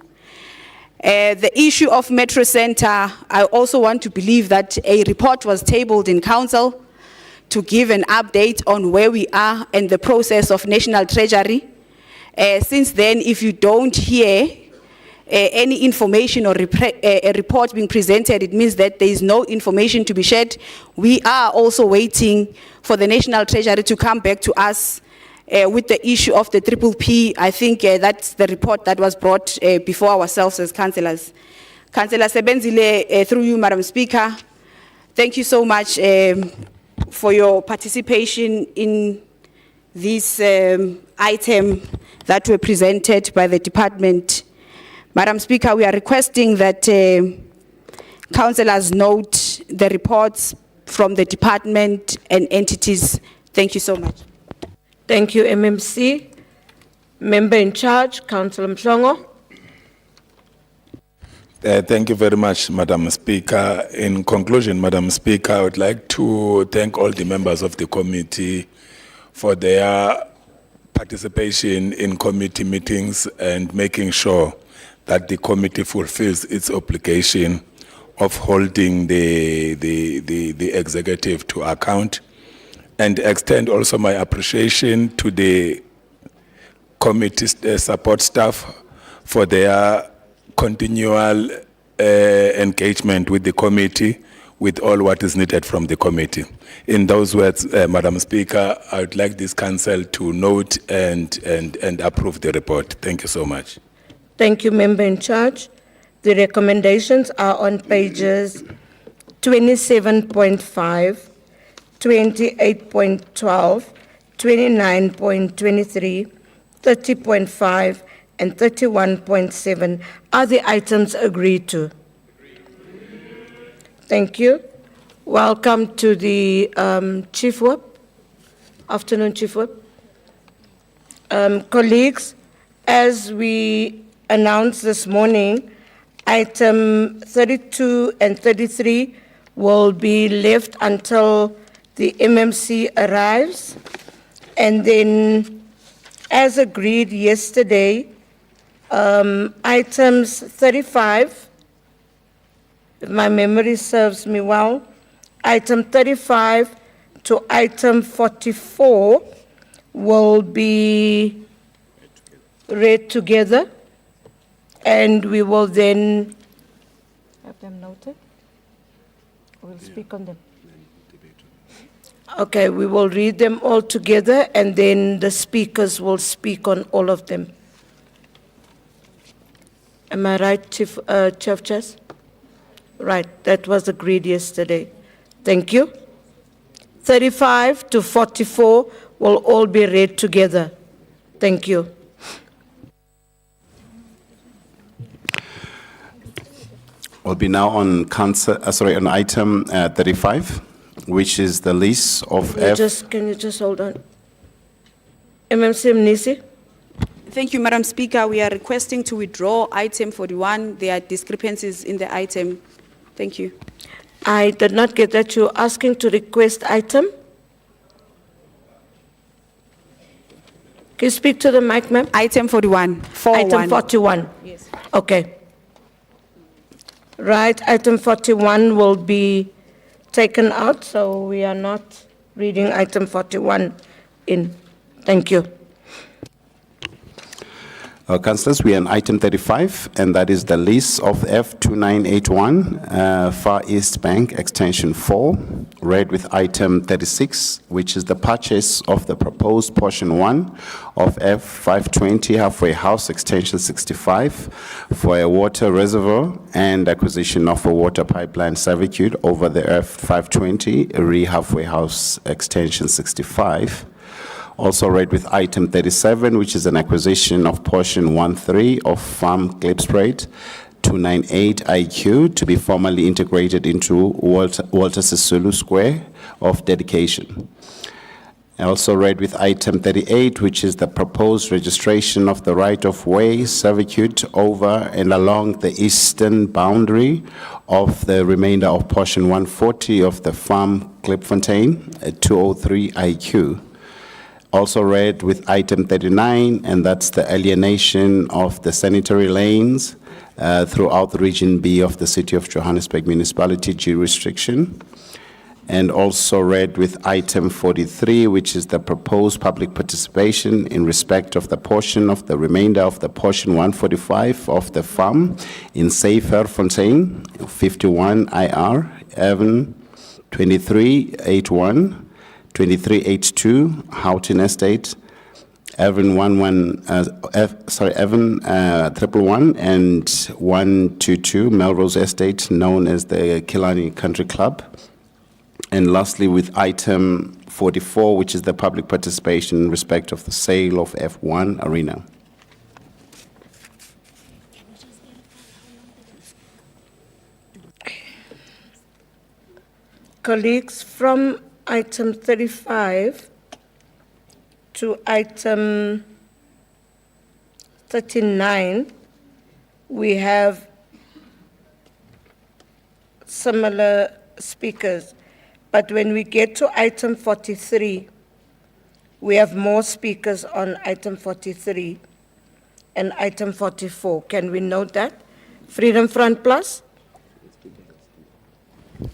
The issue of Metro Center, I also want to believe that a report was tabled in council to give an update on where we are and the process of National Treasury. Since then, if you don't hear any information or a report being presented, it means that there is no information to be shared. We are also waiting for the National Treasury to come back to us with the issue of the PPP. I think that's the report that was brought before ourselves as councillors. Councillor Sebenzile, through you, Madam Speaker, thank you so much for your participation in this item that were presented by the department. Madam Speaker, we are requesting that councillors note the reports from the department and entities. Thank you so much. Thank you, MMC. Member in charge, Councillor Mhlongo. Thank you very much, Madam Speaker. In conclusion, Madam Speaker, I would like to thank all the members of the committee for their participation in committee meetings and making sure that the committee fulfills its obligation of holding the executive to account. and extend also my appreciation to the committee support staff for their continual engagement with the committee, with all what is needed from the committee. In those words, Madam Speaker, I would like this council to note and approve the report. Thank you so much. Thank you, Member in Charge. The recommendations are on pages 27.5, 28.12, 29.23, 30.5, and 31.7. Are the items agreed to? Thank you. Welcome to the Chief Whip. Afternoon, Chief Whip. Colleagues, as we announced this morning, item 32 and 33 will be left until the MMC arrives. And then, as agreed yesterday, items 35, if my memory serves me well, item 35 to item 44 will be read together, and we will then have them noted. We'll speak on them. Okay, we will read them all together, and then the speakers will speak on all of them. Am I right, Chief Chess? Right, that was agreed yesterday. Thank you. 35 to 44 will all be read together. Thank you. We'll be now on on item 35, which is the list of Can you just hold on? MMC Mnisi? Thank you, Madam Speaker. We are requesting to withdraw item 41. There are discrepancies in the item. Thank you. I did not get that. You're asking to request item? Can you speak to the mic, ma'am? Item 41. Item 41. Yes. Okay. Right, item 41 will be taken out, so we are not reading item 41 in. Thank you. Councillors, we are on item 35, and that is the lease of F2981 Far East Bank Extension 4, read with item 36, which is the purchase of the proposed portion 1 of F520 Halfway House Extension 65 for a water reservoir and acquisition of a water pipeline servitude over the F520 Halfway House Extension 65. Also read with item 37, which is an acquisition of portion 1.3 of Farm Klipspruit 298 IQ to be formally integrated into Walter Sisulu Square of dedication. I also read with item 38, which is the proposed registration of the right-of-way servitude over and along the eastern boundary of the remainder of portion 140 of the Farm Klipfontein 203 IQ. Also read with item 39, and that's the alienation of the sanitary lanes throughout the Region B of the City of Johannesburg Municipality jurisdiction. And also read with item 43, which is the proposed public participation in respect of the portion of the remainder of the portion 145 of the farm in Fontaine, 51 IR, Evan 2381. 2382 Houghton Estate, Evan 111, and 122 Melrose Estate, known as the Killarney Country Club. And lastly, with item 44, which is the public participation in respect of the sale of F1 Arena. Colleagues, from item 35 to item 39, we have similar speakers. But when we get to item 43, we have more speakers on item 43 and item 44. Can we note that? Freedom Front Plus?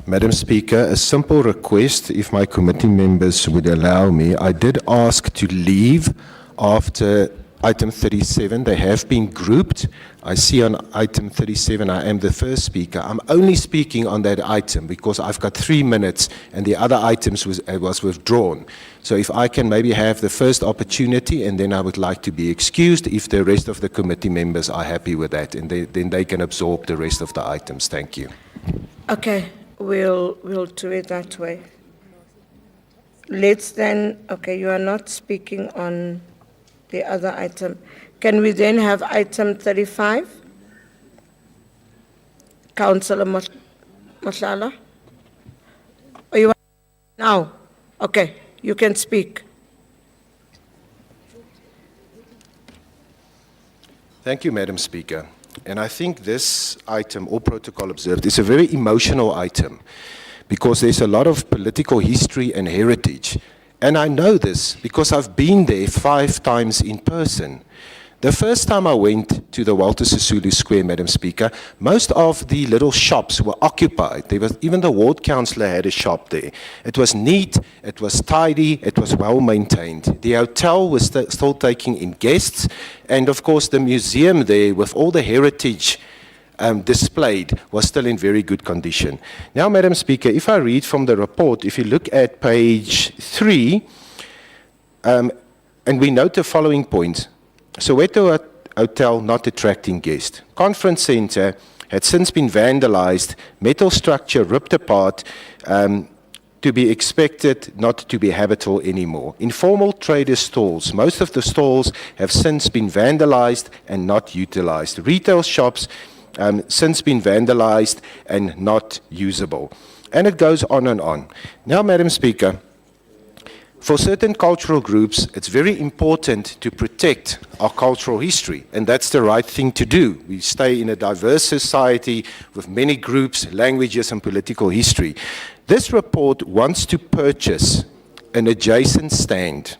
Madam Speaker, a simple request, if my committee members would allow me. I did ask to leave after item 37. They have been grouped. I see on item 37 I am the first speaker. I'm only speaking on that item because I've got 3 minutes and the other items was withdrawn. So if I can maybe have the first opportunity, and then I would like to be excused if the rest of the committee members are happy with that, and then they can absorb the rest of the items. Thank you. Okay, we'll do it that way. Let's then, okay, you are not speaking on the other item. Can we then have item 35? Councillor Mohlala? Or you want now? Okay, you can speak. Thank you, Madam Speaker. And I think this item, all protocol observed, is a very emotional item because there's a lot of political history and heritage. And I know this because I've been there 5 times in person. The first time I went to the Walter Sisulu Square, Madam Speaker, most of the little shops were occupied. There was, even the ward councillor had a shop there. It was neat, it was tidy, it was well maintained. The hotel was still taking in guests, and of course the museum there with all the heritage displayed was still in very good condition. Now, Madam Speaker, if I read from the report, if you look at page 3, and we note the following points. Soweto Hotel not attracting guests. Conference Centre had since been vandalized, metal structure ripped apart, to be expected not to be habitable anymore. Informal trader stalls, most of the stalls have since been vandalized and not utilized. Retail shops since been vandalized and not usable. And it goes on and on. Now, Madam Speaker, for certain cultural groups, it's very important to protect our cultural history, and that's the right thing to do. We stay in a diverse society with many groups, languages, and political history. This report wants to purchase an adjacent stand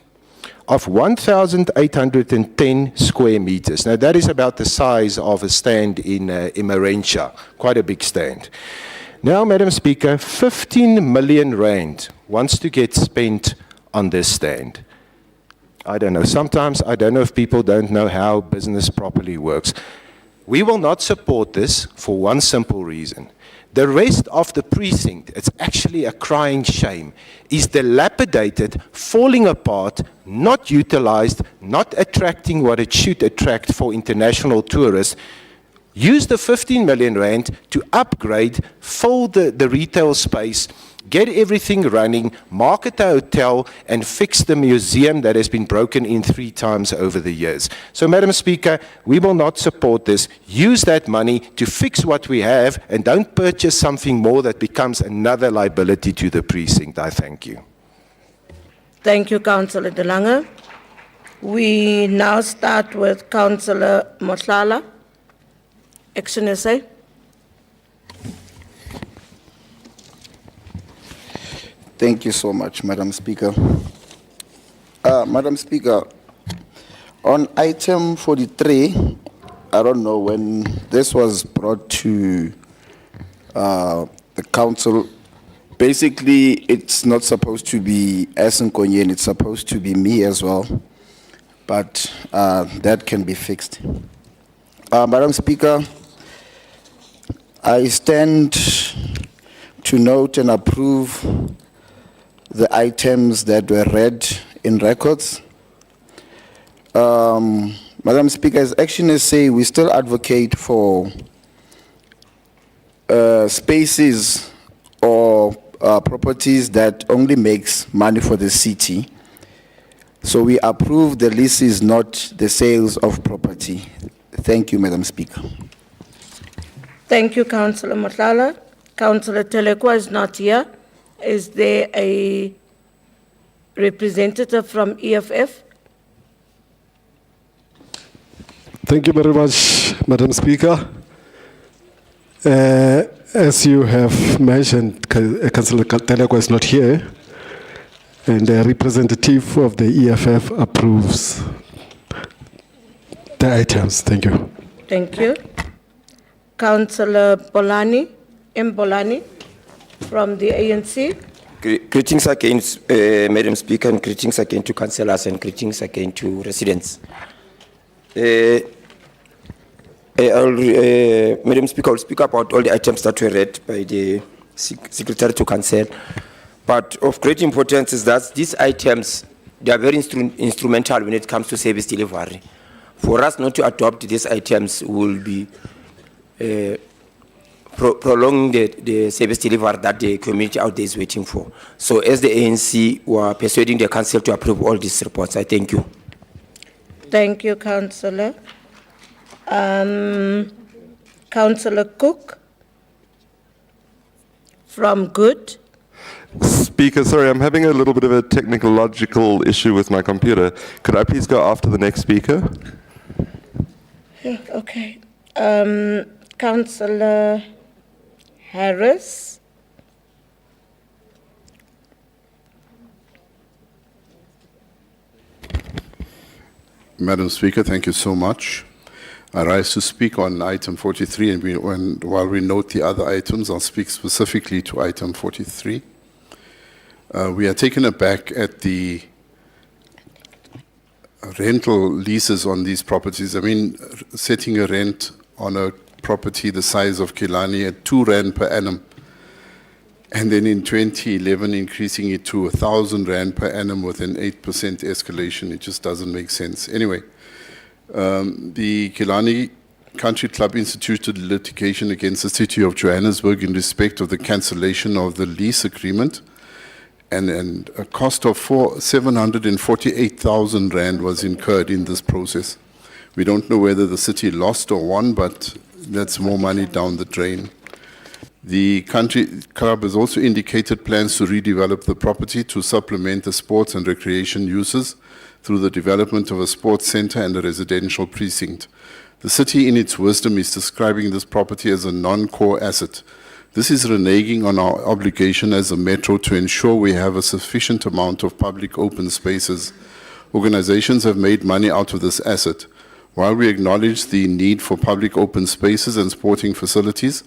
of 1,810 square meters. Now, that is about the size of a stand in Emmarentia, quite a big stand. Now, Madam Speaker, 15 million rand wants to get spent on this stand. I don't know. Sometimes I don't know if people don't know how business properly works. We will not support this for one simple reason. The rest of the precinct, it's actually a crying shame, is dilapidated, falling apart, not utilized, not attracting what it should attract for international tourists. Use the 15 million rand to upgrade, fill the retail space, get everything running, market the hotel, and fix the museum that has been broken in 3 times over the years. So, Madam Speaker, we will not support this. Use that money to fix what we have, and don't purchase something more that becomes another liability to the precinct. I thank you. Thank you, Councillor De Lange. We now start with Councillor Mohlala. Action SA. Thank you so much, Madam Speaker. Madam Speaker, on item 43, I don't know when this was brought to the council. Basically, it's not supposed to be Esenkonyen, it's supposed to be me as well, but that can be fixed. Madam Speaker, I stand to note and approve the items that were read in records. Madam Speaker, as Action SA, we still advocate for spaces or properties that only makes money for the city. So we approve the leases, not the sales of property. Thank you, Madam Speaker. Thank you, Councillor Mohlala. Councillor Telekwa is not here. Is there a representative from EFF? Thank you very much, Madam Speaker. As you have mentioned, Councillor Telekwa is not here, and the representative of the EFF approves the items. Thank you. Thank you. Councillor Bolani, M. Bolani. from the ANC. Greetings again, Madam Speaker, and greetings again to councillors and greetings again to residents. Madam Speaker, I'll speak about all the items that were read by the Secretary to Council. But of great importance is that these items, they are very instrumental when it comes to service delivery. For us not to adopt these items will be prolonging the service delivery that the community out there is waiting for. So as the ANC, we are persuading the council to approve all these reports. I thank you. Thank you, Councillor. Councillor Cook from Good. Speaker, sorry, I'm having a little bit of a technological issue with my computer. Could I please go after the next speaker? Yeah, okay. Councillor Harris. Madam Speaker, thank you so much. I rise to speak on item 43, and while we note the other items, I'll speak specifically to item 43. We are taken aback at the rental leases on these properties. I mean, setting a rent on a property the size of Killarney at R2 per annum, and then in 2011 increasing it to R1,000 per annum with an 8% escalation. It just doesn't make sense. Anyway, the Killarney Country Club instituted litigation against the City of Johannesburg in respect of the cancellation of the lease agreement, and a cost of 748,000 Rand was incurred in this process. We don't know whether the city lost or won, but that's more money down the drain. The country club has also indicated plans to redevelop the property to supplement the sports and recreation uses through the development of a sports center and a residential precinct. The city, in its wisdom, is describing this property as a non-core asset. This is reneging on our obligation as a metro to ensure we have a sufficient amount of public open spaces. Organizations have made money out of this asset. While we acknowledge the need for public open spaces and sporting facilities,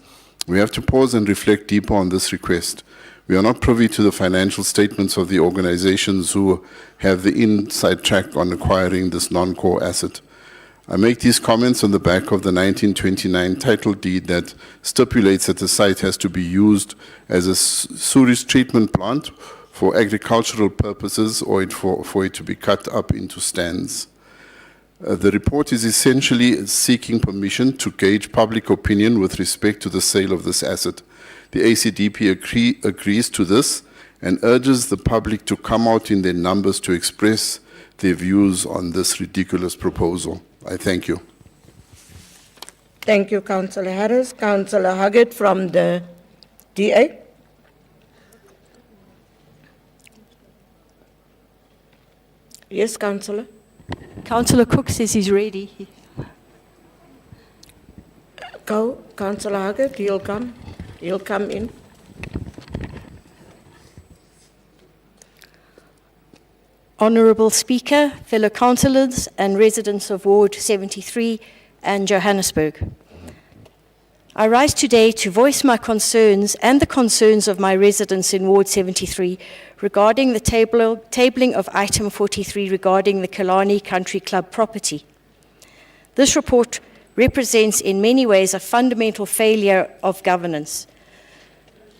we have to pause and reflect deeper on this request. We are not privy to the financial statements of the organizations who have the inside track on acquiring this non-core asset. I make these comments on the back of the 1929 title deed that stipulates that the site has to be used as a sewage treatment plant for agricultural purposes or for it to be cut up into stands. The report is essentially seeking permission to gauge public opinion with respect to the sale of this asset. The ACDP agrees to this and urges the public to come out in their numbers to express their views on this ridiculous proposal. I thank you. Thank you, Councillor Harris. Councillor Huggett from the DA. Yes, Councillor. Councillor Cook says he's ready. Go, Councillor Huggett, he'll come in. Honourable Speaker, fellow councillors and residents of Ward 73 and Johannesburg. I rise today to voice my concerns and the concerns of my residents in Ward 73 regarding the tabling of item 43 regarding the Killarney Country Club property. This report represents in many ways a fundamental failure of governance.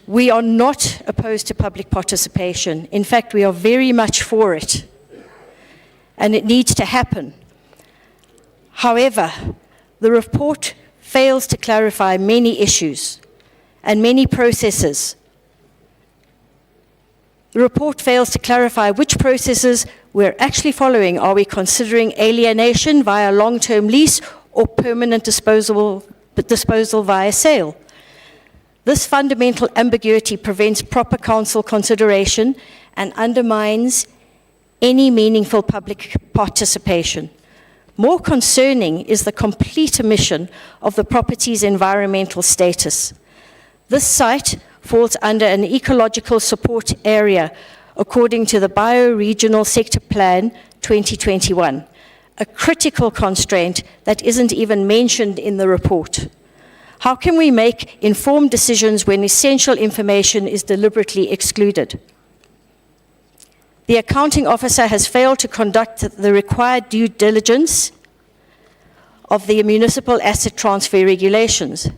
We are not opposed to public participation. In fact, we are very much for it, and it needs to happen. However, the report fails to clarify many issues and many processes. The report fails to clarify which processes we're actually following. Are we considering alienation via long-term lease or permanent disposal via sale? This fundamental ambiguity prevents proper council consideration and undermines any meaningful public participation. More concerning is the complete omission of the property's environmental status. This site falls under an ecological support area according to the Bioregional Sector Plan 2021, a critical constraint that isn't even mentioned in the report. How can we make informed decisions when essential information is deliberately excluded? The accounting officer has failed to conduct the required due diligence of the municipal asset transfer regulations.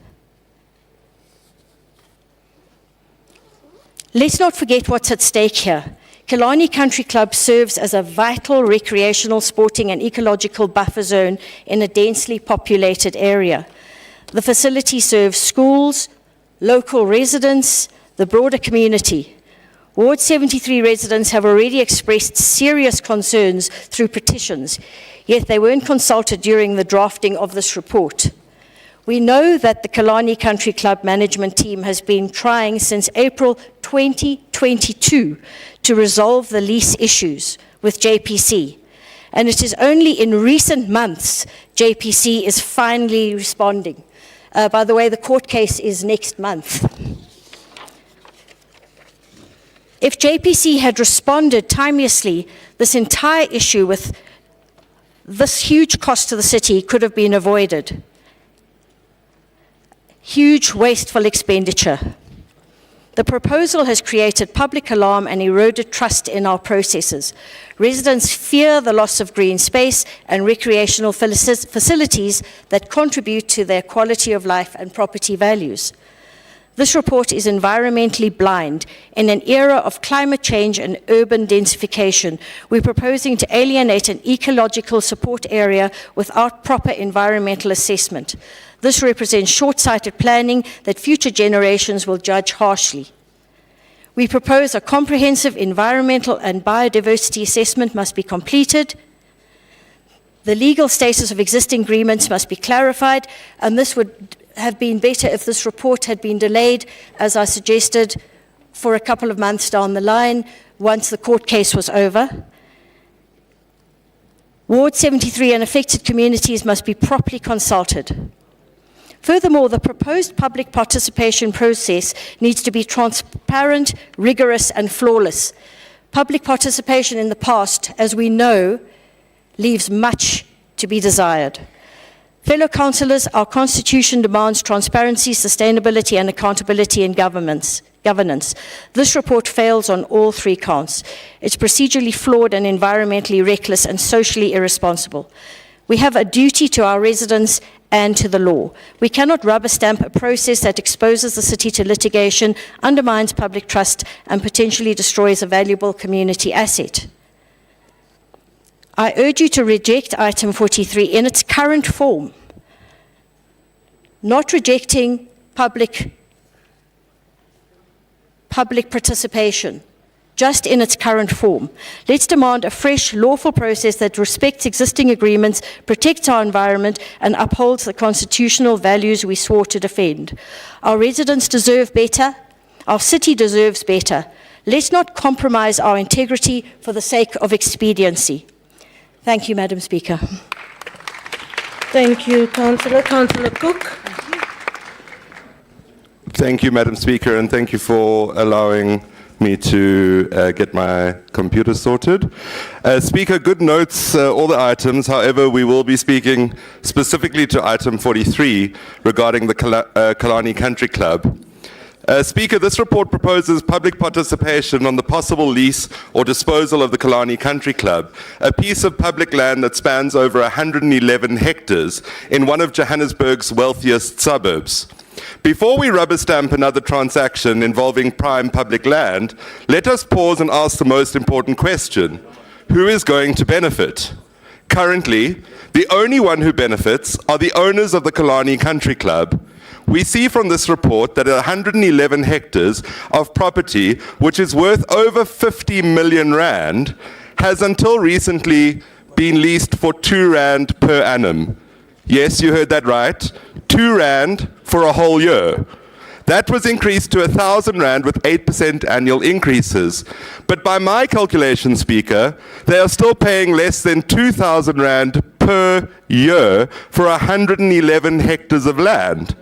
Let's not forget what's at stake here. Killarney Country Club serves as a vital recreational, sporting and ecological buffer zone in a densely populated area. The facility serves schools, local residents, the broader community. Ward 73 residents have already expressed serious concerns through petitions, yet they weren't consulted during the drafting of this report. We know that the Killarney Country Club management team has been trying since April 2022 to resolve the lease issues with JPC. And it is only in recent months JPC is finally responding. By the way, the court case is next month. If JPC had responded timeously, this entire issue with this huge cost to the city could have been avoided. Huge wasteful expenditure. The proposal has created public alarm and eroded trust in our processes. Residents fear the loss of green space and recreational facilities that contribute to their quality of life and property values. This report is environmentally blind. In an era of climate change and urban densification, we're proposing to alienate an ecological support area without proper environmental assessment. This represents short-sighted planning that future generations will judge harshly. We propose a comprehensive environmental and biodiversity assessment must be completed. The legal status of existing agreements must be clarified, and this would have been better if this report had been delayed, as I suggested, for a couple of months down the line, once the court case was over. Ward 73 and affected communities must be properly consulted. Furthermore, the proposed public participation process needs to be transparent, rigorous, and flawless. Public participation in the past, as we know, leaves much to be desired. Fellow councillors, our constitution demands transparency, sustainability, and accountability in governance. This report fails on all three counts. It's procedurally flawed and environmentally reckless and socially irresponsible. We have a duty to our residents and to the law. We cannot rubber stamp a process that exposes the city to litigation, undermines public trust, and potentially destroys a valuable community asset. I urge you to reject item 43 in its current form, not rejecting public participation, just in its current form. Let's demand a fresh, lawful process that respects existing agreements, protects our environment, and upholds the constitutional values we swore to defend. Our residents deserve better. Our city deserves better. Let's not compromise our integrity for the sake of expediency. Thank you, Madam Speaker. Thank you, Councillor. Councillor Cook. Thank you, Madam Speaker, and thank you for allowing me to get my computer sorted. Speaker, good notes, all the items. However, we will be speaking specifically to item 43 regarding the Killarney Country Club. Speaker, this report proposes public participation on the possible lease or disposal of the Killarney Country Club, a piece of public land that spans over 111 hectares in one of Johannesburg's wealthiest suburbs. Before we rubber stamp another transaction involving prime public land, let us pause and ask the most important question: who is going to benefit? Currently, the only one who benefits are the owners of the Killarney Country Club. We see from this report that 111 hectares of property, which is worth over 50 million rand, has until recently been leased for 2 rand per annum. Yes, you heard that right, 2 rand for a whole year. That was increased to 1,000 rand with 8% annual increases. But by my calculation, Speaker, they are still paying less than 2,000 rand per year for 111 hectares of land.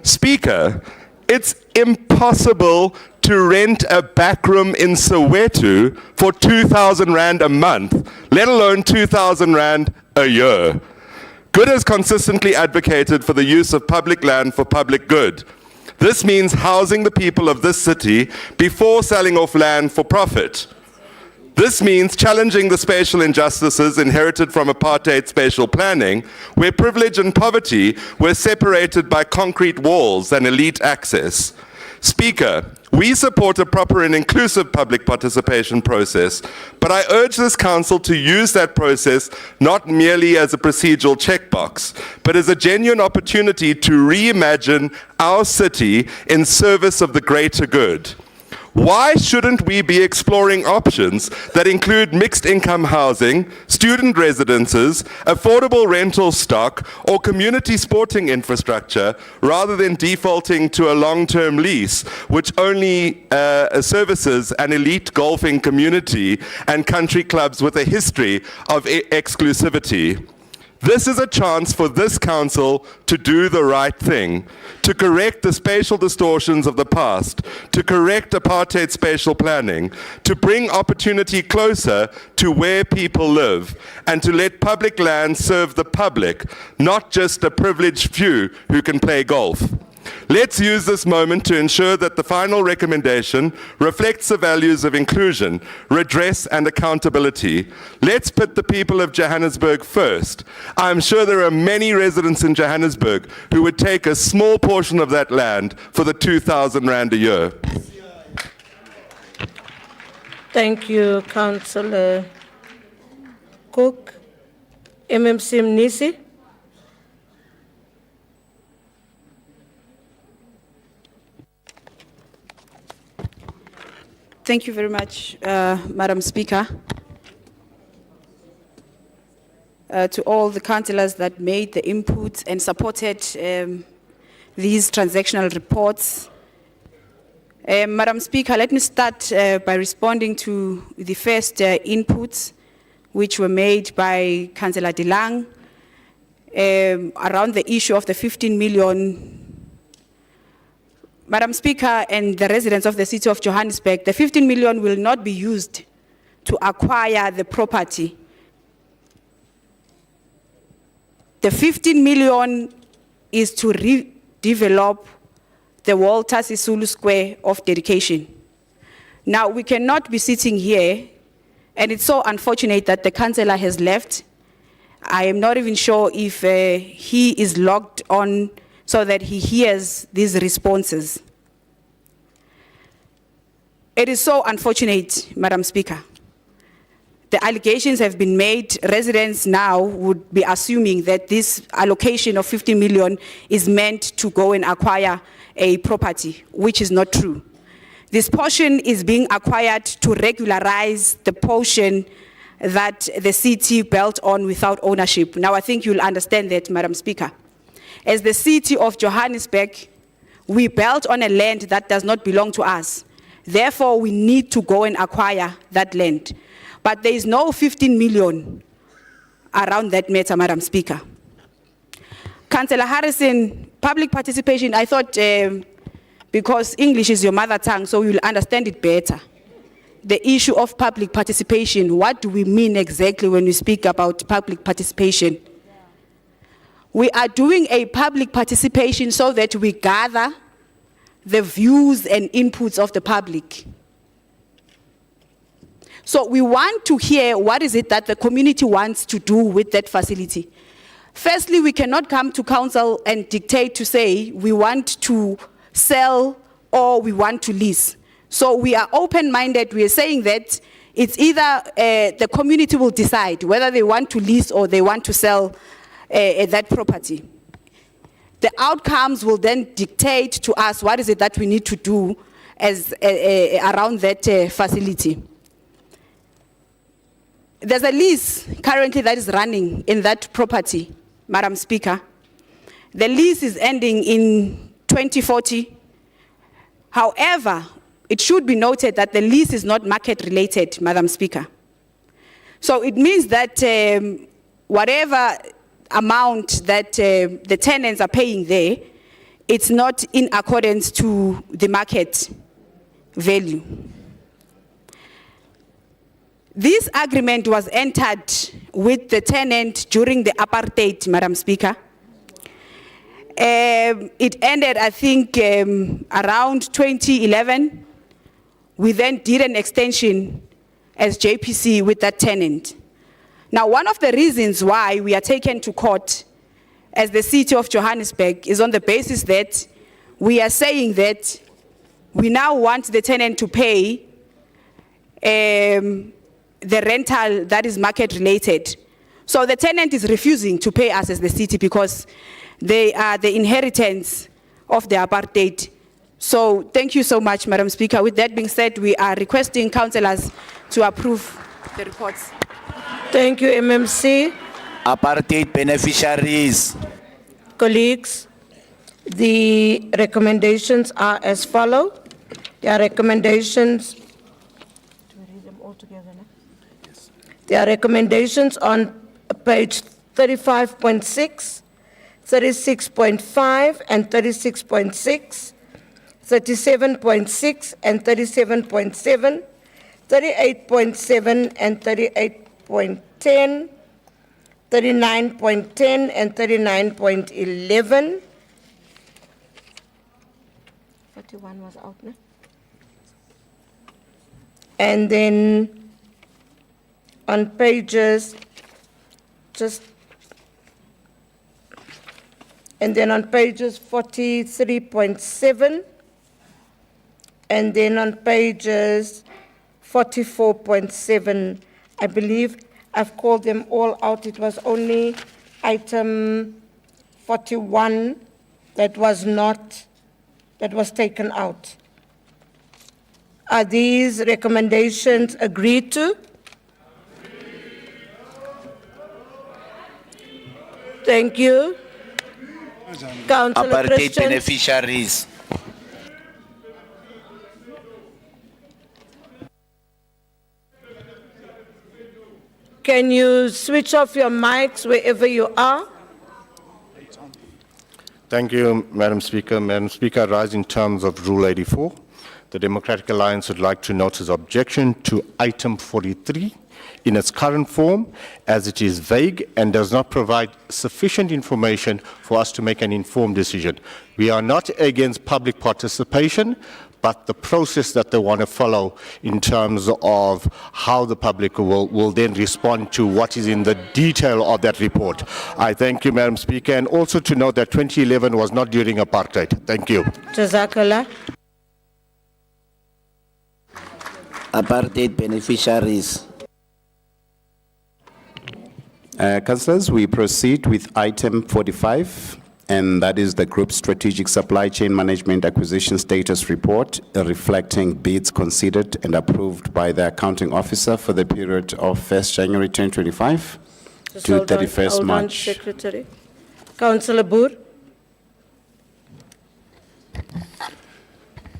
Speaker, it's impossible to rent a backroom in Soweto for 2,000 rand a month, let alone 2,000 rand a year. Good has consistently advocated for the use of public land for public good. This means housing the people of this city before selling off land for profit. This means challenging the spatial injustices inherited from apartheid spatial planning, where privilege and poverty were separated by concrete walls and elite access. Speaker, we support a proper and inclusive public participation process, but I urge this council to use that process not merely as a procedural checkbox, but as a genuine opportunity to reimagine our city in service of the greater good. Why shouldn't we be exploring options that include mixed income housing, student residences, affordable rental stock, or community sporting infrastructure, rather than defaulting to a long-term lease, which only services an elite golfing community and country clubs with a history of exclusivity? This is a chance for this council to do the right thing, to correct the spatial distortions of the past, to correct apartheid spatial planning, to bring opportunity closer to where people live, and to let public land serve the public, not just a privileged few who can play golf. Let's use this moment to ensure that the final recommendation reflects the values of inclusion, redress, and accountability. Let's put the people of Johannesburg first. I'm sure there are many residents in Johannesburg who would take a small portion of that land for the 2,000 Rand a year. Thank you, Councillor Cook. MMC Mnisi. Thank you very much, Madam Speaker. To all the councillors that made the inputs and supported these transactional reports. Madam Speaker, let me start by responding to the first inputs which were made by Councillor De Lang around the issue of the 15 million. Madam Speaker and the residents of the city of Johannesburg, the 15 million will not be used to acquire the property. The 15 million is to redevelop the Walter Sisulu Square of dedication. Now, we cannot be sitting here, and it's so unfortunate that the councillor has left. I am not even sure if he is logged on so that he hears these responses. It is so unfortunate, Madam Speaker. The allegations have been made. Residents now would be assuming that this allocation of 50 million is meant to go and acquire a property, which is not true. This portion is being acquired to regularize the portion that the city built on without ownership. Now, I think you'll understand that, Madam Speaker. As the city of Johannesburg, we built on a land that does not belong to us. Therefore, we need to go and acquire that land. But there is no 15 million around that matter, Madam Speaker. Councillor Harrison, public participation, I thought because English is your mother tongue, so you'll understand it better. The issue of public participation, what do we mean exactly when we speak about public participation? We are doing a public participation so that we gather the views and inputs of the public. So we want to hear what is it that the community wants to do with that facility. Firstly, we cannot come to council and dictate to say we want to sell or we want to lease. So we are open-minded. We are saying that it's either the community will decide whether they want to lease or they want to sell that property. The outcomes will then dictate to us what is it that we need to do as around that facility. There's a lease currently that is running in that property, Madam Speaker. The lease is ending in 2040. However, it should be noted that the lease is not market related, Madam Speaker. So it means that whatever amount that the tenants are paying there, it's not in accordance to the market value. This agreement was entered with the tenant during the apartheid, Madam Speaker. It ended, I think, around 2011. We then did an extension as JPC with that tenant. Now, one of the reasons why we are taken to court as the City of Johannesburg is on the basis that we are saying that we now want the tenant to pay the rental that is market related. So the tenant is refusing to pay us as the city because they are the inheritance of the apartheid. So thank you so much, Madam Speaker. With that being said, we are requesting councillors to approve the reports. Thank you, MMC. Apartheid beneficiaries. Colleagues, the recommendations are as follows. There are recommendations. There are recommendations on page 35.6, 36.5 and 36.6, 37.6 and 37.7, 38.7 and 38.10, 39.10 and 39.11. 41 was out, no? And then on pages, and then on pages 43.7, and then on pages 44.7, I believe I've called them all out. It was only item 41 that was taken out. Are these recommendations agreed to? Thank you. Councillor Apartheid Christian. beneficiaries. Can you switch off your mics wherever you are? Thank you, Madam Speaker. Madam Speaker, I rise in terms of Rule 84. The Democratic Alliance would like to note its objection to item 43 in its current form, as it is vague and does not provide sufficient information for us to make an informed decision. We are not against public participation, but the process that they want to follow in terms of how the public will then respond to what is in the detail of that report. I thank you, Madam Speaker, and also to note that 2011 was not during apartheid. Thank you. Jazakallah. Apartheid beneficiaries. Councillors, we proceed with item 45, and that is the Group Strategic Supply Chain Management Acquisition Status Report, reflecting bids considered and approved by the Accounting Officer for the period of 1st January 2025 to 31st March. Secretary. Councillor Boer.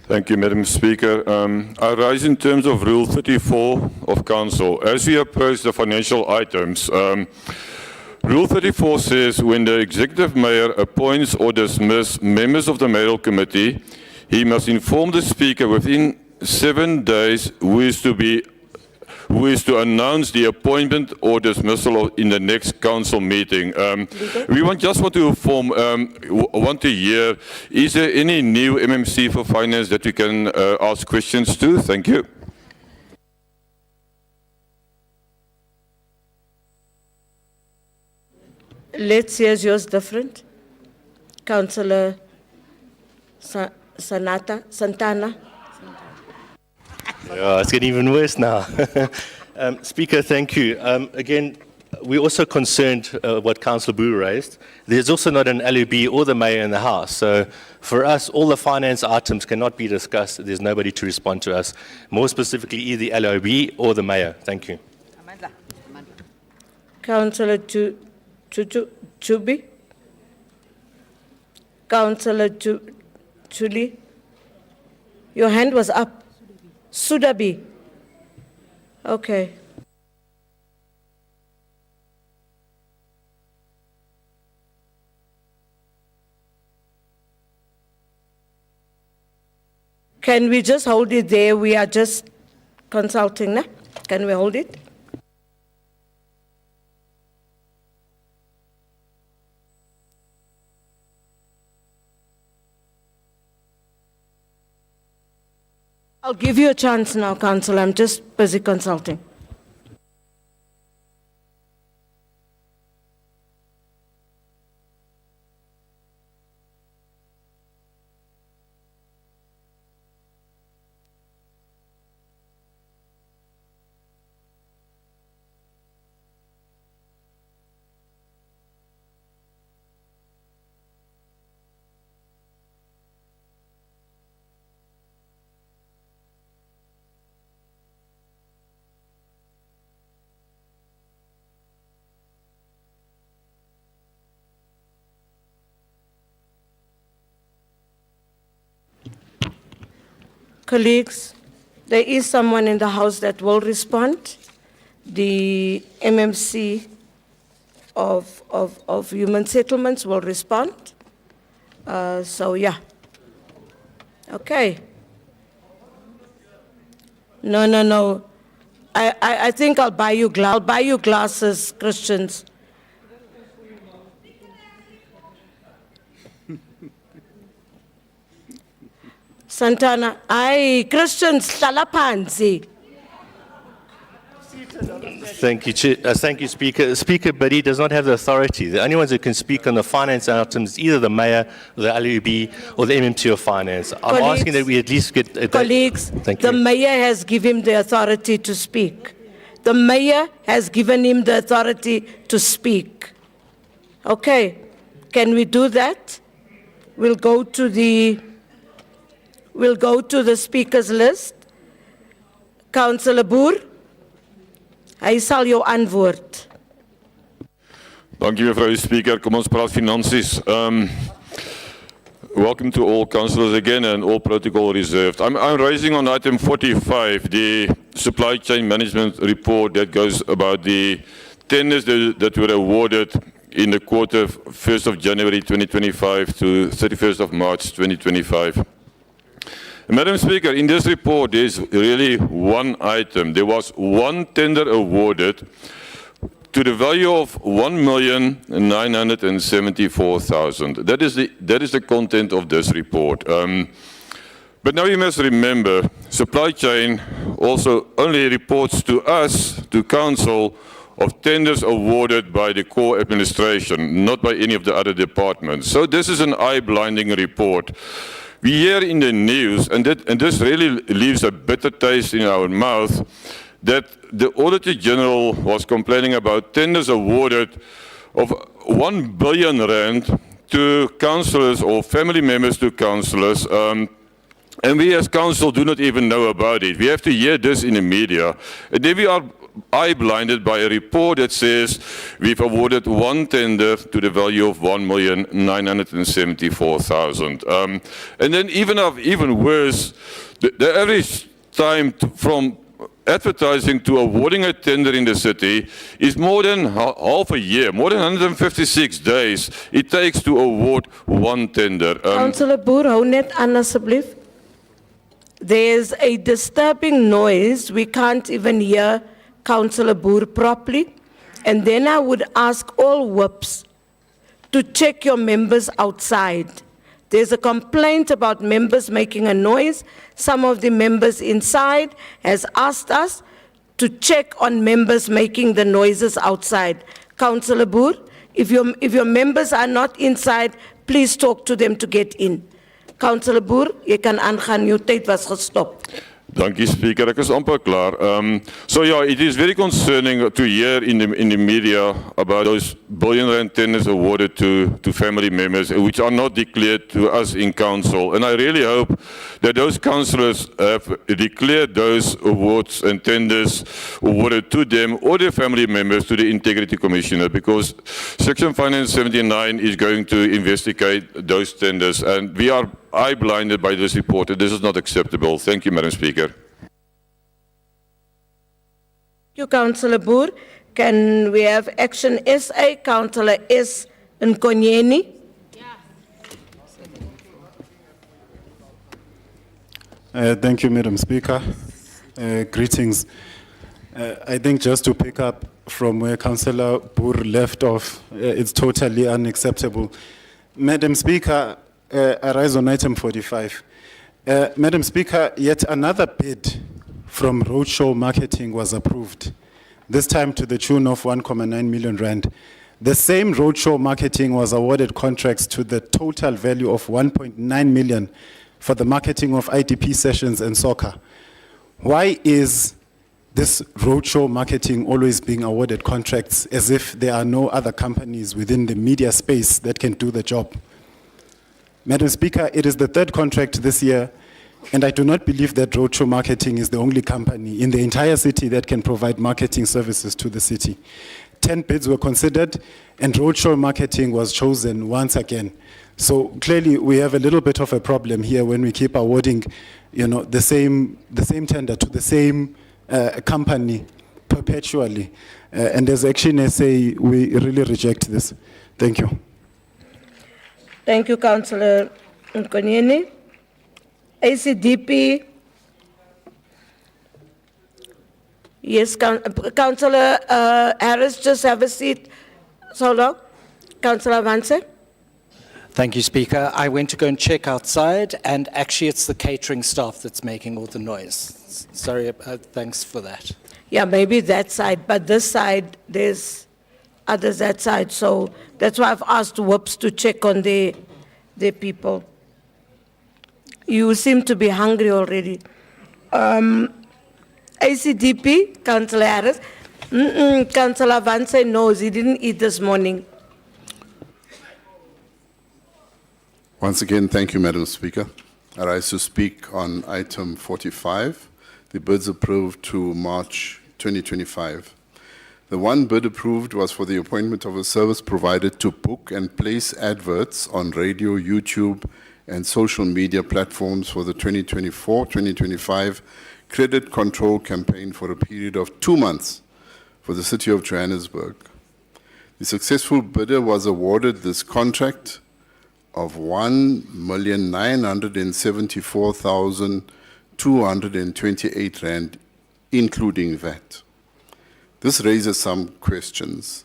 Thank you, Madam Speaker. I rise in terms of Rule 34 of Council. As we approach the financial items, Rule 34 says when the Executive Mayor appoints or dismisses members of the Mayoral Committee, he must inform the Speaker within 7 days who is to announce the appointment or dismissal in the next council meeting. We just want to want to hear, is there any new MMC for Finance that we can ask questions to? Thank you. Let's hear yours different. Councillor Santana. Yeah, it's getting even worse now. Speaker, thank you. Again, we're also concerned what Councillor Boo raised. There's also not an LUB or the Mayor in the House. So for us, all the finance items cannot be discussed. There's nobody to respond to us. More specifically, either the LOB or the Mayor. Thank you. Councillor Chubi. Councillor Chuli. Your hand was up. Sudabi. Okay. Can we just hold it there? We are just consulting, nah? Can we hold it? I'll give you a chance now, Councillor. I'm just busy consulting. Colleagues, there is someone in the House that will respond. The MMC of Human Settlements will respond. So, yeah. Okay. No. I think I'll buy you glasses, Christians. Santana, Christians, Salapanzi. Thank you, Speaker. Speaker, but he does not have the authority. The only ones who can speak on the finance items is either the Mayor, the LUB, or the MMT of Finance. I'm asking that we at least get... Colleagues, Thank you. the Mayor has given him the authority to speak. The Mayor has given him the authority to speak. Okay, can we do that? We'll go to the speakers list. Councillor Boer, hy sal jou antwoord. Dankie mevrou Speaker. Kom ons praat finansies. Welcome to all councillors again and all protocol reserved. I'm raising on item 45 the supply chain management report that goes about the tenders that were awarded in the quarter 1st of January 2025 to 31st of March 2025. Madam Speaker, in this report there is really one item. There was one tender awarded to the value of 1,974,000. That is the content of this report. But now you must remember, supply chain also only reports to us, to council, of tenders awarded by the core administration, not by any of the other departments. So this is an eye-blinding report. We hear in the news, and this really leaves a bitter taste in our mouth, that the Auditor General was complaining about tenders awarded of 1 billion rand to councillors or family members to councillors, and we as council do not even know about it. We have to hear this in the media. And then we are eye-blinded by a report that says we've awarded one tender to the value of 1,974,000. And then even worse, the average time from advertising to awarding a tender in the city is more than half a year, more than 156 days it takes to award one tender. Councillor Boer, hou net aan asseblief. There's a disturbing noise. We can't even hear Councillor Boer properly. And then I would ask all whips to check your members outside. There's a complaint about members making a noise. Some of the members inside has asked us to check on members making the noises outside. Councillor Boer, if your members are not inside, please talk to them to get in. Councillor Boer, jy kan aangaan, jou tyd was gestop. Dankie Speaker, ek is amper klaar. So yeah, it is very concerning to hear in the media about those billion rand tenders awarded to family members which are not declared to us in council. And I really hope that those councillors have declared those awards and tenders awarded to them or their family members to the Integrity Commissioner, because Section Finance 79 is going to investigate those tenders, and we are eye-blinded by this report, and this is not acceptable. Thank you, Madam Speaker. Thank you, Councillor Boer. Can we have Action SA, Councillor S. Nkonyeni? Thank you, Madam Speaker. Greetings. I think just to pick up from where Councillor Boer left off, it's totally unacceptable. Madam Speaker, I rise on item 45. Madam Speaker, yet another bid from Roadshow Marketing was approved, this time to the tune of 1.9 million rand. The same Roadshow Marketing was awarded contracts to the total value of 1.9 million for the marketing of IDP sessions and soccer. Why is this Roadshow Marketing always being awarded contracts as if there are no other companies within the media space that can do the job? Madam Speaker, it is the third contract this year, and I do not believe that Roadshow Marketing is the only company in the entire city that can provide marketing services to the city. 10 bids were considered, and Roadshow Marketing was chosen once again. So clearly, we have a little bit of a problem here when we keep awarding, the same tender to the same company perpetually. And as Action SA, we really reject this. Thank you. Thank you, Councillor Nkonyeni. ACDP. Yes, Councillor Harris, just have a seat. So long. Councillor Vance. Thank you, Speaker. I went to go and check outside, and actually it's the catering staff that's making all the noise. Sorry, thanks for that. Yeah, maybe that side, but this side, there's others that side. So that's why I've asked Whoops to check on the people. You seem to be hungry already. ACDP, Councillor Harris. Councillor Vance knows he didn't eat this morning. Once again, thank you, Madam Speaker. I rise to speak on item 45, the bids approved to March 2025. The one bid approved was for the appointment of a service provider to book and place adverts on radio, YouTube, and social media platforms for the 2024-2025 credit control campaign for a period of 2 months for the city of Johannesburg. The successful bidder was awarded this contract of 1,974,228 rand, including VAT. This raises some questions.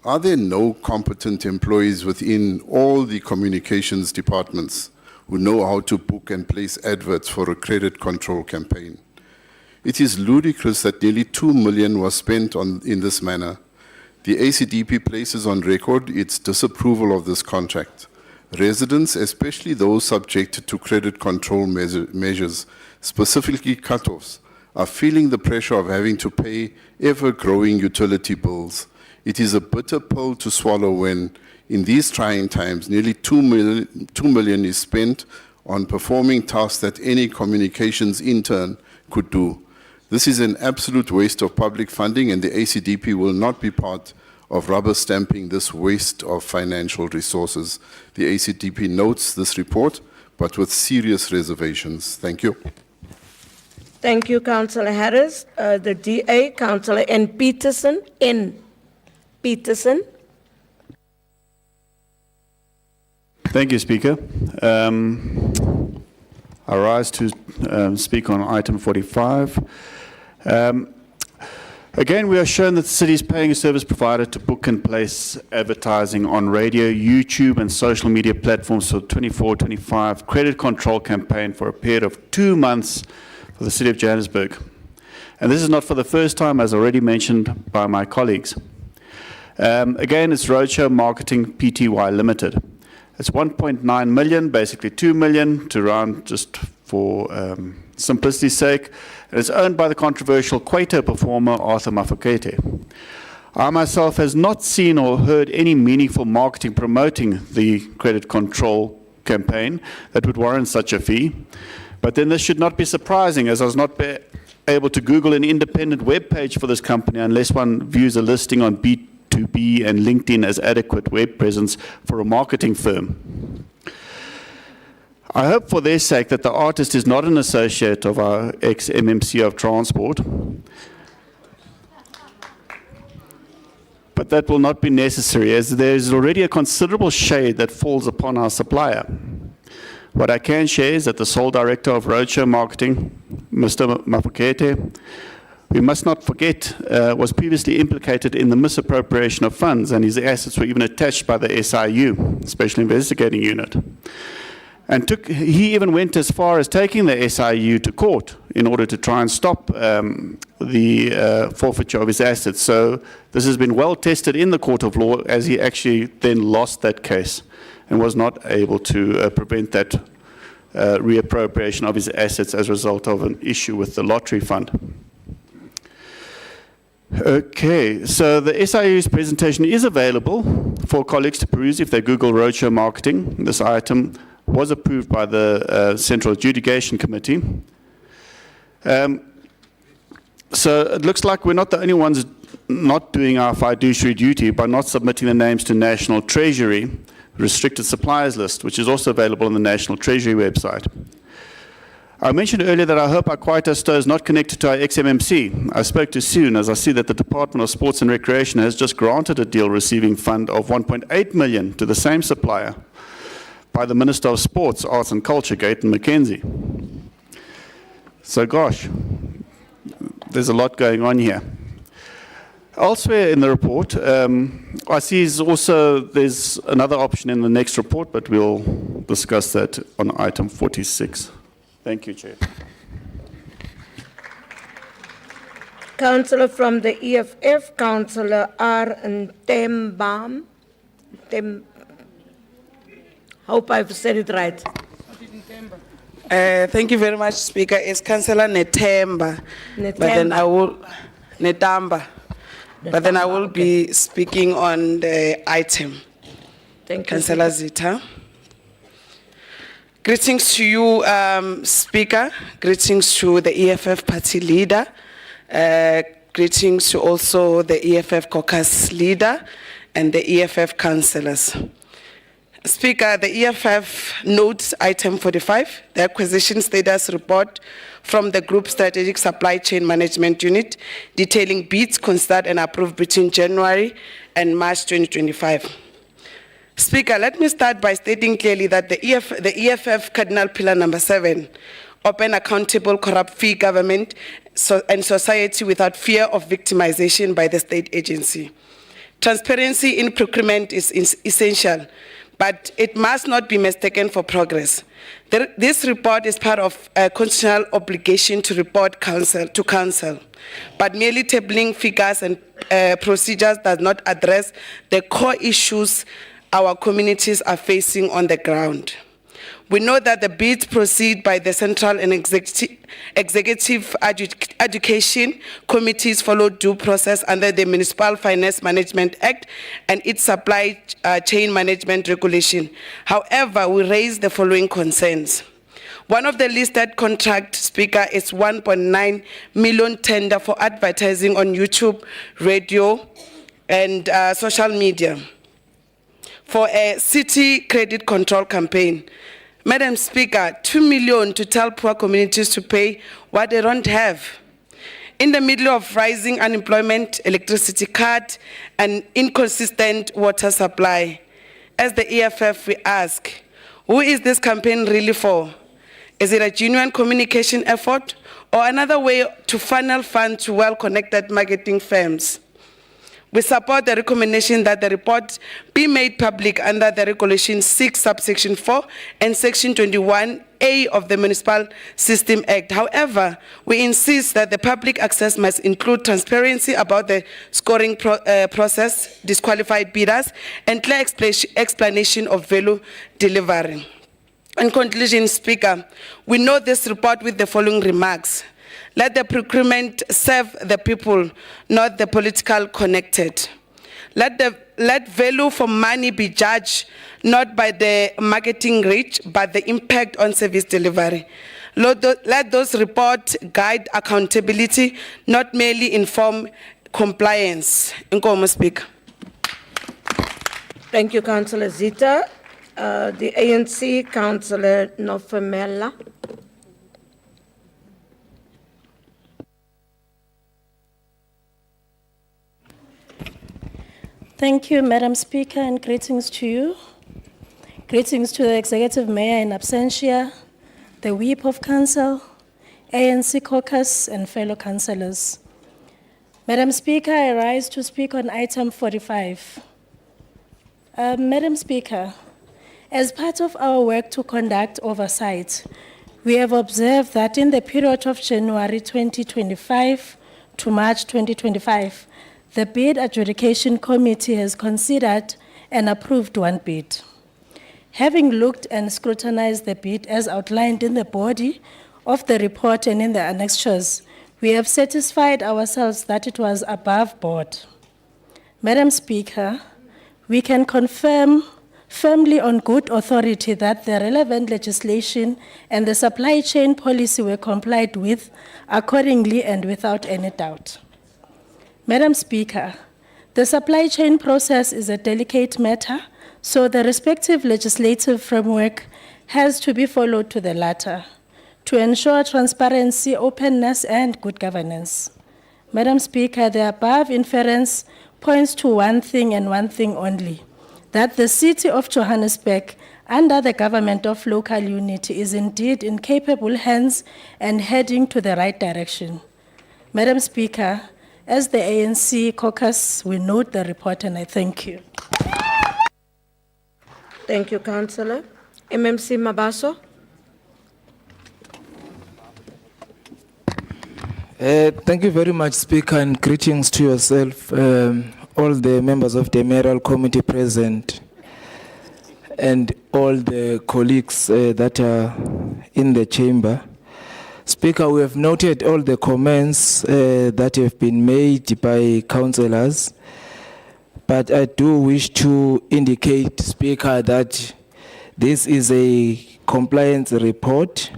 Are there no competent employees within all the communications departments who know how to book and place adverts for a credit control campaign? It is ludicrous that nearly 2 million was spent in this manner. The ACDP places on record its disapproval of this contract. Residents, especially those subjected to credit control measures, specifically cut-offs, are feeling the pressure of having to pay ever-growing utility bills. It is a bitter pill to swallow when, in these trying times, nearly 2 million is spent on performing tasks that any communications intern could do. This is an absolute waste of public funding, and the ACDP will not be part of rubber stamping this waste of financial resources. The ACDP notes this report, but with serious reservations. Thank you. Thank you, Councillor Harris. The DA, Councillor N. Peterson. Thank you, Speaker. I rise to speak on item 45. Again, we are shown that the city is paying a service provider to book and place advertising on radio, YouTube, and social media platforms for the 24-25 credit control campaign for a period of 2 months for the city of Johannesburg. And this is not for the first time, as already mentioned by my colleagues. Again, it's Roadshow Marketing Pty Limited. It's 1.9 million, basically 2 million, to round just for simplicity's sake. And it's owned by the controversial Kwaito performer Arthur Mafokete. I myself has not seen or heard any meaningful marketing promoting the credit control campaign that would warrant such a fee. But then this should not be surprising, as I was not able to Google an independent web page for this company unless one views a listing on B2B and LinkedIn as adequate web presence for a marketing firm. I hope for their sake that the artist is not an associate of our ex-MMC of Transport, but that will not be necessary, as there is already a considerable shade that falls upon our supplier. What I can share is that the sole director of Roadshow Marketing, Mr. Mafokete, we must not forget, was previously implicated in the misappropriation of funds, and his assets were even attached by the SIU, Special Investigating Unit. And he even went as far as taking the SIU to court in order to try and stop the forfeiture of his assets. So this has been well tested in the court of law, as he actually then lost that case and was not able to prevent that reappropriation of his assets as a result of an issue with the lottery fund. Okay, so the SIU's presentation is available for colleagues to peruse if they Google roadshow marketing. This item was approved by the Central Adjudication Committee. So it looks like we're not the only ones not doing our fiduciary duty by not submitting the names to National Treasury restricted suppliers list, which is also available on the National Treasury website. I mentioned earlier that I hope our Kwaita store is not connected to our XMMC. I spoke too soon, as I see that the Department of Sports and Recreation has just granted a deal receiving fund of 1.8 million to the same supplier by the Minister of Sports, Arts and Culture, Gayton McKenzie. So gosh, there's a lot going on here. Elsewhere in the report, I see there's another option in the next report, but we'll discuss that on item 46. Thank you, Chair. Councillor from the EFF, Councillor R. Ntembam. Hope I've said it right. Thank you very much, Speaker. It's Councillor Netemba. But then I will Netamba. But then I will be speaking on the item. Thank you, Councillor Zita. Greetings to you, Speaker. Greetings to the EFF party leader. Greetings to also the EFF caucus leader and the EFF councillors. Speaker, the EFF notes item 45, the acquisition status report from the Group Strategic Supply Chain Management Unit, detailing bids considered and approved between January and March 2025. Speaker, let me start by stating clearly that the EFF cardinal pillar number 7, open, accountable, corrupt-free government and society without fear of victimization by the state agency. Transparency in procurement is essential, but it must not be mistaken for progress. This report is part of a constitutional obligation to report to council, but merely tabling figures and procedures does not address the core issues our communities are facing on the ground. We know that the bids proceed by the Central and Executive Education Committees follow due process under the Municipal Finance Management Act and its Supply Chain Management Regulation. However, we raise the following concerns. One of the listed contract, Speaker, is 1.9 million tender for advertising on YouTube, radio, and social media for a city credit control campaign. Madam Speaker, 2 million to tell poor communities to pay what they don't have. In the middle of rising unemployment, electricity cut, and inconsistent water supply, as the EFF we ask, who is this campaign really for? Is it a genuine communication effort or another way to funnel funds to well-connected marketing firms? We support the recommendation that the report be made public under the Regulation 6, subsection 4 and Section 21A of the Municipal System Act. However, we insist that the public access must include transparency about the scoring process, disqualified bidders, and clear explanation of value delivery. In conclusion, Speaker, we know this report with the following remarks. Let the procurement serve the people, not the political connected. Let value for money be judged not by the marketing reach, but the impact on service delivery. Let those reports guide accountability, not merely inform compliance. Nkomo, Speaker. Thank you, Councillor Zita. The ANC, Councillor Nofemela. Thank you, Madam Speaker, and greetings to you. Greetings to the Executive Mayor in absentia, the Whip of Council, ANC caucus, and fellow councillors. Madam Speaker, I rise to speak on item 45. Madam Speaker, As part of our work to conduct oversight, we have observed that in the period of January 2025 to March 2025, the Bid Adjudication Committee has considered and approved one bid. Having looked and scrutinized the bid as outlined in the body of the report and in the annexures, we have satisfied ourselves that it was above board. Madam Speaker, we can confirm firmly on good authority that the relevant legislation and the supply chain policy were complied with accordingly and without any doubt. Madam Speaker, the supply chain process is a delicate matter, so the respective legislative framework has to be followed to the latter to ensure transparency, openness, and good governance. Madam Speaker, the above inference points to one thing and one thing only, that the City of Johannesburg, under the government of local unity, is indeed in capable hands and heading to the right direction. Madam Speaker, as the ANC caucus, we note the report and I thank you. Thank you, Councillor. MMC Mabaso. Thank you very much, Speaker, and greetings to yourself, all the members of the mayoral committee present, and all the colleagues that are in the chamber. Speaker, we have noted all the comments that have been made by councillors, but I do wish to indicate, Speaker, that this is a compliance report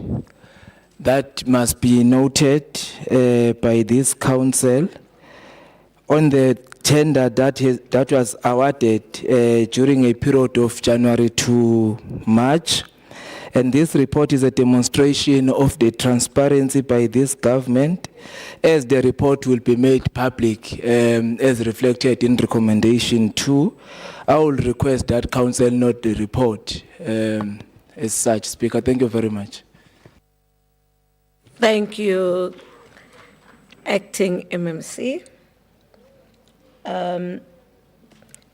that must be noted by this council on the tender that was awarded during a period of January to March. And this report is a demonstration of the transparency by this government, as the report will be made public as reflected in recommendation 2. I will request that council note the report as such. Speaker, thank you very much. Thank you, Acting MMC.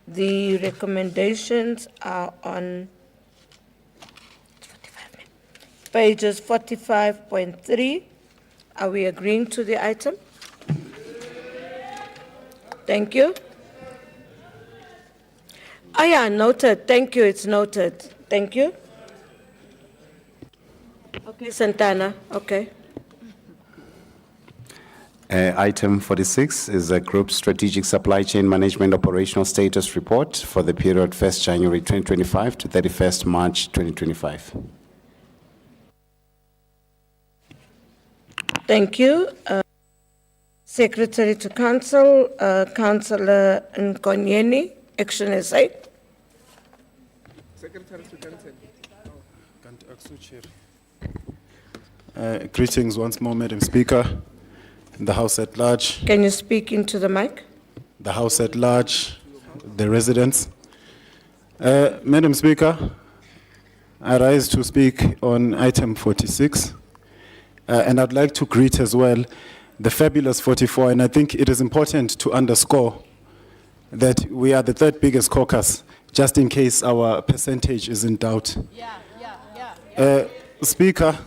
The recommendations are on pages 45.3. Are we agreeing to the item? Thank you. Oh yeah, noted. Thank you, it's noted. Thank you. Okay, Santana, okay. Item 46 is a Group Strategic Supply Chain Management Operational Status Report for the period 1st January 2025 to 31st March 2025. Thank you. Secretary to Council, Councillor Nkonyeni, Action SA. Secretary to Council. Greetings once more, Madam Speaker, the House at large. Can you speak into the mic? The House at large, the residents. Madam Speaker, I rise to speak on item 46. And I'd like to greet as well the fabulous 44, and I think it is important to underscore that we are the third biggest caucus, just in case our percentage is in doubt. Speaker,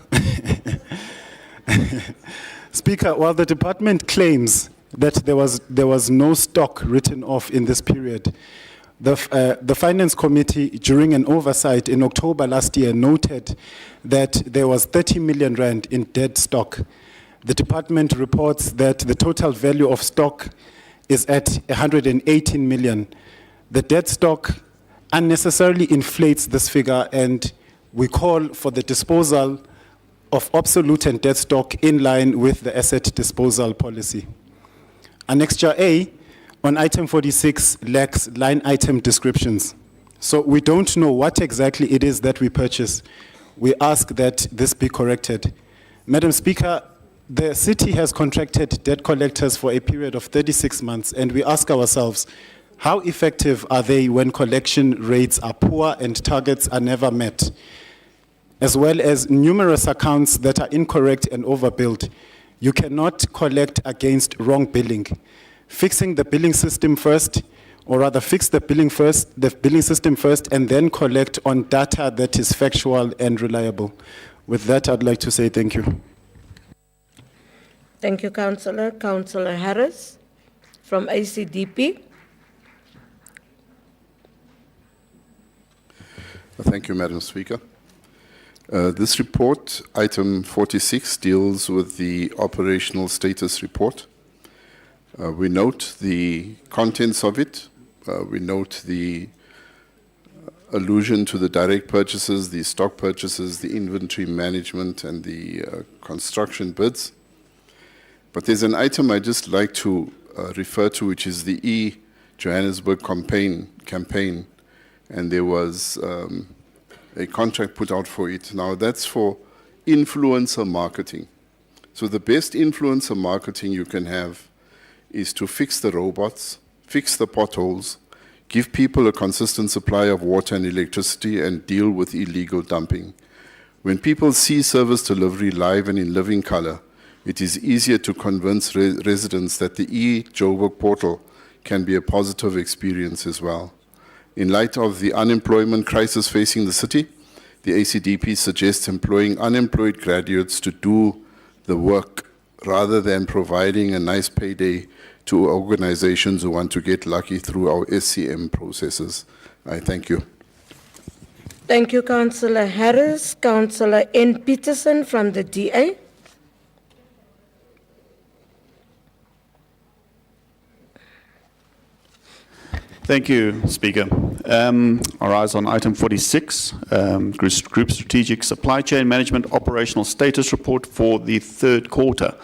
Speaker, while the department claims that there was no stock written off in this period, the Finance Committee, during an oversight in October last year, noted that there was 30 million rand in dead stock. The department reports that the total value of stock is at 118 million. The dead stock unnecessarily inflates this figure, and we call for the disposal of obsolete and dead stock in line with the asset disposal policy. Annexure A on item 46 lacks line item descriptions. So we don't know what exactly it is that we purchase. We ask that this be corrected. Madam Speaker, the city has contracted debt collectors for a period of 36 months, and we ask ourselves, how effective are they when collection rates are poor and targets are never met, as well as numerous accounts that are incorrect and overbilled? You cannot collect against wrong billing. Fixing the billing system first, or rather fix the billing system first, and then collect on data that is factual and reliable. With that, I'd like to say thank you. Thank you, Councillor. Councillor Harris from ACDP. Thank you, Madam Speaker. This report, item 46, deals with the operational status report. We note the contents of it. We note the allusion to the direct purchases, the stock purchases, the inventory management, and the construction bids. But there's an item I'd just like to refer to, which is the Johannesburg campaign. And there was a contract put out for it. Now, that's for influencer marketing. So the best influencer marketing you can have is to fix the robots, fix the potholes, give people a consistent supply of water and electricity, and deal with illegal dumping. When people see service delivery live and in living color, it is easier to convince residents that the Joburg portal can be a positive experience as well. In light of the unemployment crisis facing the city, the ACDP suggests employing unemployed graduates to do the work rather than providing a nice payday to organizations who want to get lucky through our SCM processes. I thank you. Thank you, Councillor Harris. Councillor N. Peterson from the DA. Thank you, Speaker. I rise on item 46, Group Strategic Supply Chain Management Operational Status Report for the third quarter.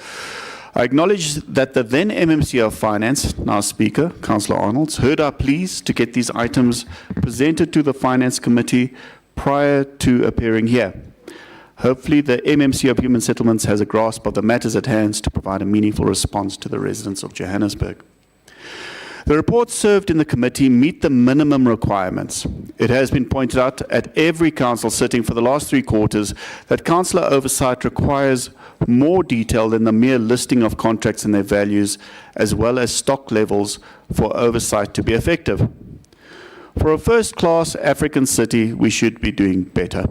I acknowledge that the then MMC of Finance, now Speaker, Councillor Arnolds, heard our pleas to get these items presented to the Finance Committee prior to appearing here. Hopefully, the MMC of Human Settlements has a grasp of the matters at hand to provide a meaningful response to the residents of Johannesburg. The reports served in the committee meet the minimum requirements. It has been pointed out at every council sitting for the last 3 quarters that councillor oversight requires more detail than the mere listing of contracts and their values, as well as stock levels for oversight to be effective. For a first-class African city, we should be doing better.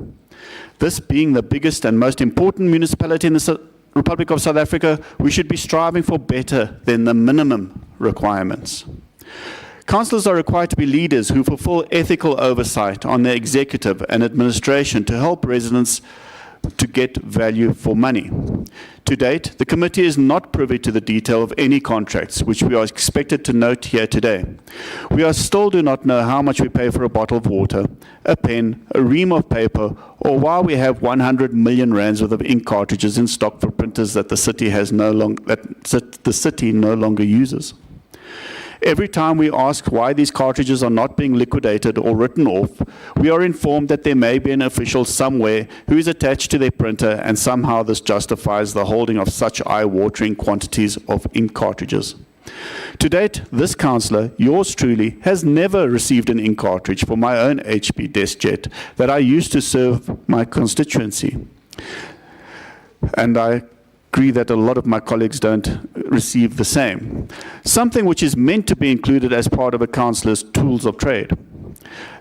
This being the biggest and most important municipality in the Republic of South Africa, we should be striving for better than the minimum requirements. Councillors are required to be leaders who fulfill ethical oversight on their executive and administration to help residents to get value for money. To date, the committee is not privy to the detail of any contracts, which we are expected to note here today. We still do not know how much we pay for a bottle of water, a pen, a ream of paper, or why we have 100 million rands worth of ink cartridges in stock for printers that the city no longer uses. Every time we ask why these cartridges are not being liquidated or written off, we are informed that there may be an official somewhere who is attached to their printer, and somehow this justifies the holding of such eye-watering quantities of ink cartridges. To date, this councillor, yours truly, has never received an ink cartridge for my own HP DeskJet that I used to serve my constituency. And I agree that a lot of my colleagues don't receive the same. Something which is meant to be included as part of a councillor's tools of trade.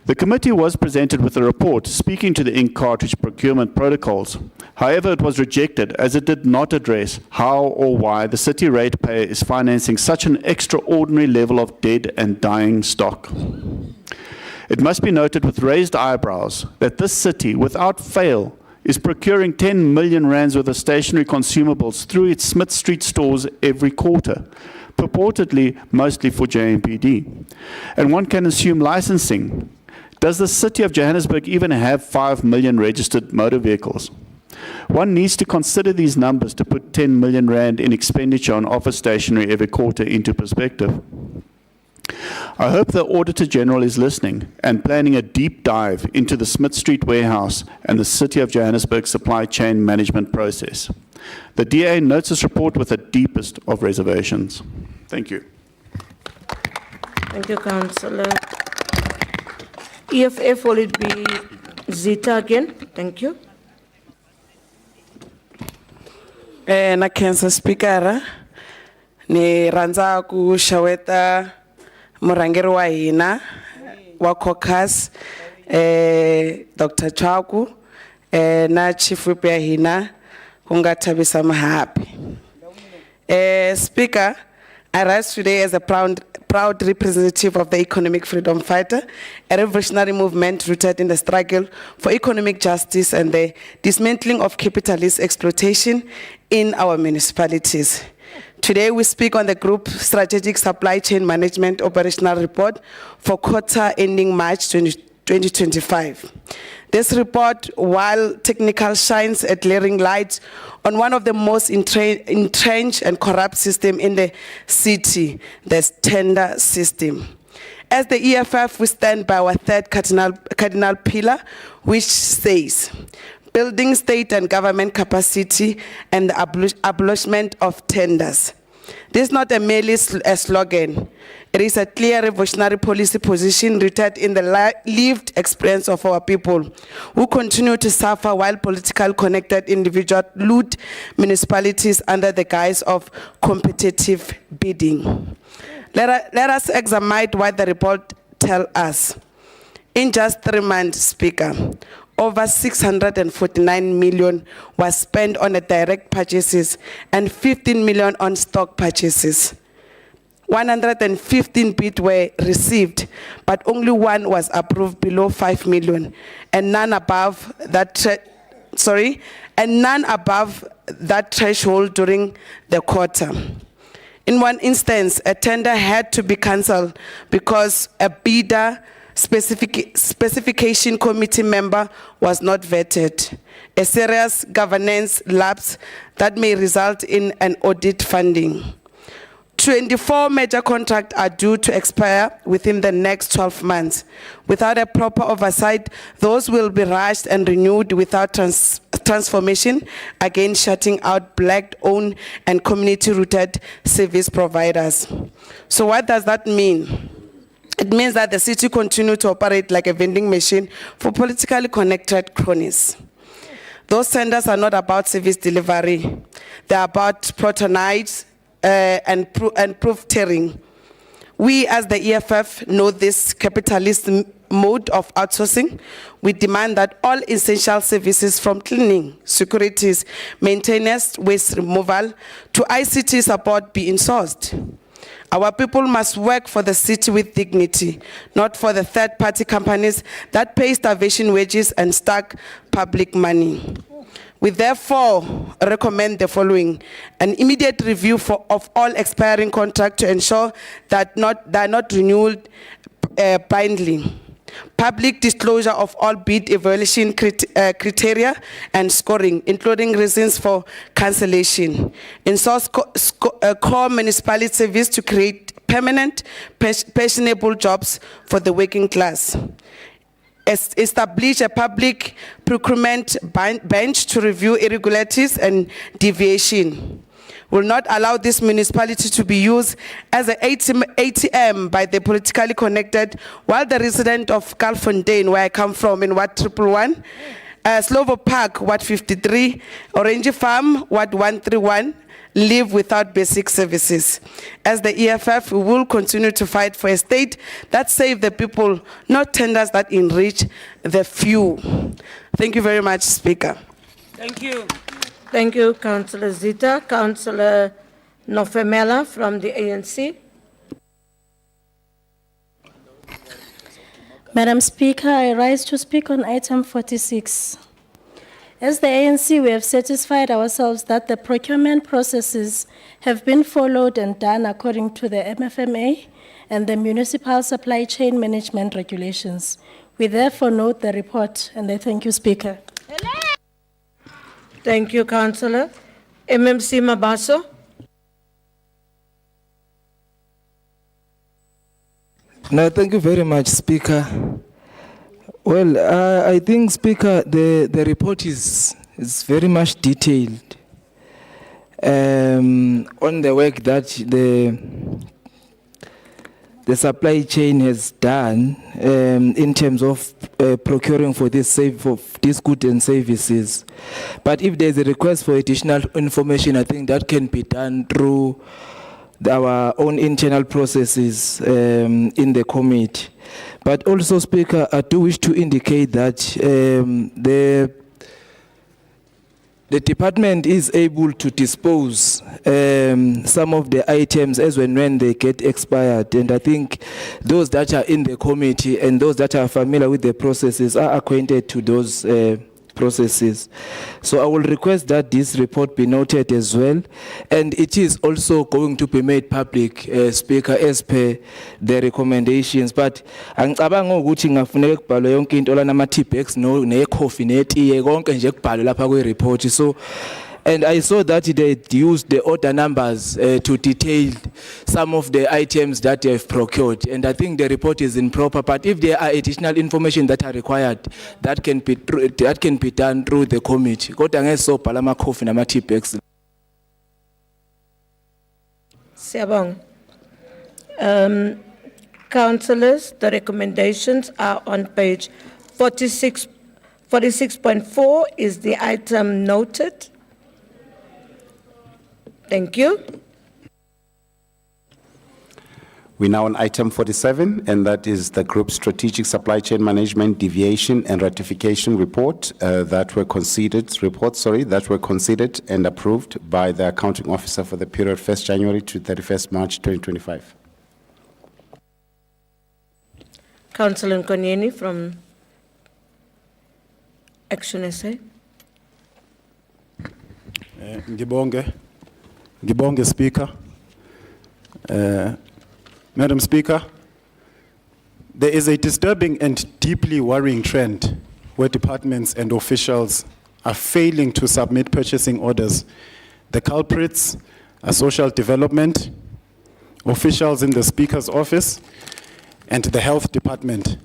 The committee was presented with a report speaking to the ink cartridge procurement protocols. However, it was rejected as it did not address how or why the city ratepayer is financing such an extraordinary level of dead and dying stock. It must be noted with raised eyebrows that this city, without fail, is procuring 10 million rands worth of stationery consumables through its Smith Street stores every quarter, purportedly mostly for JMPD. And one can assume licensing. Does the city of Johannesburg even have 5 million registered motor vehicles? One needs to consider these numbers to put 10 million rand in expenditure on office stationery every quarter into perspective. I hope the Auditor General is listening and planning a deep dive into the Smith Street warehouse and the City of Johannesburg supply chain management process. The DA notes this report with the deepest of reservations. Thank you. Thank you, Councillor. EFF, will it be Zita again? Thank you. Na Council Speaker, ni ranza ku shaweta murangeri wa hina wa caucus Dr. Chaku na chief whip ya hina ku nga Thabisa Mahapi. Speaker, I rise today as a proud representative of the economic freedom fighter, a revolutionary movement rooted in the struggle for economic justice and the dismantling of capitalist exploitation in our municipalities. Today we speak on the Group Strategic Supply Chain Management Operational Report for quarter ending March 2025. This report, while technical, shines a glaring light on one of the most entrenched and corrupt systems in the city, the tender system. As the EFF, we stand by our third cardinal pillar, which says, building state and government capacity and the abolishment of tenders. This is not merely a slogan. It is a clear revolutionary policy position rooted in the lived experience of our people who continue to suffer while politically connected individuals loot municipalities under the guise of competitive bidding. Let us examine what the report tells us. In just 3 months, Speaker, over 649 million was spent on the direct purchases and 15 million on stock purchases. 115 bids were received, but only one was approved below 5 million, and none above that threshold during the quarter. In one instance, a tender had to be cancelled because a bidder specification committee member was not vetted, a serious governance lapse that may result in an audit funding. 24 major contracts are due to expire within the next 12 months. Without a proper oversight, those will be rushed and renewed without transformation, again shutting out black-owned and community-rooted service providers. So what does that mean? It means that the city continues to operate like a vending machine for politically connected cronies. Those tenders are not about service delivery. They're about protonides and proof tearing. We as the EFF know this capitalist mode of outsourcing. We demand that all essential services from cleaning, securities, maintenance, waste removal to ICT support be insourced. Our people must work for the city with dignity, not for the third-party companies that pay starvation wages and stack public money. We therefore recommend the following: an immediate review of all expiring contracts to ensure that they are not renewed blindly. Public disclosure of all bid evaluation criteria and scoring, including reasons for cancellation. Enforce core municipality service to create permanent, pensionable jobs for the working class. Establish a public procurement bench to review irregularities and deviation. Will not allow this municipality to be used as an ATM by the politically connected, while the resident of Calfontaine, where I come from, in Ward 111, Slovo Park, Ward 53, Orange Farm, Ward 131, live without basic services. As the EFF, we will continue to fight for a state that saves the people, not tenders that enrich the few. Thank you very much, Speaker. Thank you. Thank you, Councillor Zita. Councillor Nofemela from the ANC. Madam Speaker, I rise to speak on item 46. As the ANC, we have satisfied ourselves that the procurement processes have been followed and done according to the MFMA and the Municipal Supply Chain Management Regulations. We therefore note the report, and I thank you, Speaker. Thank you, Councillor. MMC Mabaso. No, thank you very much, Speaker. Well, I think, Speaker, the report is very much detailed on the work that the supply chain has done in terms of procuring for these goods and services. But if there's a request for additional information, I think that can be done through our own internal processes in the committee. But also, Speaker, I do wish to indicate that the department is able to dispose some of the items as when they get expired. And I think those that are in the committee and those that are familiar with the processes are acquainted to those processes. So I will request that this report be noted as well. And it is also going to be made public, Speaker, as per the recommendations. But angicabanga ukuthi ngafuneka kubhalwe yonke into lana ama-T-bags ne-coffee netiye konke nje kubhalwe lapha kwi-report. So and I saw that they used the order numbers to detail some of the items that they have procured. And I think the report is improper, but if there are additional information that are required, that can be done through the committee. Kodwa ngeke sobhala ama-coffee nama-T-bags. Siyabonga. Councillors, the recommendations are on page 46.4 is the item noted. Thank you. We're now on item 47, and that is the Group Strategic Supply Chain Management Deviation and Ratification Report that were considered and approved by the Accounting Officer for the period 1st January to 31st March 2025. Councillor Nkonyeni from Action SA. Ngibonge, Speaker. Madam Speaker, there is a disturbing and deeply worrying trend where departments and officials are failing to submit purchasing orders. The culprits are social development, officials in the Speaker's office, and the health department.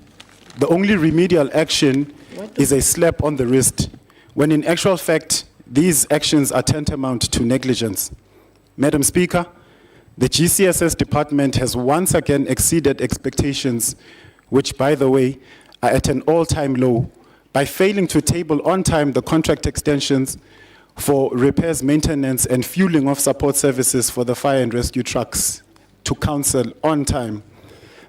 The only remedial action is a slap on the wrist, when in actual fact, these actions are tantamount to negligence. Madam Speaker, the GCSS department has once again exceeded expectations, which, by the way, are at an all-time low, by failing to table on time the contract extensions for repairs, maintenance, and fueling of support services for the fire and rescue trucks to council on time.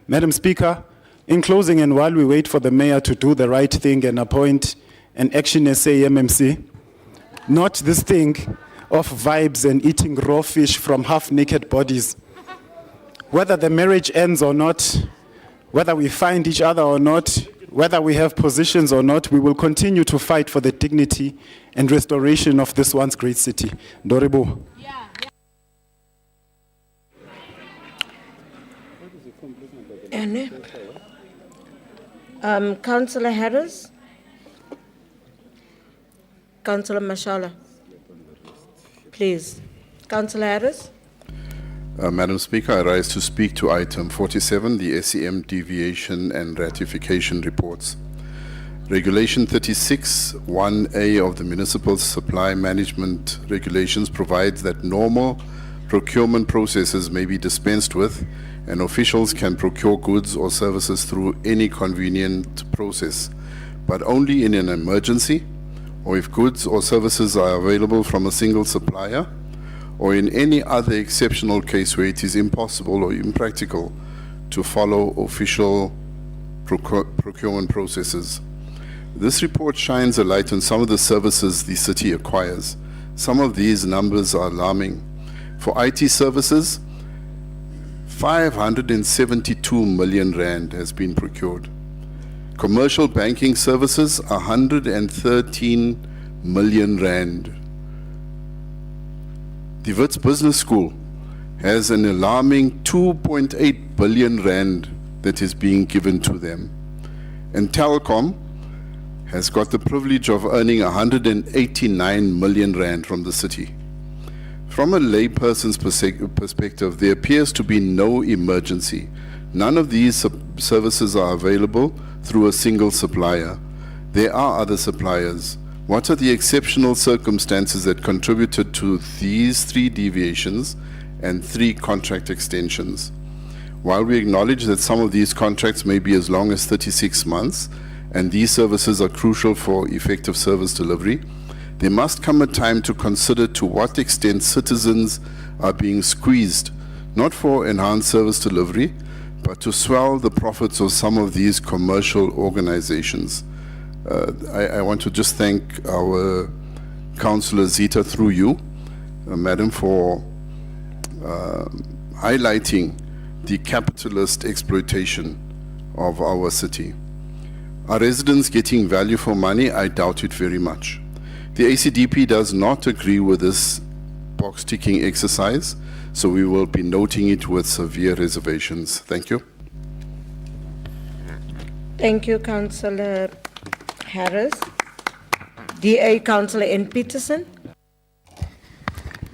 Madam Speaker, in closing, and while we wait for the mayor to do the right thing and appoint an Action SA MMC, not this thing of vibes and eating raw fish from half-naked bodies. Whether the marriage ends or not, whether we find each other or not, whether we have positions or not, we will continue to fight for the dignity and restoration of this once great city. Doribo. Councillor Harris. Councillor Mashala. Please. Councillor Harris. Madam Speaker, I rise to speak to item 47, the SEM Deviation and Ratification Reports. Regulation 36(1)A of the Municipal Supply Management Regulations provides that normal procurement processes may be dispensed with, and officials can procure goods or services through any convenient process, but only in an emergency, or if goods or services are available from a single supplier, or in any other exceptional case where it is impossible or impractical to follow official procurement processes. This report shines a light on some of the services the city acquires. Some of these numbers are alarming. For IT services, 572 million rand has been procured. Commercial banking services, 113 million rand. The Wits Business School has an alarming 2.8 billion rand that is being given to them. And Telkom has got the privilege of earning 189 million rand from the city. From a layperson's perspective, there appears to be no emergency. None of these services are available through a single supplier. There are other suppliers. What are the exceptional circumstances that contributed to these 3 deviations and 3 contract extensions? While we acknowledge that some of these contracts may be as long as 36 months, and these services are crucial for effective service delivery, there must come a time to consider to what extent citizens are being squeezed not for enhanced service delivery, but to swell the profits of some of these commercial organizations. I want to just thank our Councillor Zita through you, Madam, for highlighting the capitalist exploitation of our city. Are residents getting value for money? I doubt it very much. The ACDP does not agree with this box-ticking exercise, so we will be noting it with severe reservations. Thank you. Thank you, Councillor Harris. DA Councillor N. Peterson.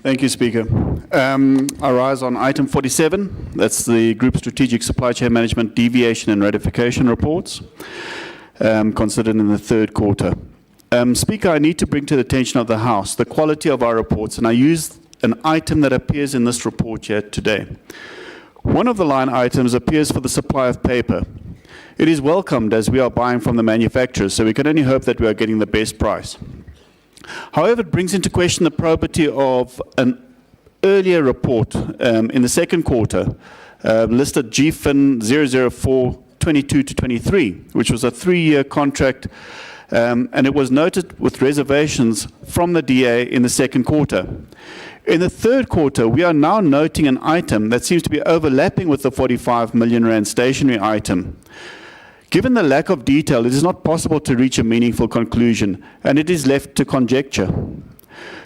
Thank you, Speaker. I rise on item 47. That's the Group Strategic Supply Chain Management Deviation and Ratification Reports, considered in the third quarter. Speaker, I need to bring to the attention of the House the quality of our reports, and I use an item that appears in this report here today. One of the line items appears for the supply of paper. It is welcomed as we are buying from the manufacturers, so we can only hope that we are getting the best price. However, it brings into question the probity of an earlier report in the second quarter, listed GFIN 004-22-23, which was a 3-year contract, and it was noted with reservations from the DA in the second quarter. In the third quarter, we are now noting an item that seems to be overlapping with the 45 million rand stationery item. Given the lack of detail, it is not possible to reach a meaningful conclusion, and it is left to conjecture.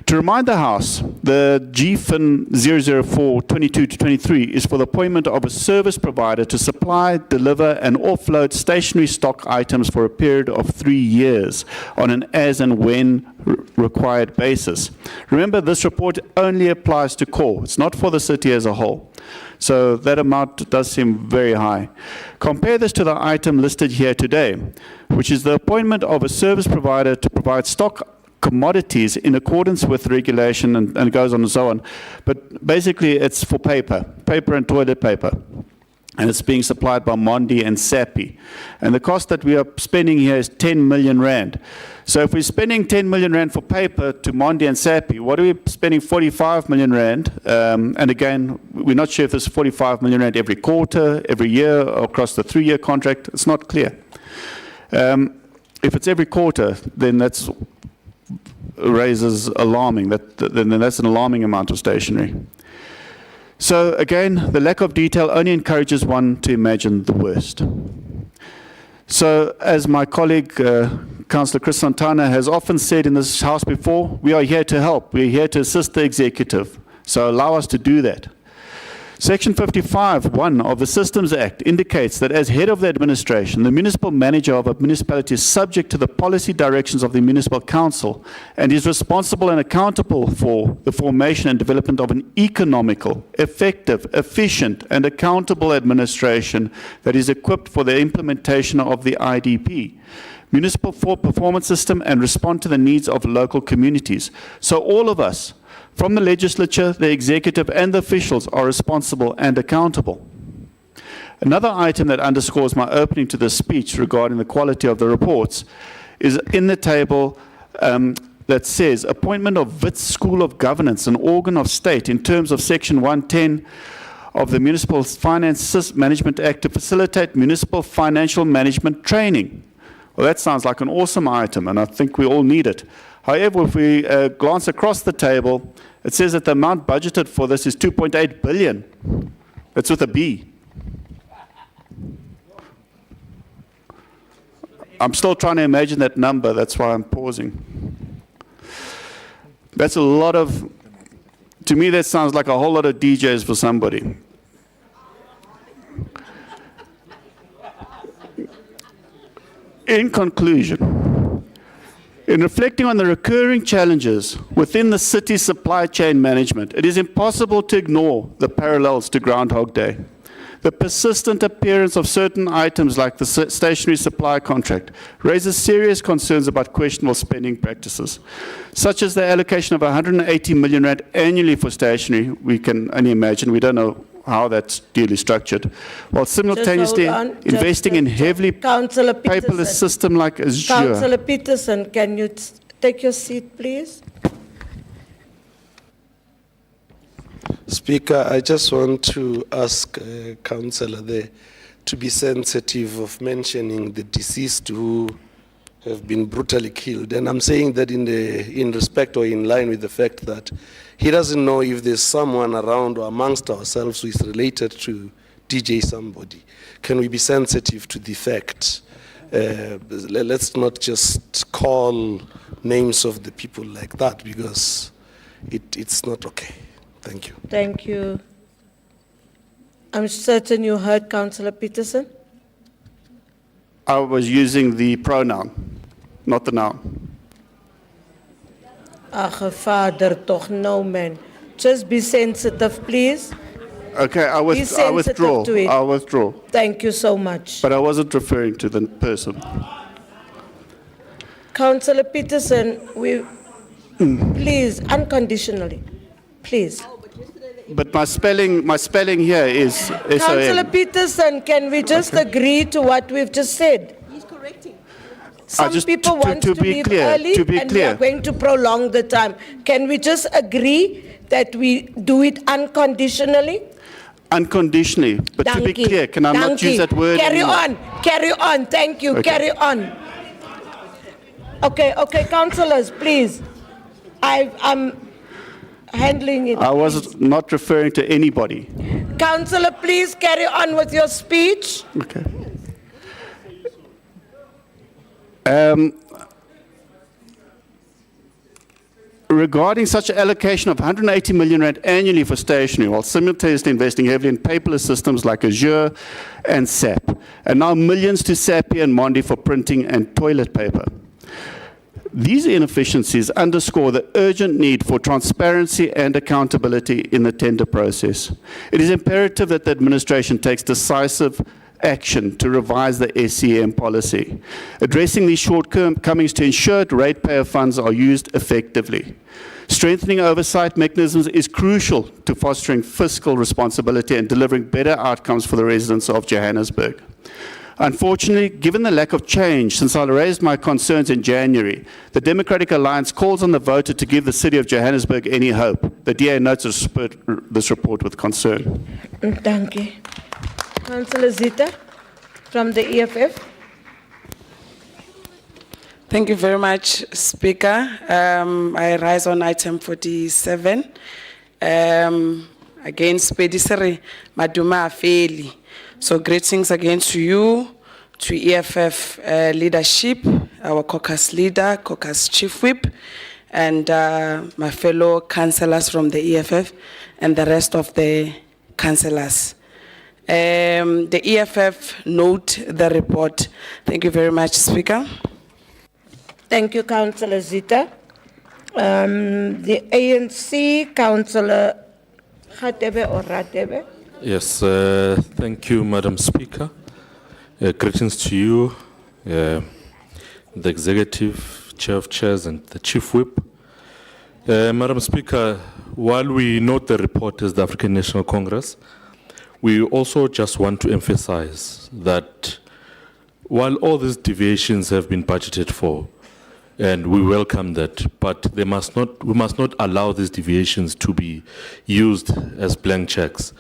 To remind the House, the GFIN 004-22-23 is for the appointment of a service provider to supply, deliver, and offload stationery stock items for a period of 3 years on an as and when required basis. Remember, this report only applies to core. It's not for the city as a whole. So that amount does seem very high. Compare this to the item listed here today, which is the appointment of a service provider to provide stock commodities in accordance with regulation, and goes on and so on. But basically, it's for paper and toilet paper. And it's being supplied by Mondi and SAPI. And the cost that we are spending here is 10 million rand. So if we're spending 10 million rand for paper to Mondi and SAPI, what are we spending 45 million rand? And again, we're not sure if this is 45 million rand every quarter, every year, or across the 3-year contract. It's not clear. If it's every quarter, then that's raises alarming. Then that's an alarming amount of stationery. So again, the lack of detail only encourages one to imagine the worst. So as my colleague, Councillor Chris Santana, has often said in this House before, we are here to help. We are here to assist the executive. So allow us to do that. Section 55(1) of the Systems Act indicates that as head of the administration, the municipal manager of a municipality is subject to the policy directions of the municipal council and is responsible and accountable for the formation and development of an economical, effective, efficient, and accountable administration that is equipped for the implementation of the IDP, municipal performance system, and respond to the needs of local communities. So all of us, from the legislature, the executive, and the officials, are responsible and accountable. Another item that underscores my opening to this speech regarding the quality of the reports is in the table that says appointment of Wits School of Governance, an organ of state, in terms of Section 110 of the Municipal Finance Management Act to facilitate municipal financial management training. Well, that sounds like an awesome item, and I think we all need it. However, if we glance across the table, it says that the amount budgeted for this is 2.8 billion. That's with a B. I'm still trying to imagine that number, that's why I'm pausing. That's a lot of, to me that sounds like a whole lot of DJs for somebody. In conclusion, in reflecting on the recurring challenges within the city's supply chain management, it is impossible to ignore the parallels to Groundhog Day. The persistent appearance of certain items like the stationery supply contract raises serious concerns about questionable spending practices, such as the allocation of 180 million rand annually for stationery. We can only imagine, we don't know how that's duly structured, while simultaneously investing in heavily paperless system like Azure. Councillor Peterson, can you take your seat, please? Speaker, I just want to ask Councillor there to be sensitive of mentioning the deceased who have been brutally killed. And I'm saying that in respect or in line with the fact that he doesn't know if there's someone around or amongst ourselves who is related to DJ somebody. Can we be sensitive to the fact? Let's not just call names of the people like that, because it's not okay. Thank you. Thank you. I'm certain you heard Councillor Peterson. I was using the pronoun, not the noun. Ach, Vader, toch no, man. Just be sensitive, please. Okay, I sensitive withdraw. to it. I withdraw. Thank you so much. But I wasn't referring to the person. Councillor Peterson, please, unconditionally, please. But my spelling here is Councillor S-O-N. Peterson, can we just agree to what we've just said? He's correcting. Some people want to leave early, and we are going to prolong the time. Can we just agree that we do it unconditionally? Unconditionally. But to be clear, can I not use that word Carry anymore? Carry on, thank you, Okay. carry on. Okay, councillors, please. I'm handling it. I was not referring to anybody. Councillor, please carry on with your speech. Okay. Regarding such an allocation of 180 million rand annually for stationery, while simultaneously investing heavily in paperless systems like Cllr and SAP, and now millions to SAPI and Mondi for printing and toilet paper. These inefficiencies underscore the urgent need for transparency and accountability in the tender process. It is imperative that the administration takes decisive action to revise the SCM policy, addressing these shortcomings to ensure ratepayer funds are used effectively. Strengthening oversight mechanisms is crucial to fostering fiscal responsibility and delivering better outcomes for the residents of Johannesburg. Unfortunately, given the lack of change since I raised my concerns in January, the Democratic Alliance calls on the voter to give the city of Johannesburg any hope. The DA notes this report with concern. Thank you. Councillor Zita from the EFF. Thank you very much, Speaker. I rise on item 47. Against Pedisari Maduma Afeli. So greetings again to you, to EFF leadership, our caucus leader, caucus chief whip, and my fellow councillors from the EFF and the rest of the councillors. The EFF note the report. Thank you very much, Speaker. Thank you, Councillor Zita. The ANC, Councillor Khatebe or Ratebe. Yes, thank you, Madam Speaker. Greetings to you, the Executive, Chair of Chairs, and the Chief Whip. Madam Speaker, while we note the report as the African National Congress, we also just want to emphasize that while all these deviations have been budgeted for, and we welcome that, but we must not allow these deviations to be used as blank checks.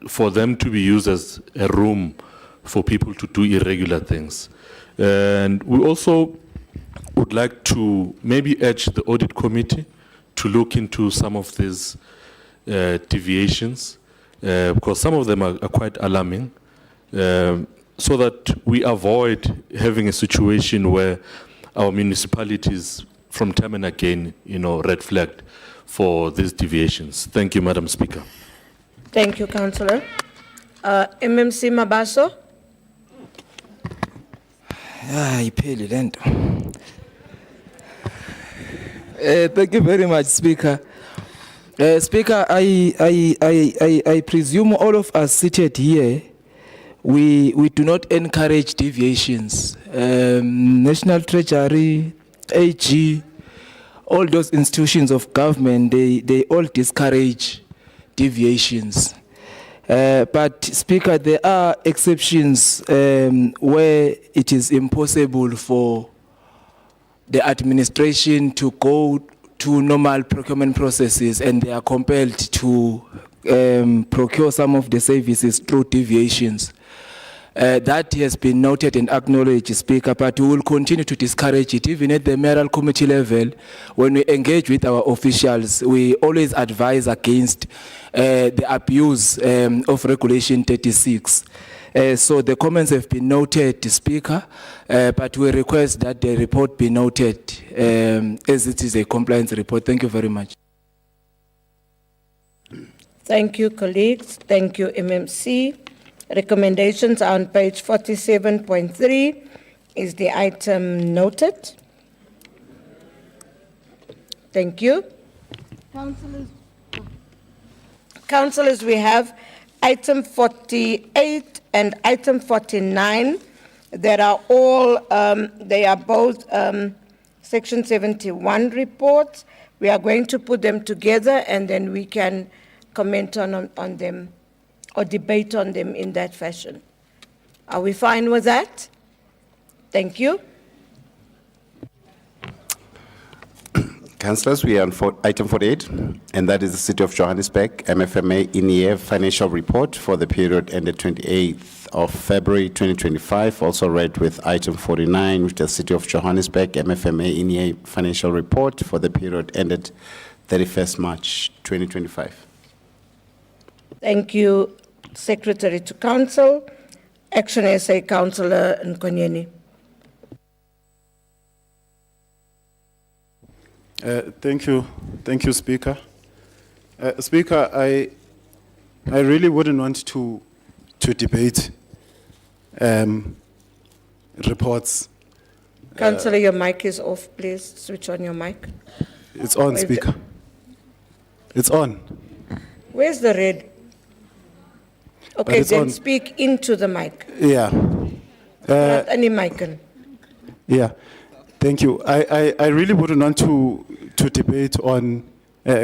For them to be used as a room for people to do irregular things. And we also would like to maybe urge the audit committee to look into some of these deviations, because some of them are quite alarming, so that we avoid having a situation where our municipalities from time and again, red flagged for these deviations. Thank you, Madam Speaker. Thank you, Councillor. MMC Mabaso. Thank you very much, Speaker. Speaker, I presume all of us seated here, we do not encourage deviations. National Treasury, AG, all those institutions of government, they all discourage deviations. But Speaker, there are exceptions where it is impossible for the administration to go to normal procurement processes and they are compelled to procure some of the services through deviations. That has been noted and acknowledged, Speaker, but we will continue to discourage it. Even at the mayoral committee level, when we engage with our officials, we always advise against the abuse of Regulation 36. So the comments have been noted, Speaker, but we request that the report be noted as it is a compliance report. Thank you very much. Thank you, colleagues. Thank you, MMC. Recommendations are on page 47.3. Is the item noted? Thank you. Councillors, we have item 48 and item 49 that are all, they are both Section 71 reports. We are going to put them together and then we can comment on them or debate on them in that fashion. Are we fine with that? Thank you. Councillors, we are on item 48, and that is the City of Johannesburg MFMA in-year financial report for the period ended 28th of February 2025, also read with item 49, which is the City of Johannesburg MFMA in-year financial report for the period ended 31st March 2025. Thank you, Secretary to Council. Action SA, Councillor Nkonyeni. Thank you, Speaker. Speaker, I really wouldn't want to debate reports. Councillor, your mic is off, please. Switch on your mic. It's on, Speaker. It's on. Where's the red? Okay, then on. speak into the mic. Yeah. Not any mic. Yeah. Thank you. I really wouldn't want to debate on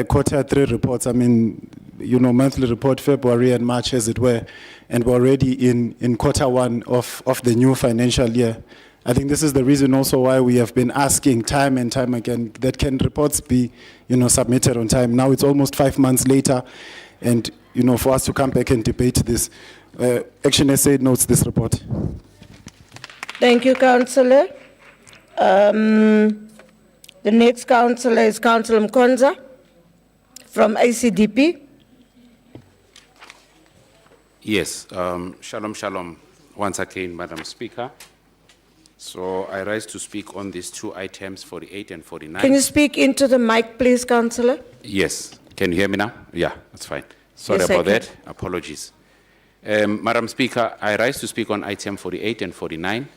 quarter 3 reports. I mean, you know, monthly report, February and March, as it were, and we're already in quarter 1 of the new financial year. I think this is the reason also why we have been asking time and time again that can reports be, you know, submitted on time. Now it's almost 5 months later, and, you know, for us to come back and debate this. Action SA notes this report. Thank you, Councillor. The next councillor is Councillor Mkonza from ACDP. Yes, shalom once again, Madam Speaker. So I rise to speak on these 2 items, 48 and 49. Can you speak into the mic, please, Councillor? Yes. Can you hear me now? Yeah, that's fine. Sorry Yes, about that. Apologies. Madam Speaker, I rise to speak on item 48 and 49.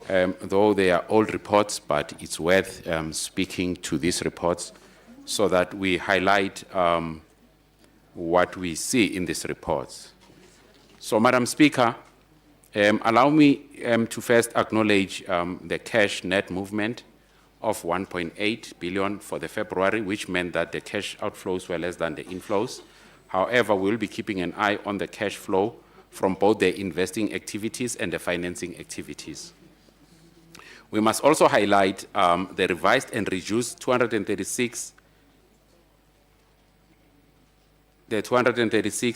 Though they are old reports, but it's worth speaking to these reports so that we highlight what we see in these reports. So, Madam Speaker, allow me to first acknowledge the cash net movement of 1.8 billion for the February, which meant that the cash outflows were less than the inflows. However, we'll be keeping an eye on the cash flow from both the investing activities and the financing activities. We must also highlight the revised and reduced 236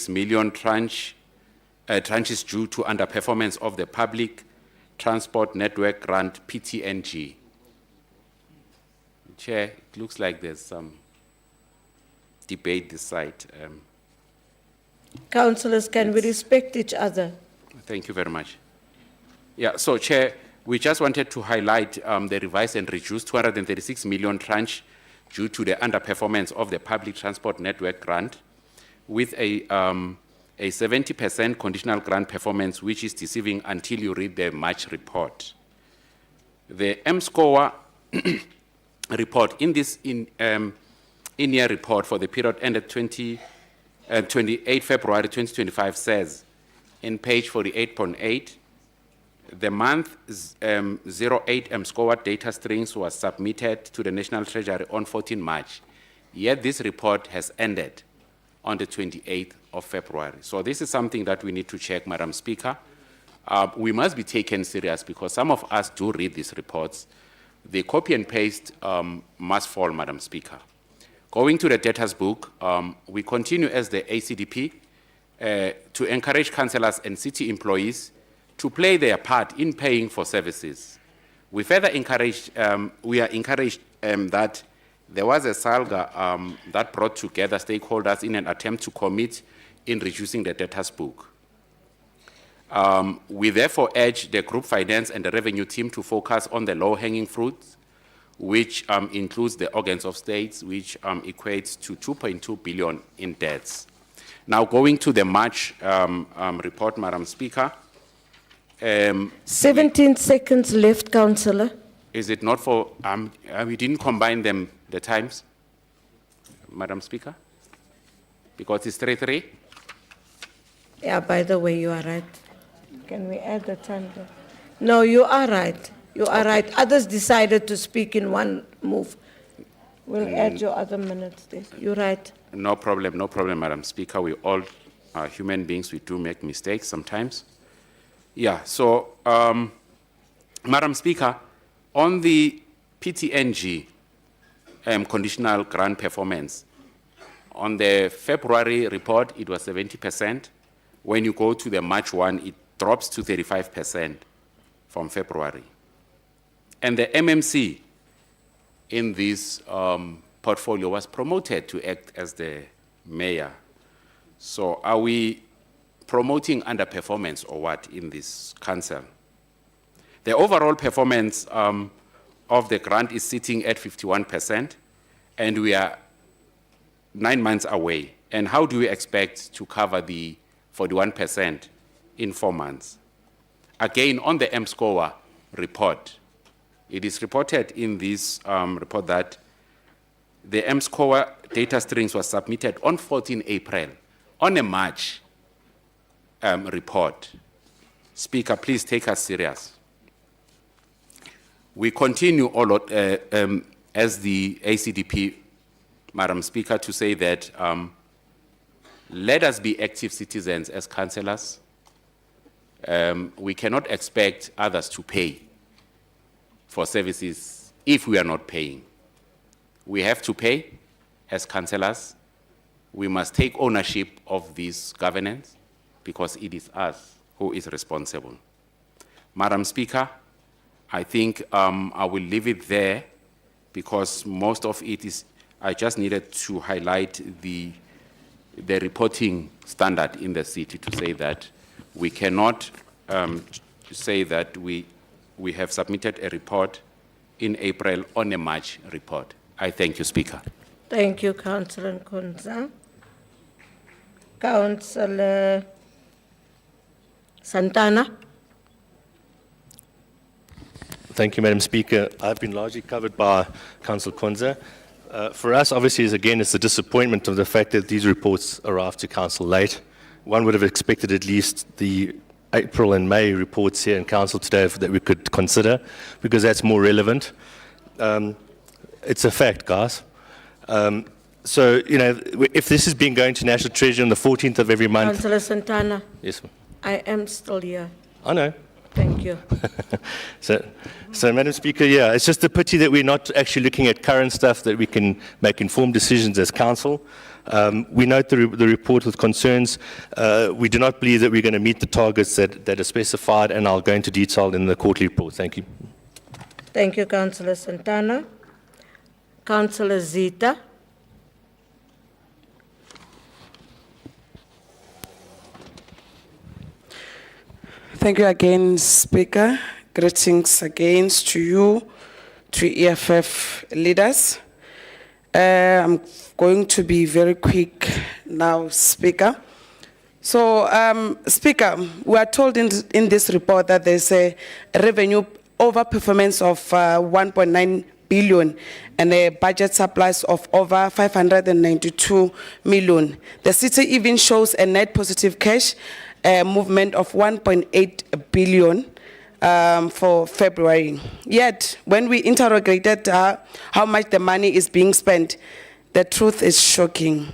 million tranches due to underperformance of the Public Transport Network Grant, PTNG. Chair, it looks like there's some debate this side. Councillors, can we respect each other? Thank you very much. Yeah, so Chair, we just wanted to highlight the revised and reduced 236 million tranche due to the underperformance of the Public Transport Network Grant with a 70% conditional grant performance, which is deceiving until you read the March report. The M-score report in this in-year report for the period ended 28 February 2025 says in page 48.8, the month 08 M-score data strings was submitted to the National Treasury on 14 March. Yet this report has ended on the 28th of February. So this is something that we need to check, Madam Speaker. We must be taken serious because some of us do read these reports. the copy and paste must fall, Madam Speaker. Going to the debtors book, we continue as the ACDP to encourage councillors and city employees to play their part in paying for services. We further encouraged, we are encouraged that there was a SALGA that brought together stakeholders in an attempt to commit in reducing the debtors book. We therefore urge the group finance and the revenue team to focus on the low-hanging fruits, which includes the organs of states, which equates to 2.2 billion in debts. Now, going to the March report, Madam Speaker. 17 seconds left, Councillor. Is it not for, we didn't combine them, the times, Madam Speaker? Because it's 3-3? Yeah, by the way, you are right. Can we add the time there? No, you are right. You are right. Others decided to speak in one move. We'll add your other minutes there. You're right. No problem, Madam Speaker. We all are human beings. We do make mistakes sometimes. Yeah, so, Madam Speaker, on the PTNG conditional grant performance, on the February report, it was 70%. When you go to the March one, it drops to 35% from February. And the MMC in this portfolio was promoted to act as the mayor. So are we promoting underperformance or what in this council? The overall performance of the grant is sitting at 51%, and we are 9 months away. And how do we expect to cover the 41% in 4 months? Again, on the MSCOA report, it is reported in this report that the MSCOA data strings was submitted on 14 April on a March report. Speaker, please take us serious. We continue as the ACDP, Madam Speaker, to say that let us be active citizens as councillors. We cannot expect others to pay for services if we are not paying. We have to pay as councillors. We must take ownership of this governance because it is us who is responsible. Madam Speaker, I think I will leave it there because most of it is, I just needed to highlight the reporting standard in the city to say that we cannot say that we have submitted a report in April on a March report. I thank you, Speaker. Thank you, Councillor Nkunza. Councillor Santana. Thank you, Madam Speaker. I've been largely covered by Councillor Nkunza. For us, obviously, it's a disappointment of the fact that these reports arrived to Council late. One would have expected at least the April and May reports here in Council today that we could consider, because that's more relevant. It's a fact, guys. So, you know, if this has been going to National Treasury on the 14th of every month... Councillor Santana. Yes, ma'am. I am still here. I know. Thank you. So, Madam Speaker, yeah, it's just a pity that we're not actually looking at current stuff that we can make informed decisions as Council. We note the report with concerns. We do not believe that we're going to meet the targets that are specified, and I'll go into detail in the quarterly report. Thank you. Thank you, Councillor Santana. Councillor Zita. Thank you again, Speaker. Greetings again to you, to EFF leaders. I'm going to be very quick now, Speaker. So, Speaker, we are told in this report that there's a revenue overperformance of 1.9 billion and a budget surplus of over 592 million. The city even shows a net positive cash movement of 1.8 billion for February. Yet, when we interrogated how much the money is being spent, the truth is shocking.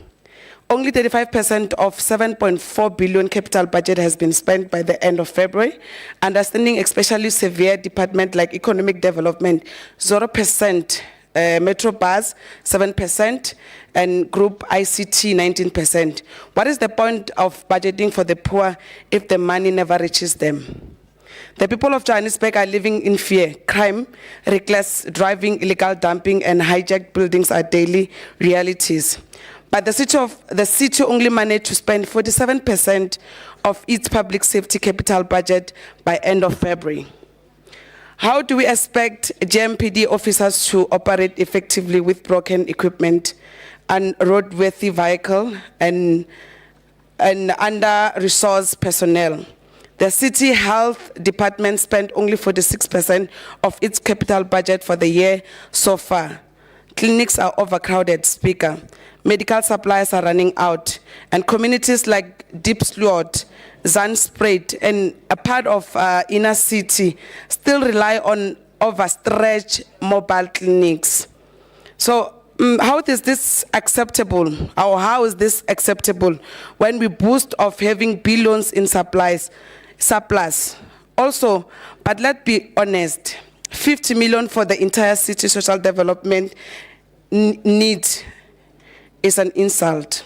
Only 35% of 7.4 billion capital budget has been spent by the end of February. Understanding especially severe department like economic development, 0%, Metro Bus, 7%, and Group ICT, 19%. What is the point of budgeting for the poor if the money never reaches them? The people of Johannesburg are living in fear. Crime, reckless driving, illegal dumping, and hijacked buildings are daily realities. But the city only managed to spend 47% of its public safety capital budget by end of February. How do we expect GMPD officers to operate effectively with broken equipment and roadworthy vehicle and under-resourced personnel? The City Health Department spent only 46% of its capital budget for the year so far. Clinics are overcrowded, Speaker. Medical supplies are running out. And communities like Diepsloot, Zandspruit, and a part of inner city still rely on overstretched mobile clinics. So how is this acceptable? Or how is this acceptable when we boast of having billions in surplus? Also, but let's be honest, 50 million for the entire city social development need is an insult.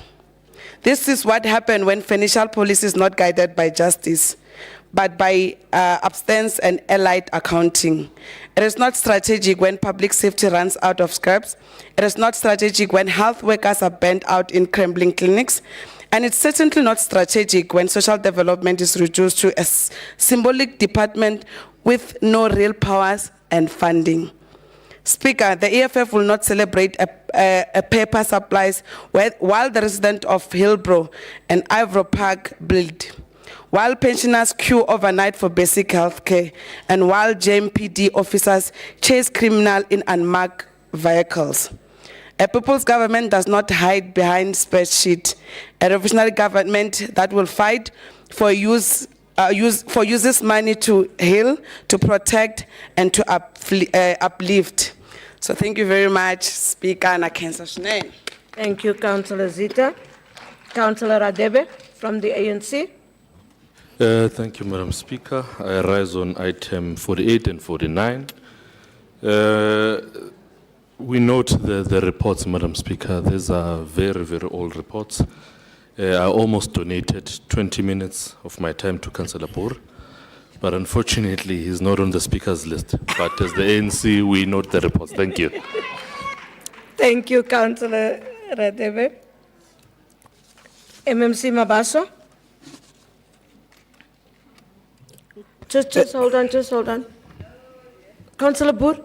This is what happened when financial policy is not guided by justice, but by abstinence and allied accounting. It is not strategic when public safety runs out of scraps. It is not strategic when health workers are burnt out in crumbling clinics. And it's certainly not strategic when social development is reduced to a symbolic department with no real powers and funding. Speaker, the EFF will not celebrate a paper supplies while the residents of Hillbrow and Ivro Park build, while pensioners queue overnight for basic health care, and while JMPD officers chase criminals in unmarked vehicles. A people's government does not hide behind spreadsheet. A revolutionary government that will fight for uses money to heal, to protect, and to uplift. So thank you very much, Speaker, and I cancel name. Thank you, Councillor Zita. Councillor Radebe from the ANC. Thank you, Madam Speaker. I rise on item 48 and 49. We note the reports, Madam Speaker. These are very, very old reports. I almost donated 20 minutes of my time to Councillor Boer, but unfortunately he's not on the Speaker's list. But as the ANC, we note the reports. Thank you. Thank you, Councillor Radebe. MMC Mabaso. Just hold on. Councillor Boer.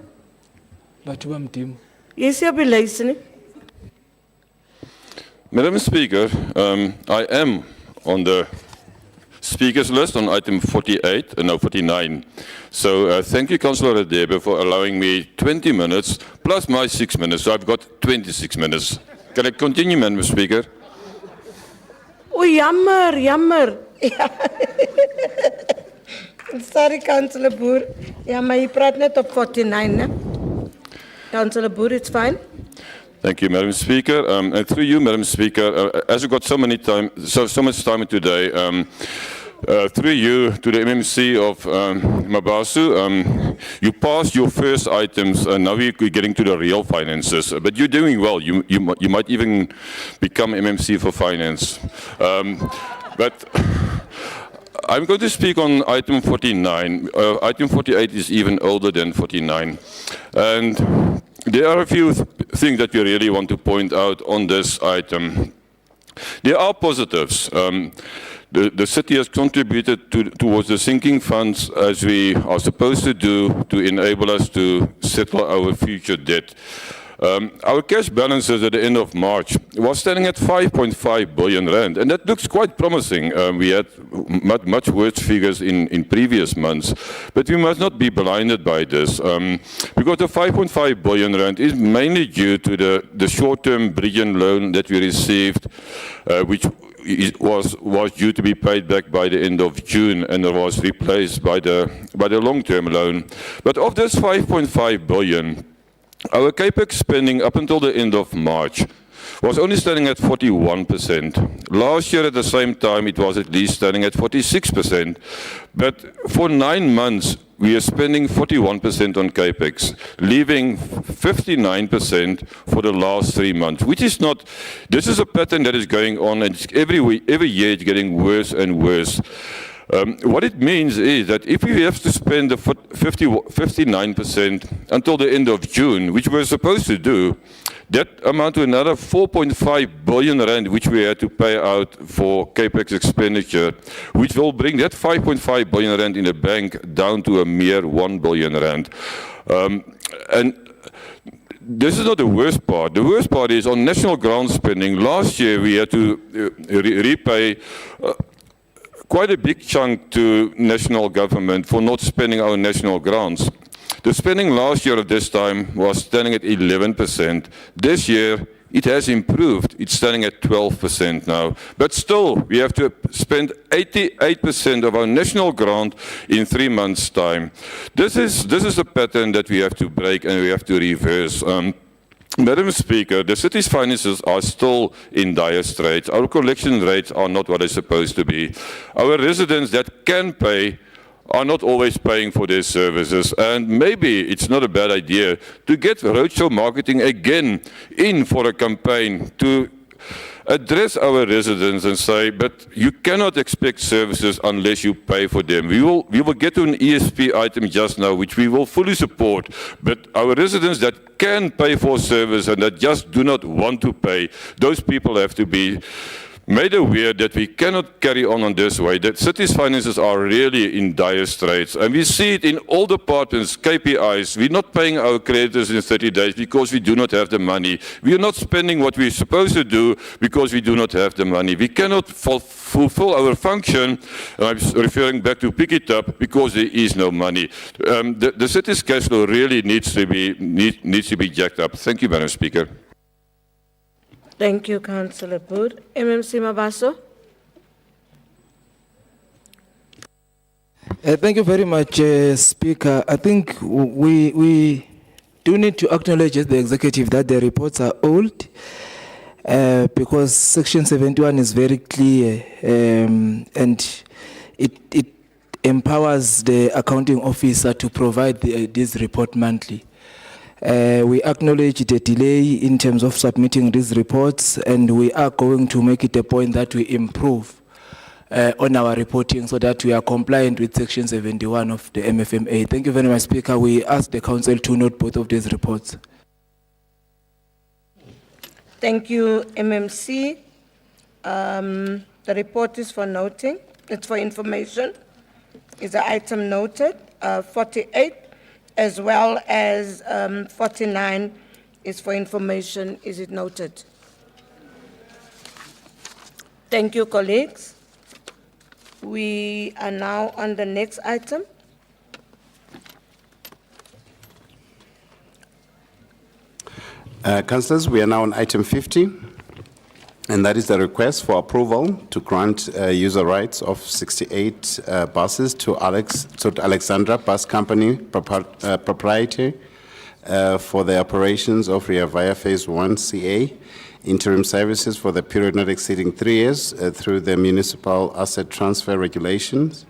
Yes, you'll be listening. Madam Speaker, I am on the speakers list on item 49. So thank you, Councillor Radebe, for allowing me 20 minutes plus my 6 minutes. So I've got 26 minutes. Can I continue, Madam Speaker? Oh, jammer. Sorry, Councillor Boer. Ja, maar je praat net op 49, hè? Councillor Boer, it's fine. Thank you, Madam Speaker. And through you, Madam Speaker, as we've got so much time today, through you to the MMC of Mabaso, you passed your first items, and now we're getting to the real finances. But you're doing well. You might even become MMC for finance. But I'm going to speak on item 49. Item 48 is even older than 49. And there are a few things that we really want to point out on this item. There are positives. The city has contributed towards the sinking funds as we are supposed to do to enable us to settle our future debt. Our cash balances at the end of March was standing at 5.5 billion rand, and that looks quite promising. We had much worse figures in previous months, but we must not be blinded by this, because the 5.5 billion rand is mainly due to the short-term bridging loan that we received, which was due to be paid back by the end of June, and it was replaced by the long-term loan. But of this 5.5 billion, our capex spending up until the end of March was only standing at 41%. Last year at the same time, it was at least standing at 46%. But for 9 months, we are spending 41% on capex, leaving 59% for the last 3 months, which is not, this is a pattern that is going on, and every year it's getting worse and worse. What it means is that if we have to spend the 59% until the end of June, which we're supposed to do, that amount to another 4.5 billion rand, which we had to pay out for capex expenditure, which will bring that 5.5 billion rand in the bank down to a mere 1 billion rand. And this is not the worst part. The worst part is on national grant spending. Last year we had to repay quite a big chunk to national government for not spending our national grants. The spending last year at this time was standing at 11%. This year, it has improved. It's standing at 12% now. But still, we have to spend 88% of our national grant in 3 months' time. This is a pattern that we have to break and we have to reverse. Madam Speaker, the city's finances are still in dire straits. Our collection rates are not what they're supposed to be. Our residents that can pay are not always paying for their services, and maybe it's not a bad idea to get roadshow marketing again in for a campaign to address our residents and say, but you cannot expect services unless you pay for them. We will get to an ESP item just now, which we will fully support, but our residents that can pay for service and that just do not want to pay, those people have to be made aware that we cannot carry on this way, that cities' finances are really in dire straits. And we see it in all departments, KPIs. We're not paying our creditors in 30 days because we do not have the money. We are not spending what we're supposed to do because we do not have the money. We cannot fulfill our function, and I'm referring back to pick it up, because there is no money. The city's cash flow really needs to be jacked up. Thank you, Madam Speaker. Thank you, Councillor Bood. MMC Mabaso. Thank you very much, Speaker. I think we do need to acknowledge as the executive that the reports are old, because Section 71 is very clear, and it empowers the accounting officer to provide this report monthly. We acknowledge the delay in terms of submitting these reports, and we are going to make it a point that we improve on our reporting so that we are compliant with Section 71 of the MFMA. Thank you very much, Speaker. We ask the Council to note both of these reports. Thank you, MMC. The report is for noting. It's for information. Is the item noted? 48. As well as 49 is for information. Is it noted? Thank you, colleagues. We are now on the next item. Councillors, we are now on item 50, and that is the request for approval to grant user rights of 68 buses to Alexandra Bus Company Proprietary for the operations of Reordering Phase 1 CA interim services for the period not exceeding 3 years through the municipal asset transfer regulations,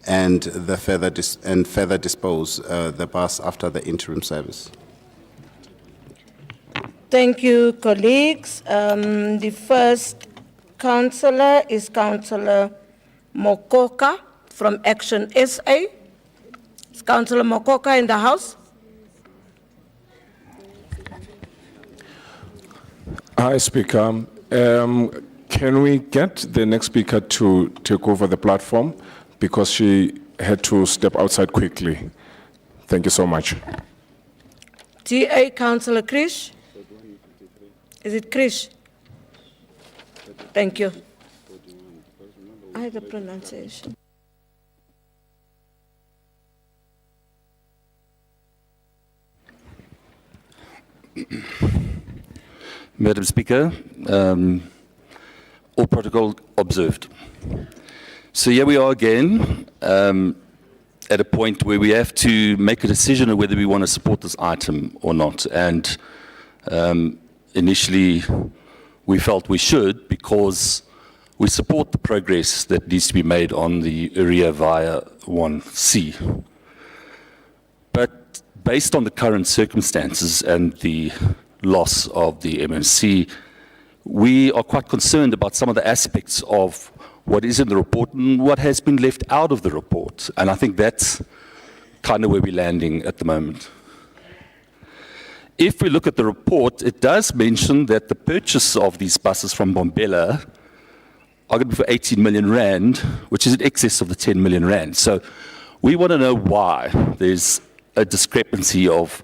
and further dispose the bus after the interim service. Thank you, colleagues. The first councillor is Councillor Mokoka from Action SA. Is Councillor Mokoka in the house? Hi, Speaker. Can we get the next speaker to take over the platform, because she had to step outside quickly? Thank you so much. TA Councillor Krish. Is it Krish? Thank you. I have the pronunciation. Madam Speaker, all protocol observed. So here we are again at a point where we have to make a decision on whether we want to support this item or not. And initially, we felt we should because we support the progress that needs to be made on the area via 1C. But based on the current circumstances and the loss of the MMC, we are quite concerned about some of the aspects of what is in the report and what has been left out of the report. And I think that's kind of where we're landing at the moment. If we look at the report, it does mention that the purchase of these buses from Bombela are going to be for 18 million rand, which is in excess of the 10 million rand. So we want to know why there's a discrepancy of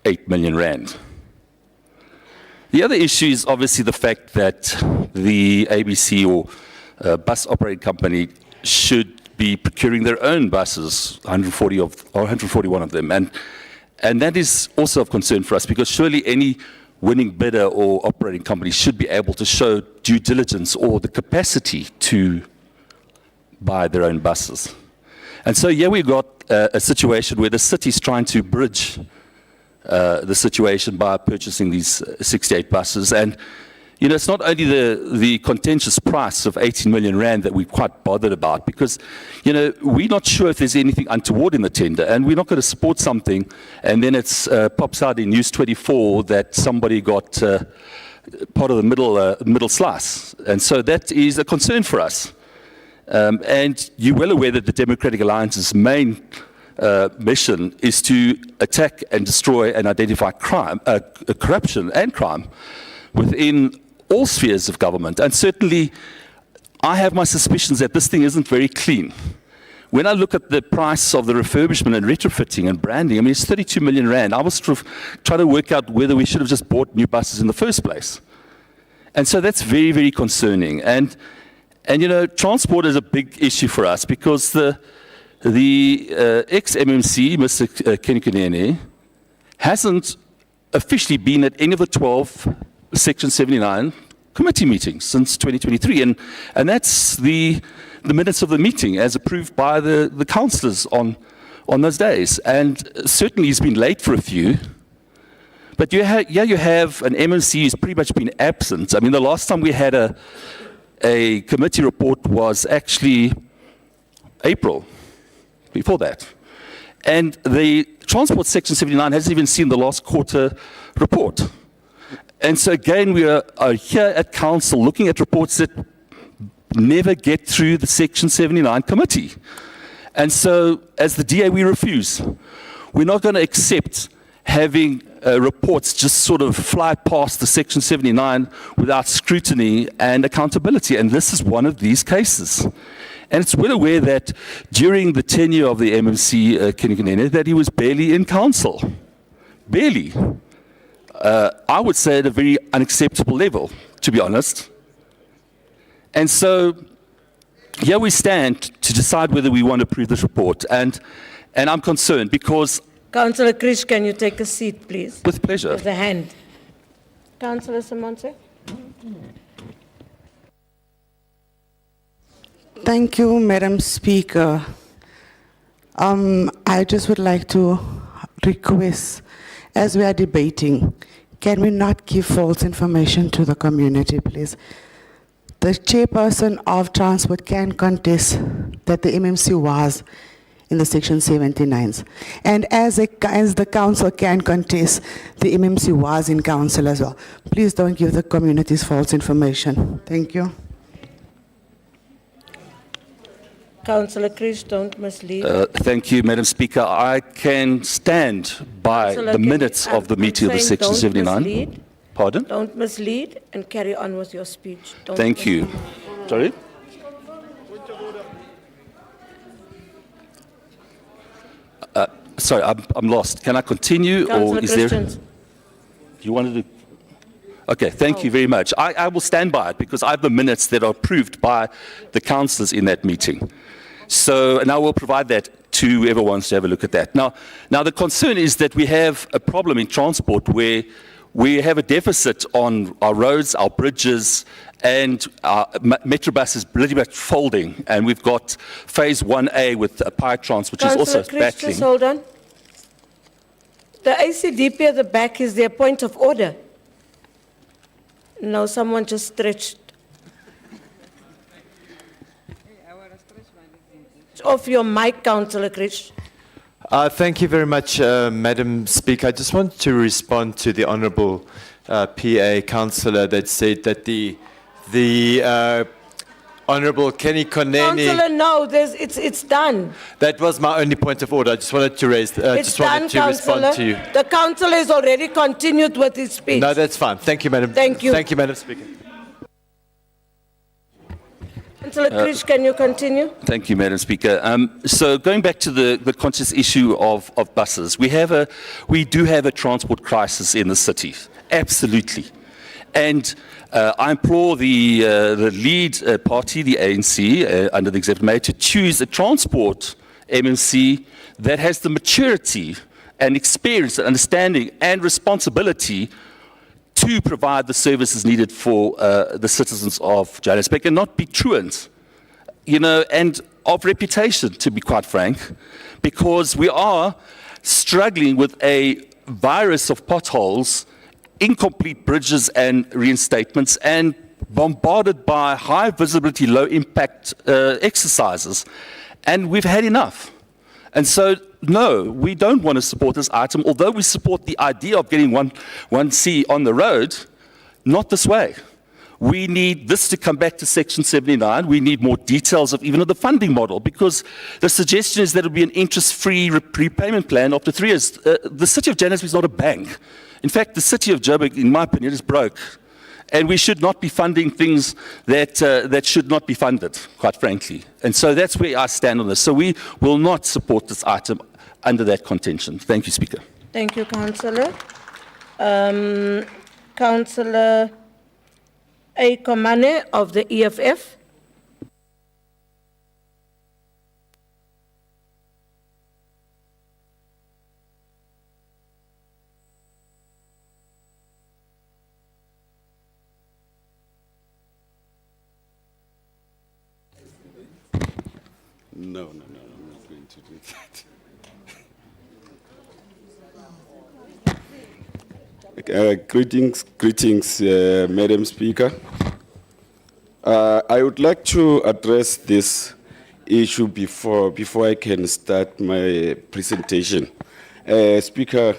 8 million rand. The other issue is obviously the fact that the ABC or bus operating company should be procuring their own buses, 141 of them. And that is also of concern for us because surely any winning bidder or operating company should be able to show due diligence or the capacity to buy their own buses. And so here we've got a situation where the city's trying to bridge the situation by purchasing these 68 buses. And, you know, it's not only the contentious price of 18 million rand that we're quite bothered about because, you know, we're not sure if there's anything untoward in the tender and we're not going to support something and then it pops out in News 24 that somebody got part of the middle slice. And so that is a concern for us. And you're well aware that the Democratic Alliance's main mission is to attack and destroy and identify crime, corruption and crime within all spheres of government. And certainly, I have my suspicions that this thing isn't very clean. When I look at the price of the refurbishment and retrofitting and branding, I mean, it's 32 million rand. I was sort of trying to work out whether we should have just bought new buses in the first place. And so that's very, very concerning. And you know, transport is a big issue for us because the ex-MMC, Mr. Kenny, hasn't officially been at any of the 12 Section 79 committee meetings since 2023. And that's the minutes of the meeting as approved by the councillors on those days. And certainly he's been late for a few. But you have an MMC who's pretty much been absent. I mean, the last time we had a committee report was actually April, before that. And the Transport Section 79 hasn't even seen the last quarter report. And so again, we are here at Council looking at reports that never get through the Section 79 committee. And so as the DA, we refuse. We're not going to accept having reports just sort of fly past the Section 79 without scrutiny and accountability. And this is one of these cases. And it's well aware that during the tenure of the MMC, Kenny, that he was barely in council. Barely. I would say at a very unacceptable level, to be honest. And so here we stand to decide whether we want to approve this report. And I'm concerned because... Councillor Krish, can you take a seat, please? With pleasure. With the hand. Councillor Simonse. Thank you, Madam Speaker. I just would like to request, as we are debating, can we not give false information to the community, please? The chairperson of transport can contest that the MMC was in the Section 79s. And as the council can contest, the MMC was in council as well. Please don't give the communities false information. Thank you. Councillor Krish, don't mislead. Thank you, Madam Speaker. I can stand by Councillor, the minutes of the meeting of the saying Section don't 79. mislead. Pardon? Don't mislead and carry on with your speech. Don't Thank you. Sorry? Sorry, I'm lost. Can I continue, Councillor or is there? Christians. You wanted to? Okay, thank you very much. I will stand by it because I have the minutes that are approved by the councillors in that meeting. So, and I will provide that to whoever wants to have a look at that. Now the concern is that we have a problem in transport where we have a deficit on our roads, our bridges, and our Metrobus is pretty much folding. And we've got phase 1A with Pytrans, which is also Councillor Krish, battling. just hold on. The ACDP at the back is their point of order. No, someone just stretched. Off your mic, Councillor Krish. Thank you very much, Madam Speaker. I just want to respond to the Honourable PA Councillor that said that the Honourable Kenny Koneni... Councillor, no, it's done. That was my only point of order. I just wanted to raise, It's done, respond Councillor. to you. The councillor has already continued with his speech. No, that's fine. Thank you, Madam. Thank you. Thank you, Madam Speaker. Councillor Krish, can you continue? Thank you, Madam Speaker. So going back to the conscious issue of buses, we do have a transport crisis in the city, absolutely. And I implore the lead party, the ANC, under the executive mayor, to choose a transport MMC that has the maturity and experience and understanding and responsibility to provide the services needed for the citizens of Johannesburg and not be truants, and of reputation, to be quite frank, because we are struggling with a virus of potholes, incomplete bridges and reinstatements, and bombarded by high visibility, low impact exercises. And we've had enough. And so, no, we don't want to support this item, although we support the idea of getting 1C on the road, not this way. We need this to come back to Section 79. We need more details of even of the funding model, because the suggestion is that it will be an interest-free repayment plan after 3 years. The city of Johannesburg is not a bank. In fact, the city of Joburg, in my opinion, is broke. And we should not be funding things that should not be funded, quite frankly. And so that's where I stand on this. So we will not support this item under that contention. Thank you, Speaker. Thank you, Councillor. Councillor A. Komane of the EFF. No, I'm not going to do that. Greetings, Madam Speaker. I would like to address this issue before I can start my presentation. Speaker,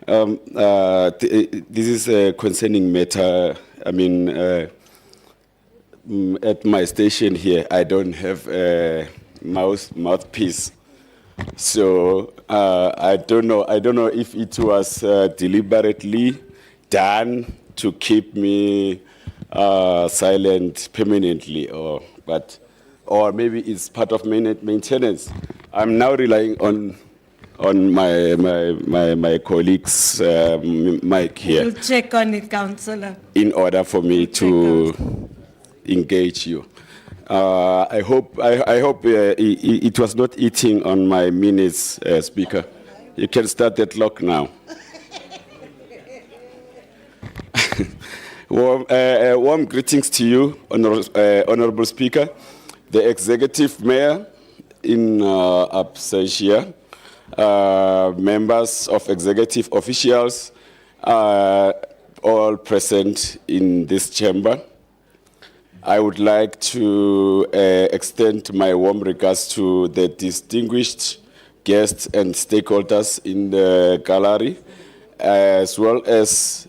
this is a concerning matter. I mean, at my station here, I don't have a mouthpiece. So I don't know if it was deliberately done to keep me silent permanently, or maybe it's part of maintenance. I'm now relying on my colleague's mic here. We'll check on it, Councillor. In order for me to engage you. I hope it was not eating on my minutes, Speaker. You can start the clock now. Warm greetings to you, Honourable Speaker, the Executive Mayor in absentia, members of executive officials, all present in this chamber. I would like to extend my warm regards to the distinguished guests and stakeholders in the gallery, as well as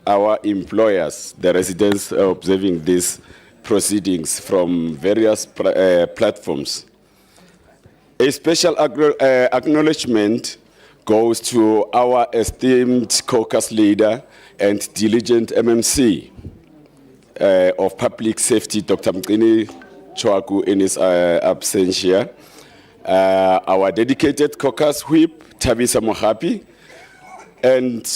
our employers, the residents observing these proceedings from various platforms. A special acknowledgement goes to our esteemed caucus leader and diligent MMC, of Public Safety, Dr. Mqini Chwaku, in his absentia, our dedicated caucus whip, Thabisa Mohapi, and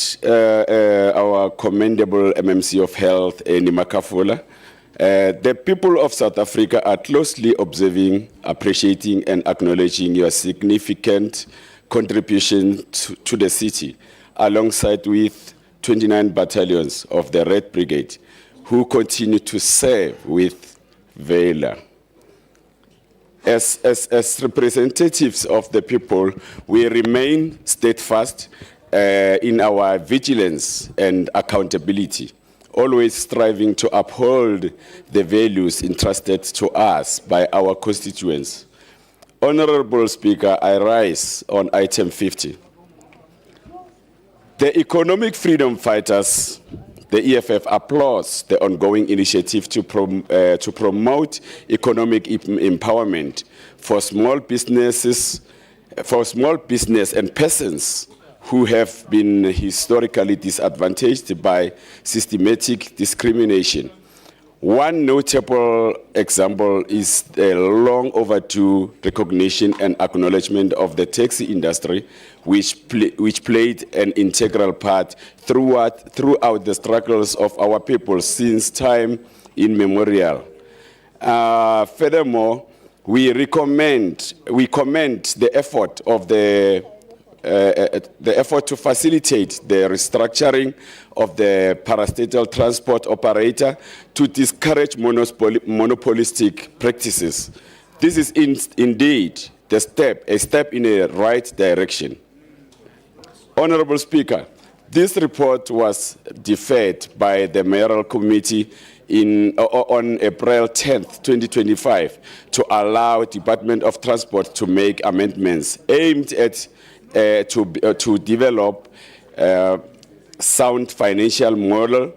our commendable MMC of Health, Eni Makafula. The people of South Africa are closely observing, appreciating, and acknowledging your significant contribution to the city, alongside with 29 battalions of the Red Brigade, who continue to serve with valor. As representatives of the people, we remain steadfast in our vigilance and accountability, always striving to uphold the values entrusted to us by our constituents. Honorable Speaker, I rise on item 50. The economic freedom fighters, the EFF, applauds the ongoing initiative to promote economic empowerment for small business and persons who have been historically disadvantaged by systematic discrimination. One notable example is the long overdue recognition and acknowledgement of the taxi industry, which played an integral part throughout the struggles of our people since time immemorial. Furthermore, we commend the effort of the effort to facilitate the restructuring of the parastatal transport operator to discourage monopolistic practices. This is indeed a step in the right direction. Honorable Speaker, this report was deferred by the Mayoral Committee on April 10th, 2025, to allow Department of Transport to make amendments aimed at to develop sound financial model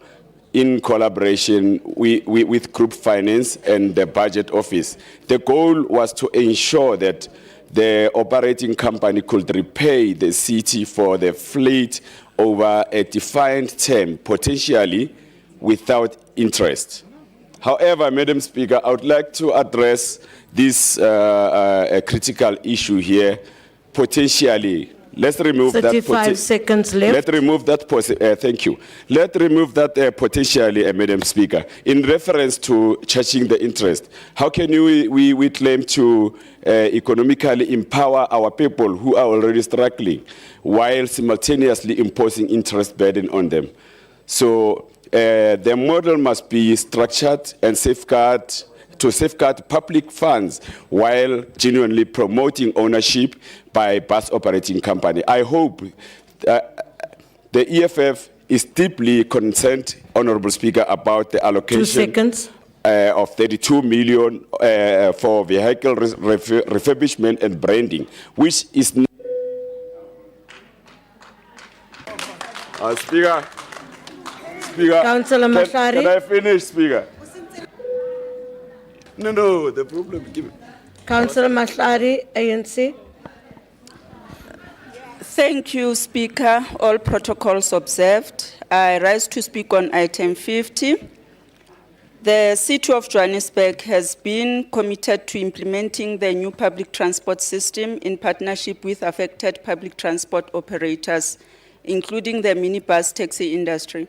in collaboration with Group Finance and the Budget Office. The goal was to ensure that the operating company could repay the city for the fleet over a defined term, potentially without interest. However, Madam Speaker, I would like to address this critical issue here. Potentially, let's remove 35 seconds left. Let's remove that. Thank you. Let's remove that potentially, Madam Speaker. In reference to charging the interest, how can we claim to economically empower our people who are already struggling, while simultaneously imposing interest burden on them? So the model must be structured and safeguard public funds while genuinely promoting ownership by bus operating company. I hope the EFF is deeply concerned, Honorable Speaker, about the allocation of 32 million for vehicle refurbishment and branding, which is Speaker, Councillor Mahlari. Can I finish, Speaker? No, the problem. Councillor Mahlari, ANC. Thank you, Speaker. All protocols observed. I rise to speak on item 50. The City of Johannesburg has been committed to implementing the new public transport system in partnership with affected public transport operators, including the minibus taxi industry.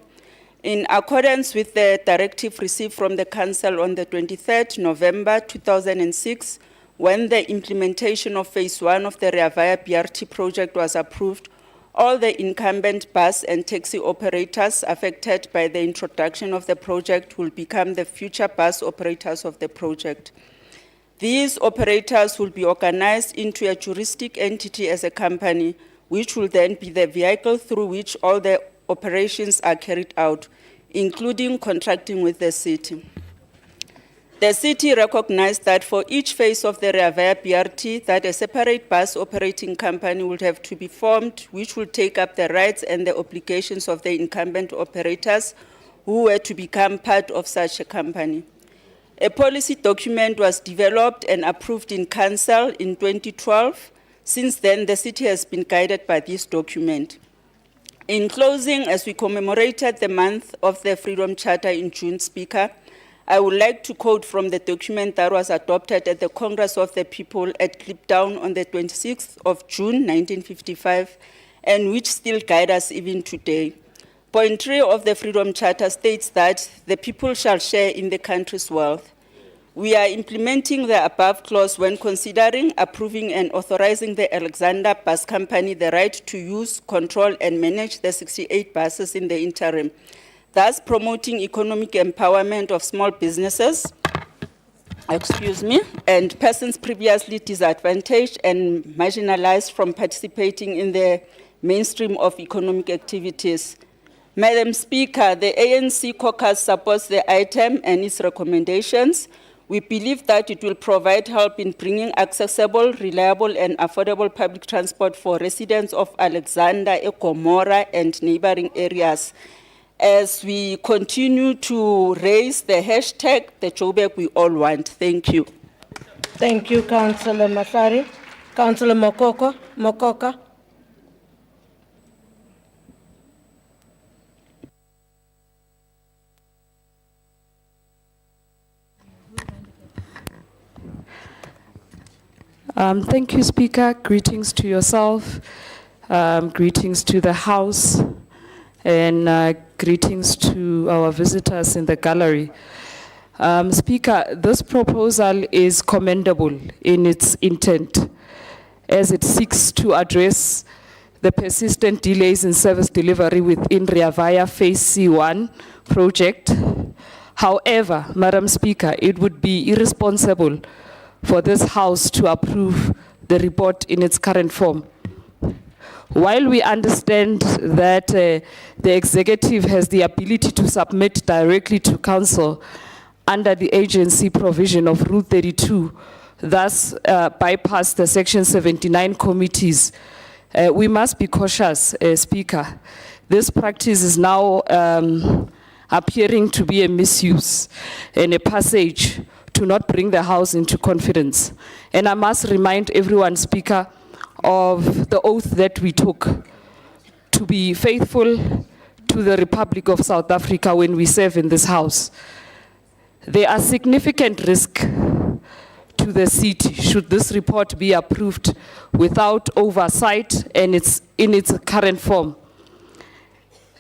In accordance with the directive received from the Council on the 23rd November 2006, when the implementation of phase 1 of the Rea Vaya BRT project was approved, all the incumbent bus and taxi operators affected by the introduction of the project will become the future bus operators of the project. These operators will be organized into a juristic entity as a company, which will then be the vehicle through which all the operations are carried out, including contracting with the city. The city recognized that for each phase of the Rea Vaya BRT, that a separate bus operating company would have to be formed, which will take up the rights and the obligations of the incumbent operators who were to become part of such a company. A policy document was developed and approved in Council in 2012. Since then, the city has been guided by this document. In closing, as we commemorated the month of the Freedom Charter in June, Speaker, I would like to quote from the document that was adopted at the Congress of the People at Kliptown on the 26th of June, 1955, and which still guides us even today. Point 3 of the Freedom Charter states that the people shall share in the country's wealth. We are implementing the above clause when considering, approving, and authorizing the Alexander Bus Company the right to use, control, and manage the 68 buses in the interim, thus promoting economic empowerment of small businesses, and persons previously disadvantaged and marginalized from participating in the mainstream of economic activities. Madam Speaker, the ANC caucus supports the item and its recommendations. We believe that it will provide help in bringing accessible, reliable, and affordable public transport for residents of Alexander, Ekomora, and neighboring areas. As we continue to raise the hashtag, the Joburg we all want. Thank you. Thank you, Councillor Masari. Councillor Mokoka. Thank you, Speaker. Greetings to yourself, greetings to the House, and greetings to our visitors in the gallery. Speaker, this proposal is commendable in its intent, as it seeks to address the persistent delays in service delivery within Rea Vaya Phase C1 project. However, Madam Speaker, it would be irresponsible for this House to approve the report in its current form. While we understand that the executive has the ability to submit directly to Council under the agency provision of Rule 32, thus bypass the Section 79 committees, we must be cautious, Speaker. This practice is now appearing to be a misuse and a passage to not bring the House into confidence. And I must remind everyone, Speaker, of the oath that we took to be faithful to the Republic of South Africa when we serve in this House. There are significant risks to the city should this report be approved without oversight and in its current form.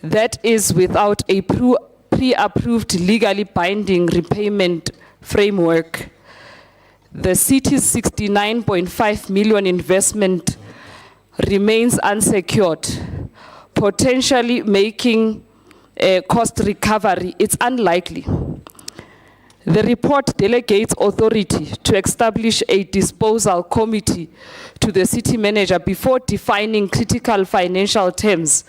That is without a pre-approved legally binding repayment framework. The city's 69.5 million investment remains unsecured, potentially making cost recovery. It's unlikely. The report delegates authority to establish a disposal committee to the city manager before defining critical financial terms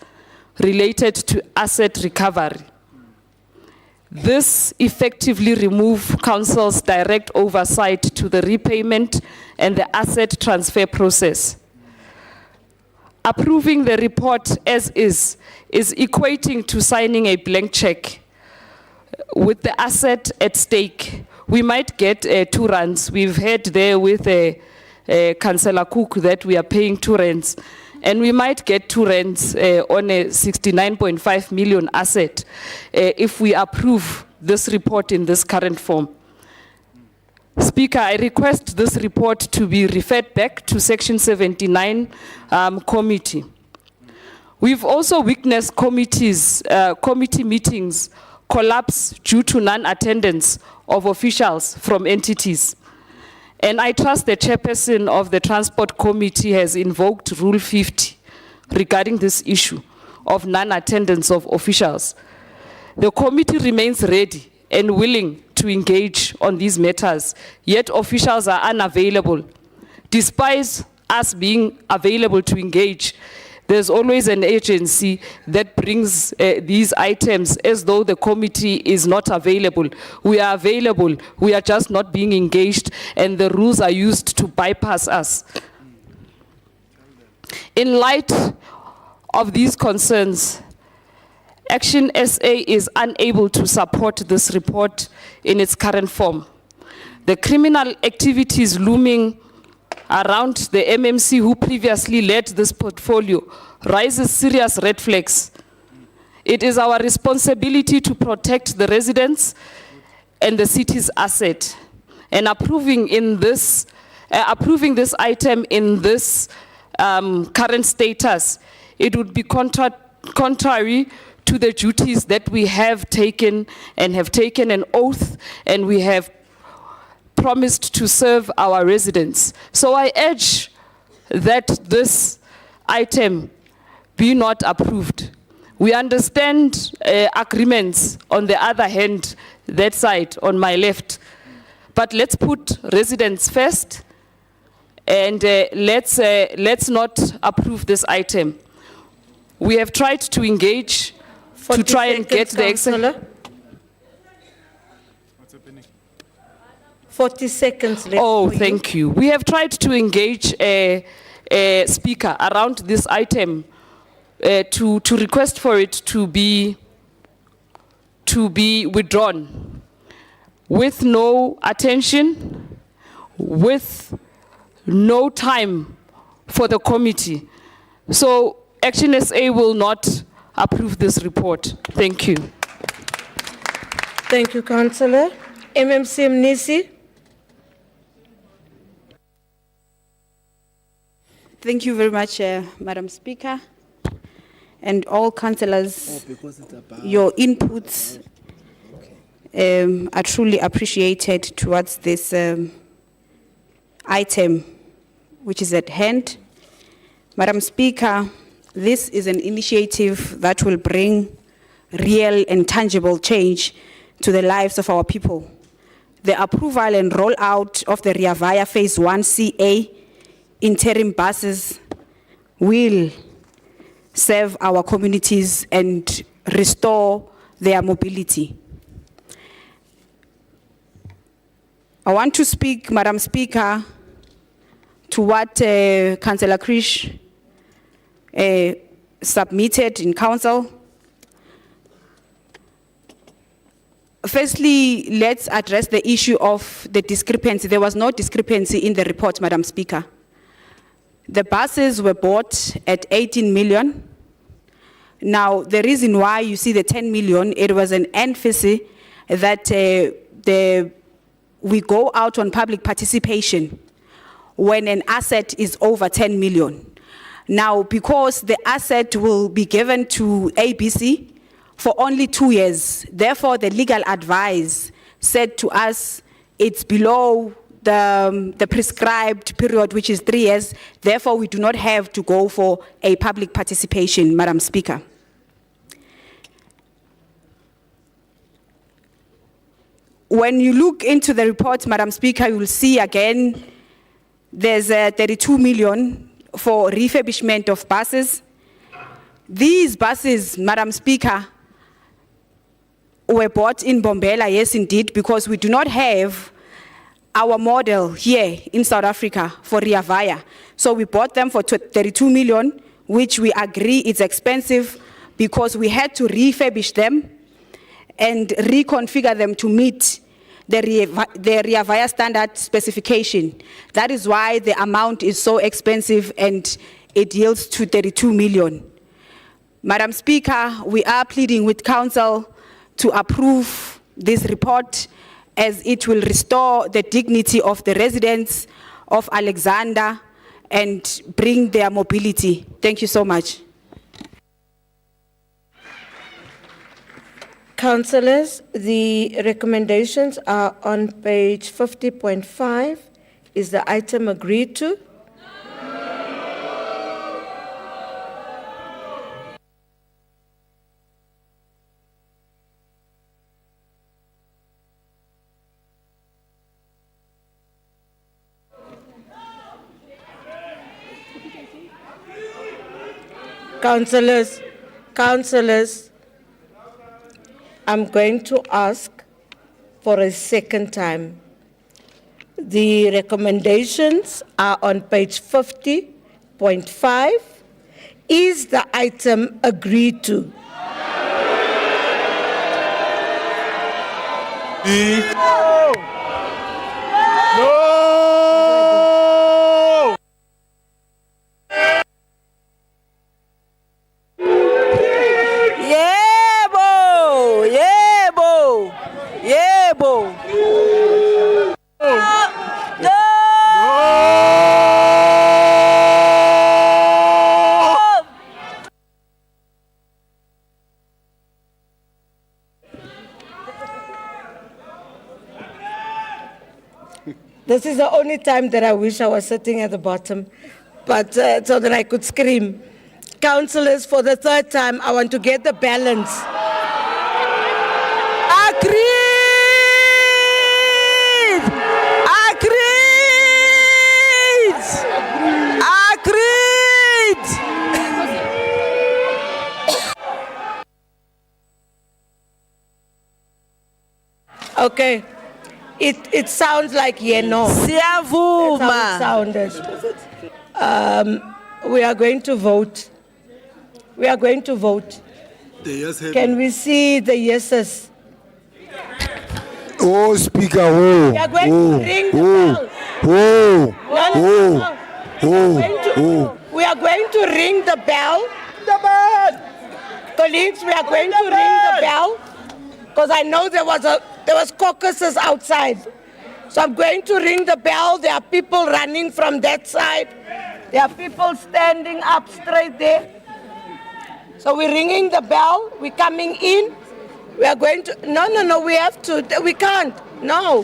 related to asset recovery. This effectively removes Council's direct oversight to the repayment and the asset transfer process. Approving the report as is equating to signing a blank check with the asset at stake. We might get 2 rands. We've heard there with Councillor Cook that we are paying 2 rands. And we might get 2 rands on a 69.5 million asset if we approve this report in this current form. Speaker, I request this report to be referred back to Section 79 committee. We've also witnessed committee meetings collapse due to non-attendance of officials from entities. And I trust the chairperson of the Transport Committee has invoked Rule 50 regarding this issue of non-attendance of officials. The committee remains ready and willing to engage on these matters, yet officials are unavailable. Despite us being available to engage, there's always an agency that brings these items as though the committee is not available. We are available, we are just not being engaged, and the rules are used to bypass us. In light of these concerns, Action SA is unable to support this report in its current form. The criminal activities looming around the MMC who previously led this portfolio raises serious red flags. It is our responsibility to protect the residents and the city's asset. And approving this item in this current status, it would be contrary to the duties that we have taken and have taken an oath, and we have promised to serve our residents. So I urge that this item be not approved. We understand agreements on the other hand, that side on my left, but let's put residents first, and let's not approve this item. We have tried to engage to try and get the Councillor. 40 seconds left. Oh, for you. thank you. We have tried to engage a speaker around this item to request for it to be withdrawn with no attention, with no time for the committee. So Action SA will not approve this report. Thank you. Thank you, Councillor. MMC Mnisi. Thank you very much, Madam Speaker, and all councillors. Your inputs are truly appreciated towards this item which is at hand. Madam Speaker, this is an initiative that will bring real and tangible change to the lives of our people. The approval and rollout of the Rea Vaya Phase 1 CA interim buses will serve our communities and restore their mobility. I want to speak, Madam Speaker, to what Councillor Krish submitted in council. Firstly, let's address the issue of the discrepancy. There was no discrepancy in the report, Madam Speaker. The buses were bought at 18 million. Now, the reason why you see the 10 million, it was an emphasis that we go out on public participation when an asset is over 10 million. Now, because the asset will be given to ABC for only 2 years, therefore the legal advice said to us it's below the prescribed period, which is 3 years. Therefore, we do not have to go for a public participation, Madam Speaker. When you look into the report, Madam Speaker, you will see again there's 32 million for refurbishment of buses. These buses, Madam Speaker, were bought in Bombela, yes indeed, because we do not have our model here in South Africa for Rea Vaya. So we bought them for 32 million, which we agree is expensive because we had to refurbish them and reconfigure them to meet the Rea Vaya standard specification. That is why the amount is so expensive and it yields to 32 million. Madam Speaker, we are pleading with Council to approve this report as it will restore the dignity of the residents of Alexander and bring their mobility. Thank you so much. Councillors, the recommendations are on page 50.5. Is the item agreed to? Councillors, I'm going to ask for a second time. The recommendations are on page 50.5. Is the item agreed to? No! No! This is the only time that I wish I was sitting at the bottom, but so that I could scream. Councillors, for the third time, I want to get the balance. Agreed! Agreed! Agreed! Okay. It sounds like no. That's how it sounded. We are going to vote. We are going to vote. Can we see the yeses? Oh, Speaker, whoa. We are going to ring the bell. Whoa. We are going to ring the bell. Colleagues, we are going to ring the bell because I know there was caucuses outside. So I'm going to ring the bell. There are people running from that side. There are people standing up straight there. So we're ringing the bell. We're coming in. We are going to, no, we have to, we can't, no.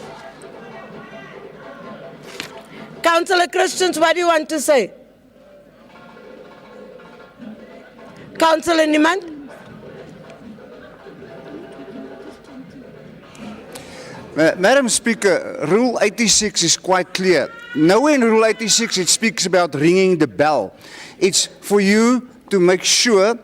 Councillor Christians, what do you want to say? Councillor Niemand? Madam Speaker, Rule 86 is quite clear. Nowhere in Rule 86 it speaks about ringing the bell. It's for you to make sure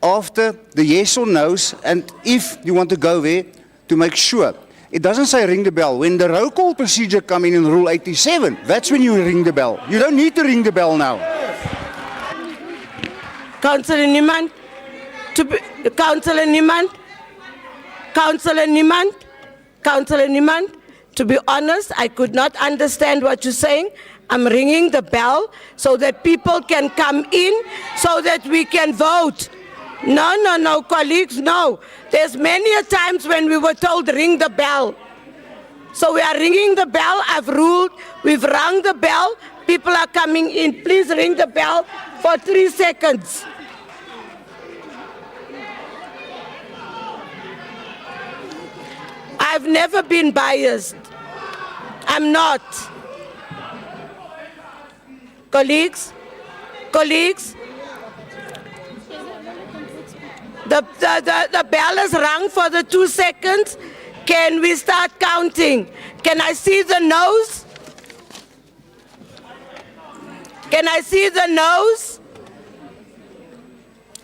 after the yes or no's, and if you want to go there, to make sure. It doesn't say ring the bell. When the roll call procedure comes in Rule 87, that's when you ring the bell. You don't need to ring the bell now. Councillor Niemand? Councillor Niemand? Councillor Niemand? Councillor Niemand? To be honest, I could not understand what you're saying. I'm ringing the bell so that people can come in so that we can vote. No, colleagues, no. There's many a times when we were told ring the bell. So we are ringing the bell. I've ruled. We've rung the bell. People are coming in. Please ring the bell for 3 seconds. I've never been biased. I'm not. Colleagues, the bell is rung for the 2 seconds. Can we start counting? Can I see the nose? Can I see the nose?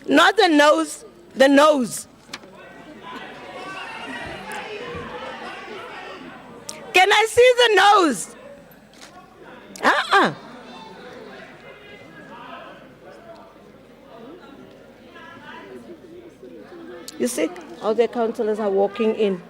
Not the nose, the nose. Can I see the nose? You see, all the councillors are walking in.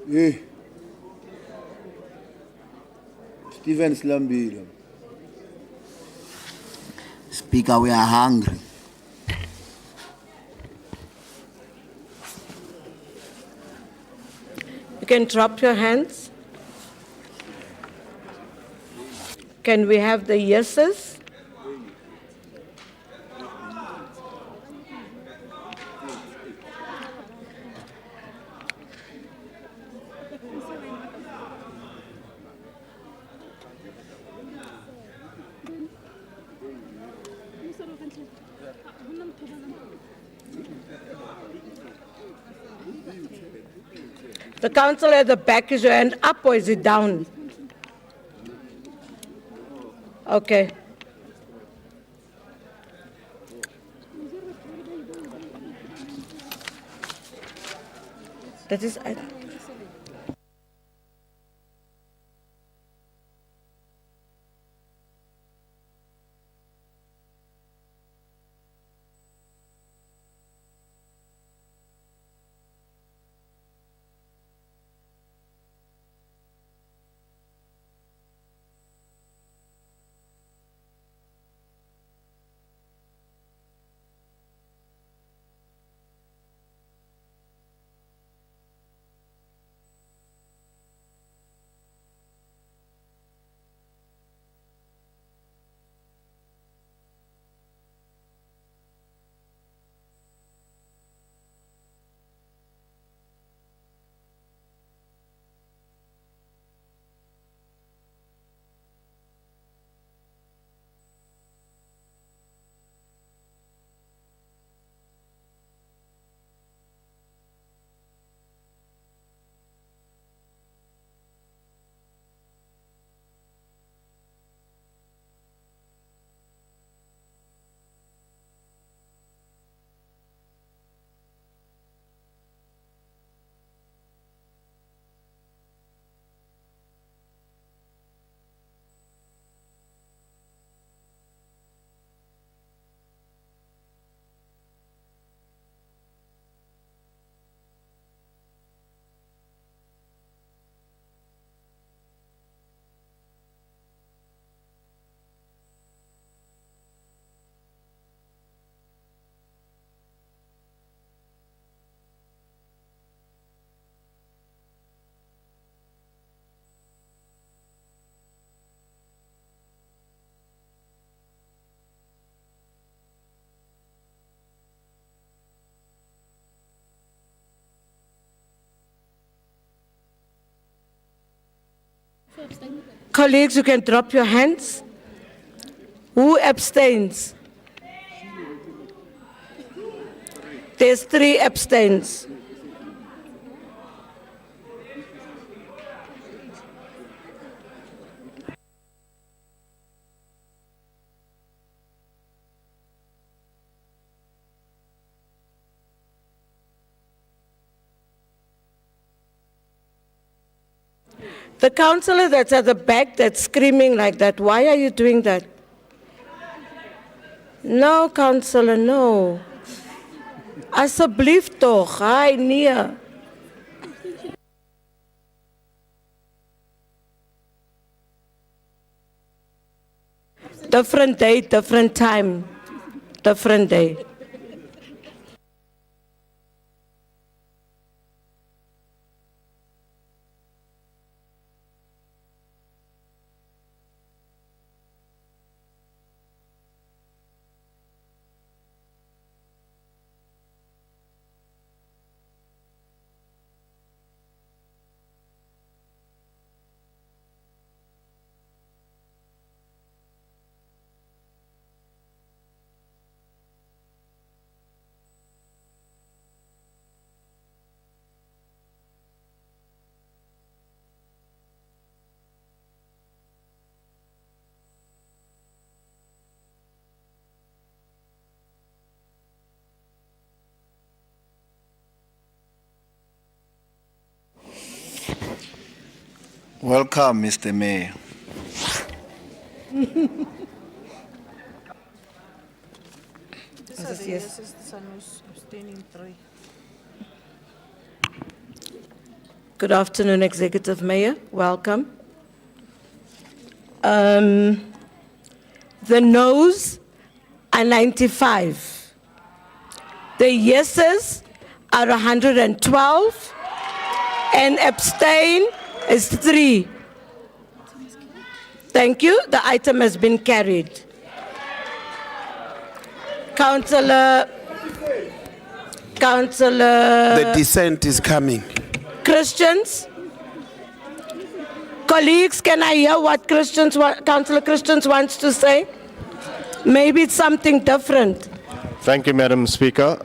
Yeah. Stephen Slambila. Speaker, we are hungry. You can drop your hands. Can we have the yeses? The councillor at the back, is your hand up or is it down? Okay. That is. Colleagues, you can drop your hands. Who abstains? There's 3 abstains. The councillor that's at the back that's screaming like that, why are you doing that? No, councillor, no. Asseblief toch, hi, nee. Different day, different time, different day. Welcome, Mr. Mayor. Good afternoon, Executive Mayor. Welcome. The noes are 95. The yeses are 112. And abstain is 3. Thank you. The item has been carried. Councillor. The dissent is coming. Christians. Colleagues, can I hear what Councillor Christians wants to say? Maybe it's something different. Thank you, Madam Speaker.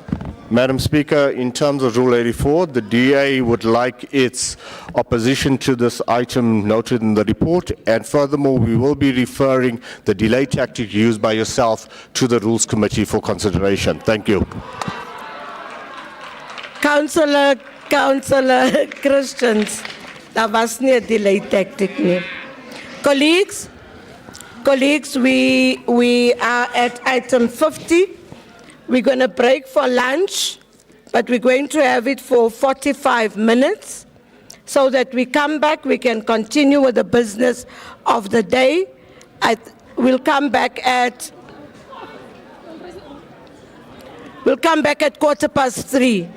Madam Speaker, in terms of Rule 84, the DA would like its opposition to this item noted in the report, and furthermore, we will be referring the delay tactic used by yourself to the Rules Committee for consideration. Thank you. Councillor Christians, daar was nie 'n delay tactic nie. Colleagues, we are at item 50. We're going to break for lunch, but we're going to have it for 45 minutes so that we come back, we can continue with the business of the day. We'll come back at 3:15.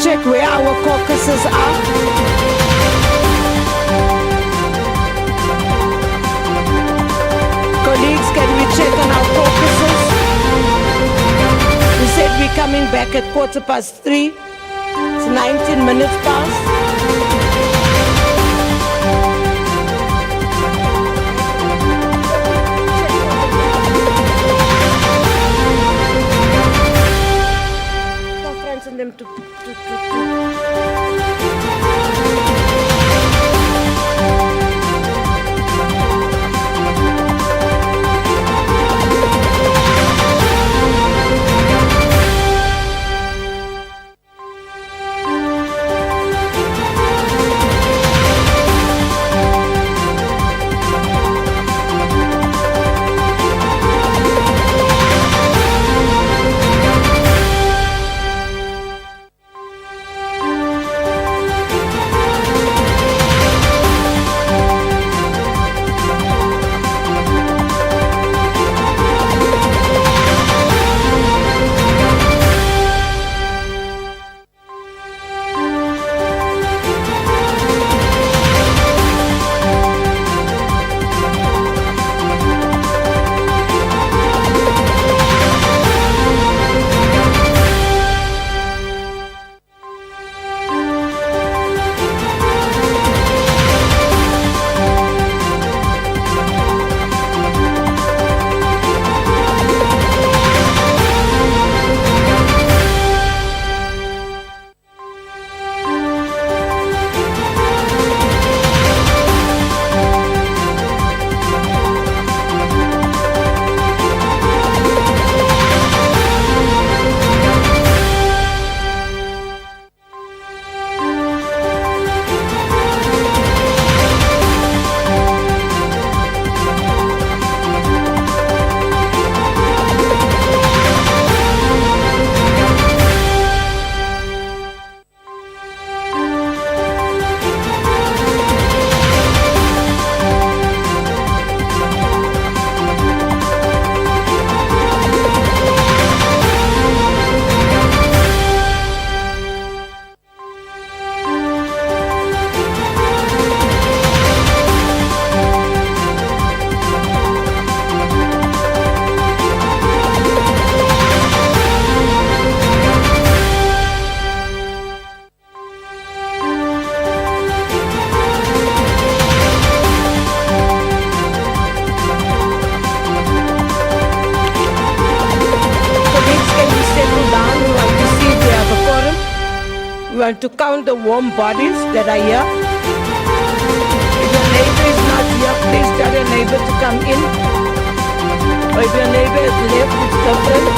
check where our caucuses are? Colleagues, can we check on our caucuses? We said we're coming back at 3:15. It's 19 minutes past. Conference and them to to count the warm bodies that are here. If your neighbor is not here, please tell your neighbor to come in. Or if your neighbor is left, it's different.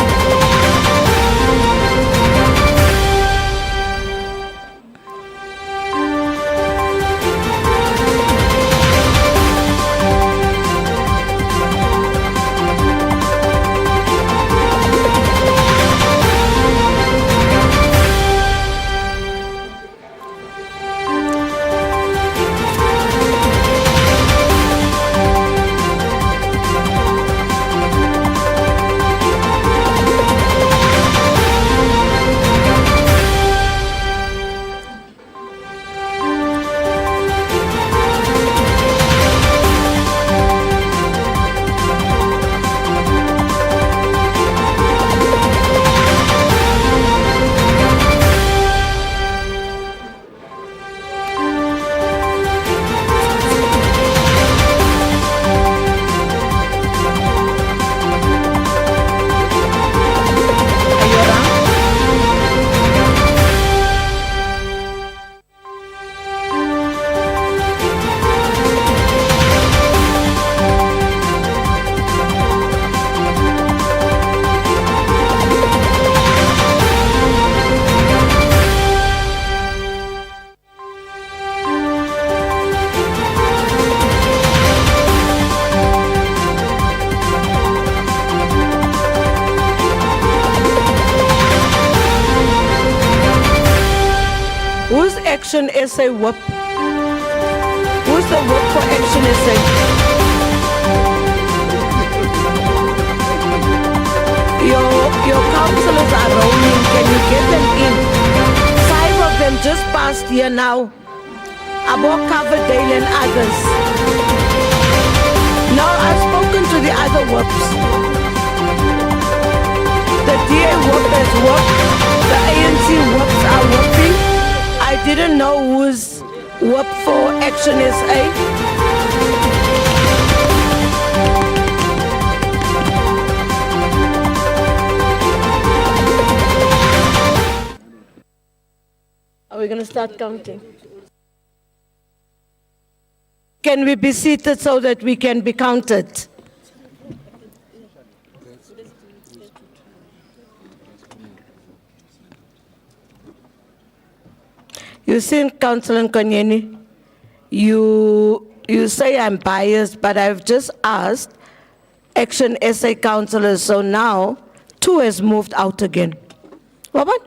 Action SA whip? Who's the whip for Action SA? Your councillors are roaming. Can you get them in? 5 just passed here now about Coverdale and others. Now I've spoken to the other WIPs. The DA WIP has worked, the ANC WIPs are working. I didn't know who's WIP for Action SA. Are we going to start counting? Can we be seated so that we can be counted? You see, Councillor Nkonyeni, you say I'm biased, but I've just asked Action SA councillors, so now 2 has moved out again. What?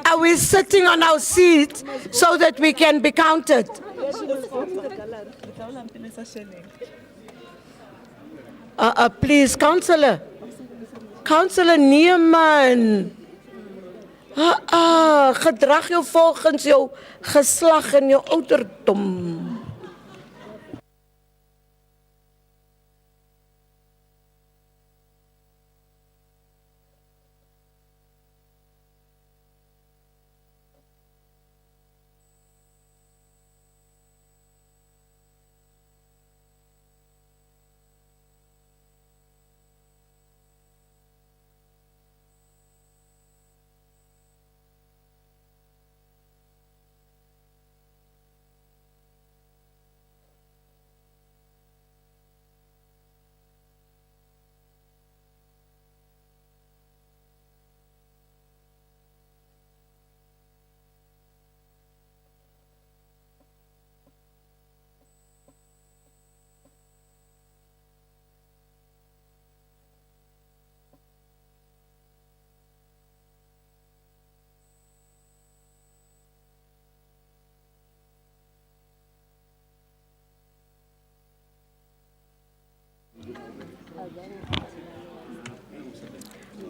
Are we sitting on our seats so that we can be counted? Please, Councillor. Councillor Neiman. Gedrag jou volgens jou geslag en jou ouderdom.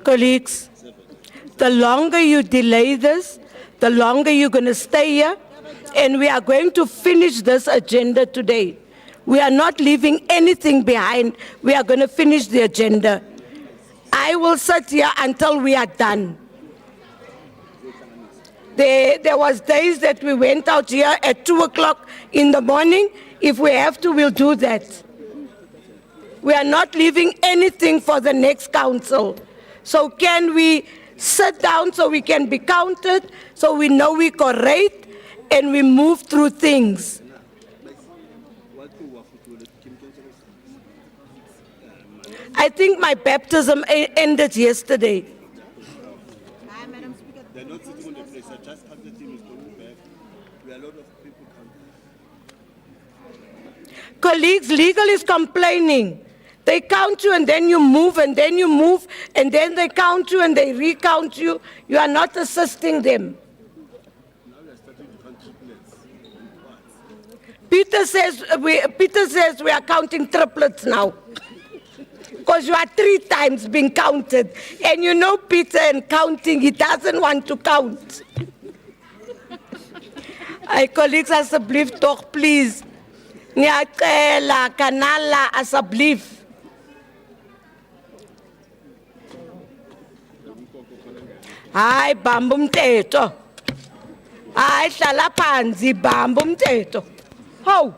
Colleagues, the longer you delay this, the longer you're going to stay here, and we are going to finish this agenda today. We are not leaving anything behind. We are going to finish the agenda. I will sit here until we are done. There was days that we went out here at 2 o'clock in the morning. If we have to, we'll do that. We are not leaving anything for the next council. So can we sit down so we can be counted, so we know we correct, and we move through things? I think my baptism ended yesterday. They're not sitting on the place. I just have the team is going back. There are a lot of people coming. Colleagues, legal is complaining. They count you and then you move and then you move and then they count you and they recount you. You are not assisting them. Peter says we are counting triplets now. Because you are 3 times being counted. And you know Peter and counting, he doesn't want to count. Colleagues, asseblief toch, please. Ngiyacela, kanala, asseblief. Hayi, bamba umthetho. Hayi, hlala phansi, bamba umthetho. Hawu.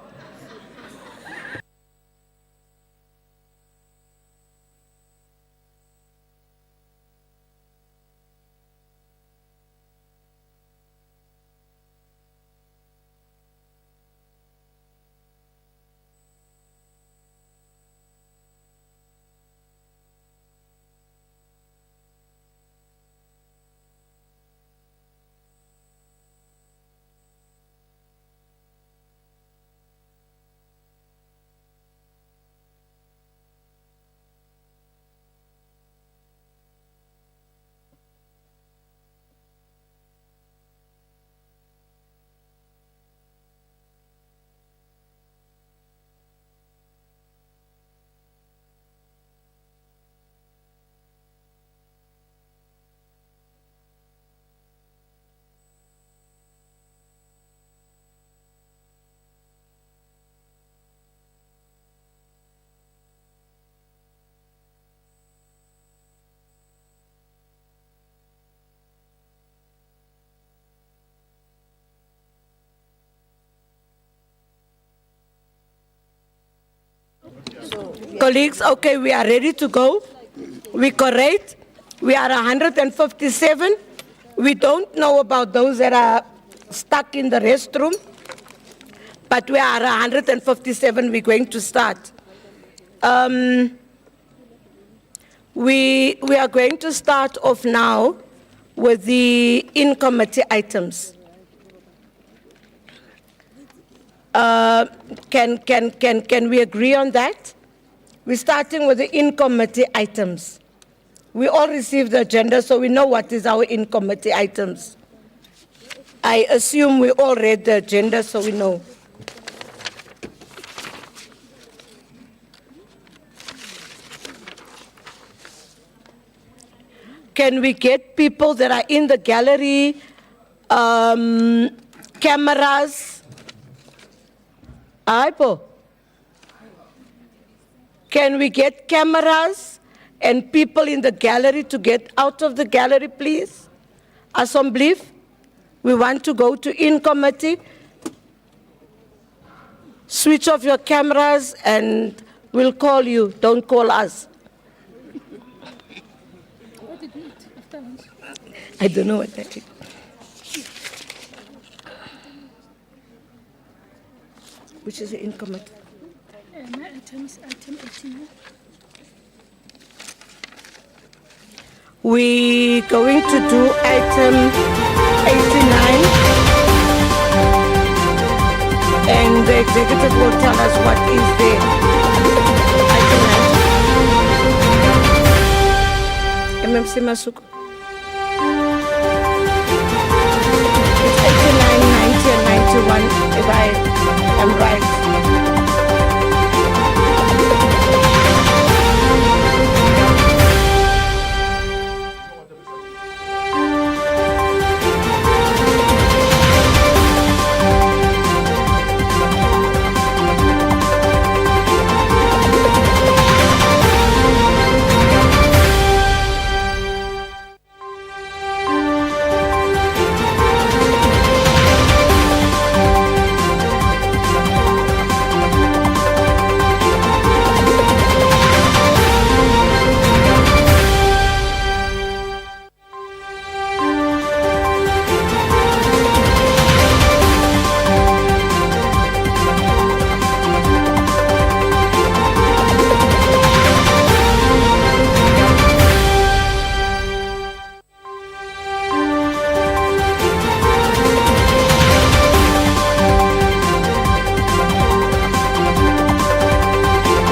Colleagues, okay, we are ready to go. We correct. We are 157. We don't know about those that are stuck in the restroom, but we are 157. We're going to start. We are going to start off now with the in-committee items. Can we agree on that? We're starting with the in-committee items. We all received the agenda, so we know what is our in-committee items. I assume we all read the agenda, so we know. Can we get people that are in the gallery, cameras? Aipo. Can we get cameras and people in the gallery to get out of the gallery, please? Asseblief, we want to go to in-committee. Switch off your cameras and we'll call you. Don't call us. I don't know what that is. Which is the in-committee? My item is item 18. We're going to do item 89, and the executive will tell us what is there. Item 90. MMC Masuku. It's 89, 90, and 91, if I am right.